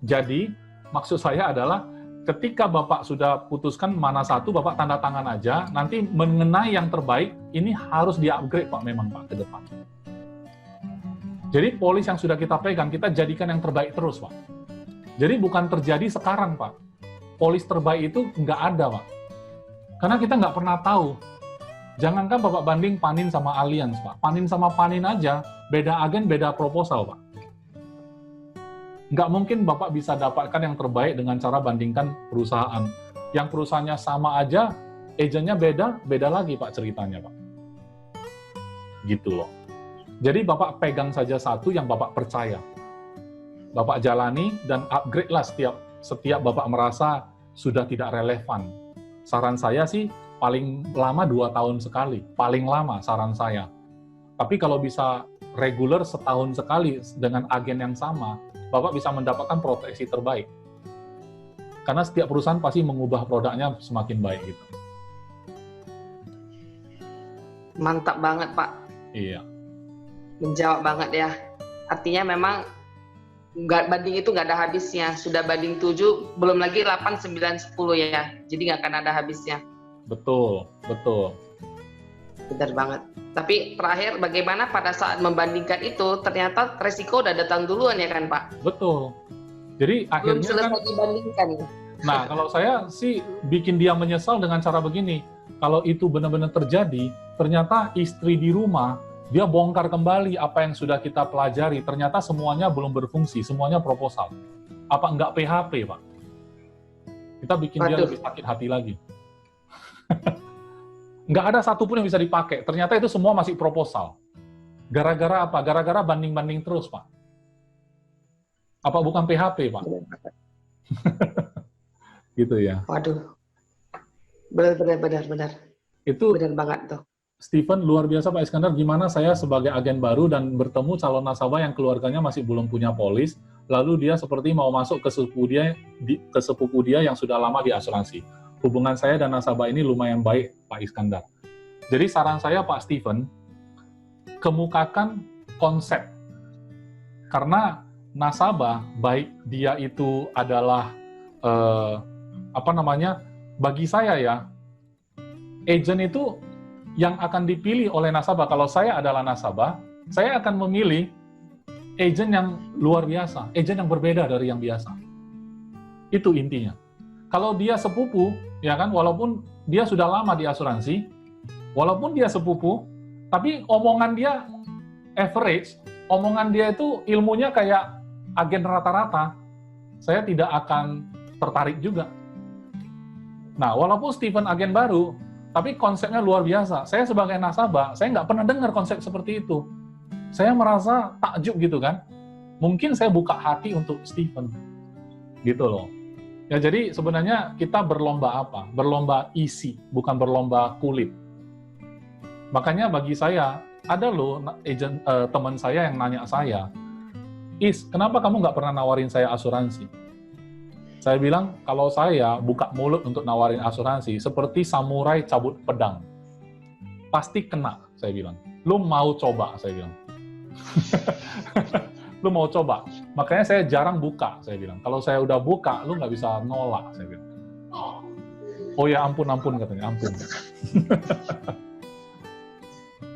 Jadi, maksud saya adalah, ketika Bapak sudah putuskan mana satu, Bapak tanda tangan aja, nanti mengenai yang terbaik, ini harus di-upgrade Pak, memang Pak, ke depan. Jadi polis yang sudah kita pegang, kita jadikan yang terbaik terus Pak. Jadi bukan terjadi sekarang Pak. Polis terbaik itu nggak ada Pak. Karena kita nggak pernah tahu. Jangankan Bapak banding Panin sama Allianz Pak. Panin sama Panin aja, beda agen, beda proposal Pak. Nggak mungkin Bapak bisa dapatkan yang terbaik dengan cara bandingkan perusahaan. Yang perusahaannya sama aja, agennya beda lagi Pak ceritanya Pak. Gitu loh. Jadi Bapak pegang saja satu yang Bapak percaya. Bapak jalani dan upgrade lah setiap Bapak merasa sudah tidak relevan. Saran saya sih paling lama 2 tahun sekali. Paling lama saran saya. Tapi kalau bisa reguler setahun sekali dengan agen yang sama, Bapak bisa mendapatkan proteksi terbaik. Karena setiap perusahaan pasti mengubah produknya semakin baik gitu. Mantap banget Pak. Iya. Menjawab banget ya. Artinya memang banding itu nggak ada habisnya. Sudah banding 7, belum lagi 8, 9, 10 ya. Jadi nggak akan ada habisnya. Betul. Benar banget. Tapi terakhir, bagaimana pada saat membandingkan itu, ternyata resiko udah datang duluan ya kan Pak? Betul. Jadi Belum akhirnya selesai kan, dibandingkan. nah kalau saya sih bikin dia menyesal dengan cara begini. Kalau itu benar-benar terjadi, ternyata istri di rumah, dia bongkar kembali apa yang sudah kita pelajari, ternyata semuanya belum berfungsi, semuanya proposal. Apa enggak PHP, Pak? Kita bikin dia lebih sakit hati lagi. Nggak ada satupun yang bisa dipakai, ternyata itu semua masih proposal. Gara-gara apa? Gara-gara banding-banding terus, Pak. Apa bukan PHP, Pak? Gitu ya. Waduh. Benar. Itu Benar banget tuh. Steven, luar biasa Pak Iskandar, gimana saya sebagai agen baru dan bertemu calon nasabah yang keluarganya masih belum punya polis, lalu dia seperti mau masuk ke sepupu dia yang sudah lama di asuransi. Hubungan saya dan nasabah ini lumayan baik, Pak Iskandar. Jadi saran saya Pak Steven, kemukakan konsep. Karena nasabah, baik dia itu adalah, bagi saya ya, agent itu yang akan dipilih oleh nasabah. Kalau saya adalah nasabah, saya akan memilih agent yang luar biasa, agent yang berbeda dari yang biasa. Itu intinya. Kalau dia sepupu, ya kan, walaupun dia sudah lama di asuransi, walaupun dia sepupu, tapi omongan dia average, omongan dia itu ilmunya kayak agen rata-rata, saya tidak akan tertarik juga. Nah, walaupun Steven agen baru, tapi konsepnya luar biasa. Saya sebagai nasabah, saya nggak pernah dengar konsep seperti itu. Saya merasa takjub gitu kan. Mungkin saya buka hati untuk Steven. Gitu loh. Ya jadi sebenarnya kita berlomba apa? Berlomba isi, bukan berlomba kulit. Makanya bagi saya, ada loh teman saya yang nanya saya, kenapa kamu nggak pernah nawarin saya asuransi? Saya bilang, kalau saya buka mulut untuk nawarin asuransi, seperti samurai cabut pedang. Pasti kena, saya bilang. Lu mau coba, saya bilang. Lu mau coba. Makanya saya jarang buka, saya bilang. Kalau saya udah buka, lu nggak bisa nolak, saya bilang. Oh ya, ampun katanya, ampun.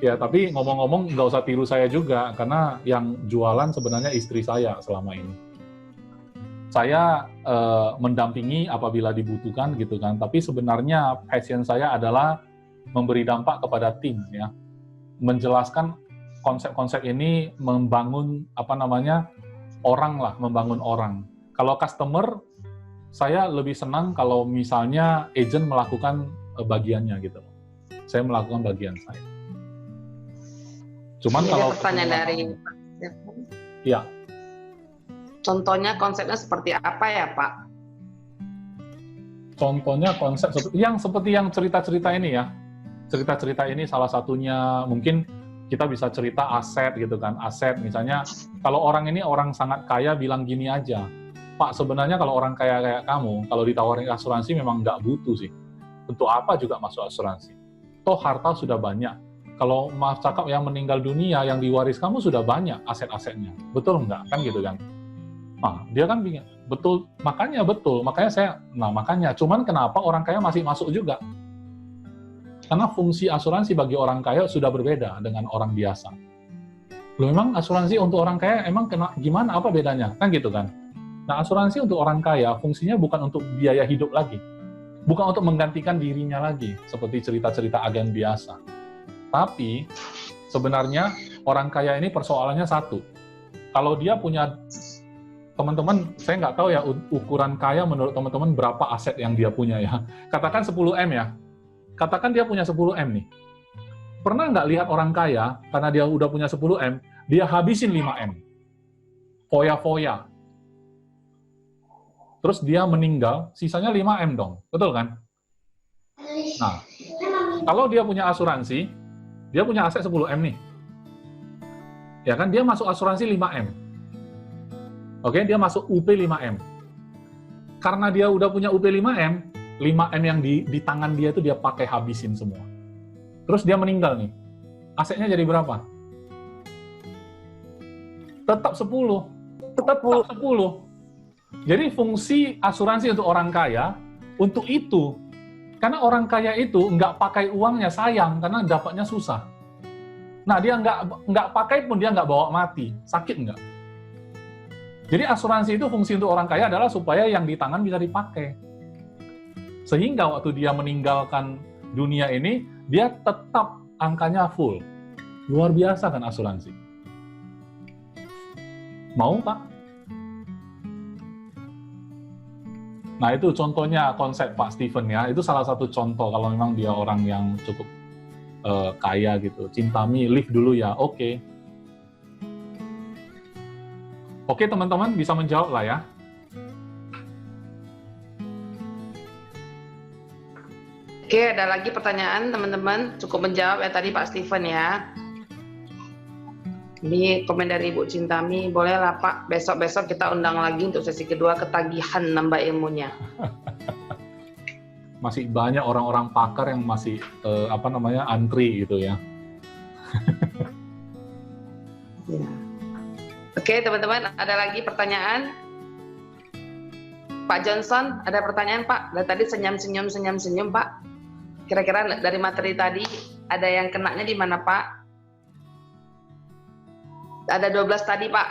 Ya, tapi ngomong-ngomong nggak usah tiru saya juga, karena yang jualan sebenarnya istri saya selama ini. Saya mendampingi apabila dibutuhkan gitu kan, tapi sebenarnya passion saya adalah memberi dampak kepada tim ya, menjelaskan konsep-konsep ini, membangun membangun orang. Kalau customer, saya lebih senang kalau misalnya agent melakukan bagiannya gitu. Saya melakukan bagian saya. Cuman ini kalau pertanyaan dari ya. Contohnya konsepnya seperti apa ya, Pak? Contohnya konsep yang seperti yang cerita-cerita ini ya. Cerita-cerita ini salah satunya mungkin kita bisa cerita aset gitu kan. Aset misalnya, kalau orang ini orang sangat kaya bilang gini aja, Pak sebenarnya kalau orang kaya kayak kamu, kalau ditawarin asuransi memang nggak butuh sih. Untuk apa juga masuk asuransi? Toh harta sudah banyak. Kalau maaf cakap yang meninggal dunia, yang diwaris kamu sudah banyak aset-asetnya. Betul nggak? Kan gitu kan? Nah, dia kan betul. Makanya cuman kenapa orang kaya masih masuk juga? Karena fungsi asuransi bagi orang kaya sudah berbeda dengan orang biasa. Loh, memang asuransi untuk orang kaya emang gimana, apa bedanya? Kan gitu kan? Nah, asuransi untuk orang kaya fungsinya bukan untuk biaya hidup lagi. Bukan untuk menggantikan dirinya lagi, seperti cerita-cerita agen biasa. Tapi, sebenarnya orang kaya ini persoalannya satu. Kalau dia punya, teman-teman, saya nggak tahu ya ukuran kaya menurut teman-teman berapa aset yang dia punya ya. Katakan 10M ya. Katakan dia punya 10M nih. Pernah nggak lihat orang kaya, karena dia udah punya 10M, dia habisin 5M. Foya-foya. Terus dia meninggal, sisanya 5M dong. Betul kan? Nah, kalau dia punya asuransi, dia punya aset 10M nih. Ya kan, dia masuk asuransi 5M. Oke, dia masuk UP 5M. Karena dia udah punya UP 5M, 5M yang di tangan dia itu dia pakai habisin semua. Terus dia meninggal nih. Asetnya jadi berapa? Tetap 10. Tetap 10. Jadi fungsi asuransi untuk orang kaya, untuk itu. Karena orang kaya itu nggak pakai uangnya, sayang, karena dapatnya susah. Nah, dia nggak pakai pun dia nggak bawa mati. Sakit nggak? Jadi asuransi itu fungsi untuk orang kaya adalah supaya yang di tangan bisa dipakai. Sehingga waktu dia meninggalkan dunia ini, dia tetap angkanya full. Luar biasa kan asuransi? Mau, Pak? Nah, itu contohnya konsep Pak Steven ya. Itu salah satu contoh kalau memang dia orang yang cukup kaya gitu. Cintami, live dulu ya. Oke. Oke, teman-teman bisa menjawab lah ya. Oke, ada lagi pertanyaan teman-teman. Cukup menjawab ya tadi Pak Steven ya. Ini komen dari Ibu Cintami, bolehlah Pak, besok-besok kita undang lagi untuk sesi kedua, ketagihan nambah ilmunya. Masih banyak orang-orang pakar yang masih antri gitu ya. Ya. Oke, teman-teman, ada lagi pertanyaan? Pak Johnson, ada pertanyaan Pak? Dari tadi senyum-senyum Pak. Kira-kira dari materi tadi ada yang kenanya di mana Pak? Ada 12 tadi Pak.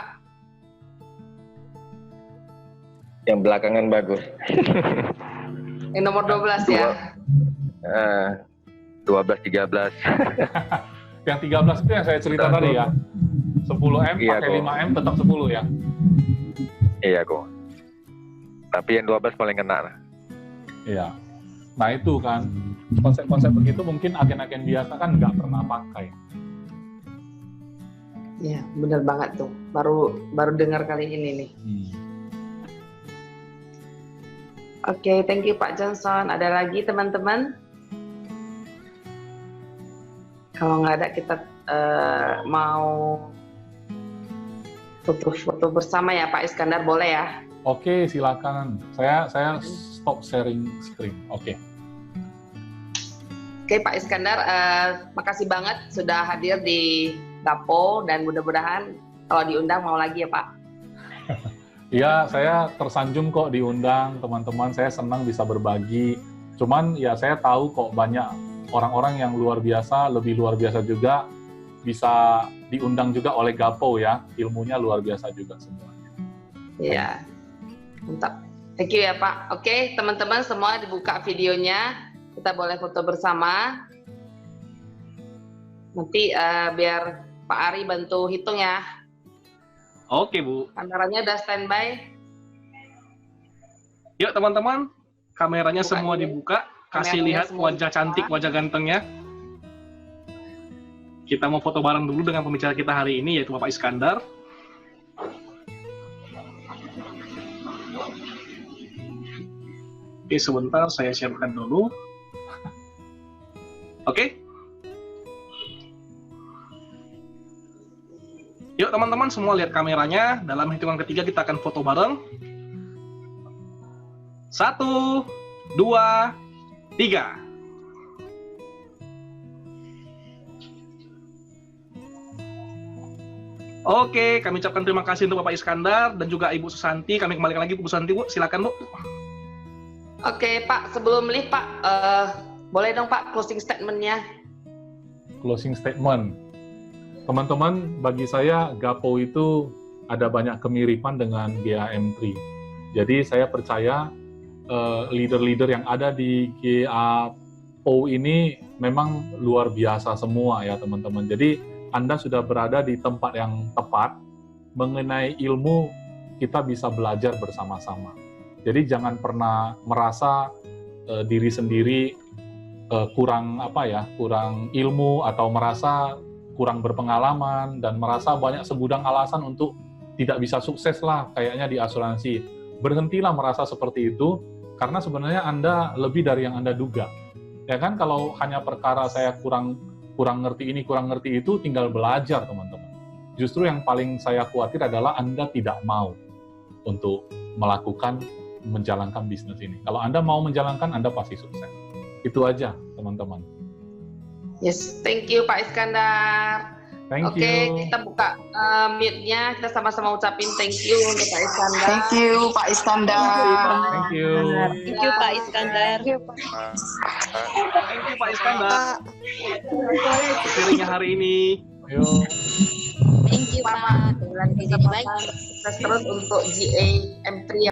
Yang belakangan bagus. Yang nomor 12 ya? 12, 13. Yang 13 itu yang saya cerita tadi ya. 10M iya, pakai 5M tetap 10 ya? Iya kok. Tapi yang 12 paling kena lah. Iya. Nah itu kan, konsep-konsep begitu mungkin agen-agen biasa kan nggak pernah pakai. Iya, benar banget tuh. Baru dengar kali ini nih. Oke, thank you Pak Johnson. Ada lagi teman-teman? Kalau nggak ada, kita mau foto bersama ya Pak Iskandar, boleh ya? Oke, silakan. Saya stop sharing screen. Oke. Oke Pak Iskandar, makasih banget sudah hadir di Gapo dan mudah-mudahan kalau diundang mau lagi ya Pak. Iya, saya tersanjung kok diundang teman-teman. Saya senang bisa berbagi. Cuman ya saya tahu kok banyak orang-orang yang luar biasa, lebih luar biasa juga bisa diundang juga oleh Gapo ya. Ilmunya luar biasa juga semuanya. Iya, mantap. Thank you ya Pak. Oke, teman-teman semua dibuka videonya. Kita boleh foto bersama. Nanti biar Pak Ari bantu hitung ya. Oke, Bu. Kameranya udah standby. Yuk, teman-teman. Kameranya semua dibuka. Kasih lihat wajah cantik, wajah gantengnya. Kita mau foto bareng dulu dengan pembicara kita hari ini, yaitu Bapak Iskandar. Oke, sebentar saya siapkan dulu. Oke. Yuk teman-teman semua lihat kameranya. Dalam hitungan ketiga kita akan foto bareng. 1, 2, 3. Oke, kami ucapkan terima kasih untuk Bapak Iskandar dan juga Ibu Susanti. Kami kembalikan lagi Bu Susanti, Bu. Silakan, Bu. Oke, Pak. Sebelum lift, Pak, boleh dong, Pak, closing statement-nya? Closing statement. Teman-teman, bagi saya Gapo itu ada banyak kemiripan dengan GAM3. Jadi saya percaya leader-leader yang ada di GAPO ini memang luar biasa semua ya teman-teman. Jadi Anda sudah berada di tempat yang tepat, mengenai ilmu kita bisa belajar bersama-sama. Jadi jangan pernah merasa diri sendiri kurang ilmu atau merasa kurang berpengalaman dan merasa banyak segudang alasan untuk tidak bisa sukses lah kayaknya di asuransi. Berhentilah merasa seperti itu karena sebenarnya Anda lebih dari yang Anda duga. Ya kan, kalau hanya perkara saya kurang ngerti ini, kurang ngerti itu, tinggal belajar teman-teman. Justru yang paling saya khawatir adalah Anda tidak mau untuk menjalankan bisnis ini. Kalau Anda mau menjalankan, Anda pasti sukses. Itu aja teman-teman. Yes, thank you Pak Iskandar. Thank you. Oke, kita buka mute-nya, kita sama-sama ucapin thank you untuk Pak Iskandar. Thank you Pak Iskandar. Thank you. Thank you Pak Iskandar. Thank you Pak Iskandar. Sharingnya hari ini. Ayo. Thank you Pak. Sukses terus untuk GAM3.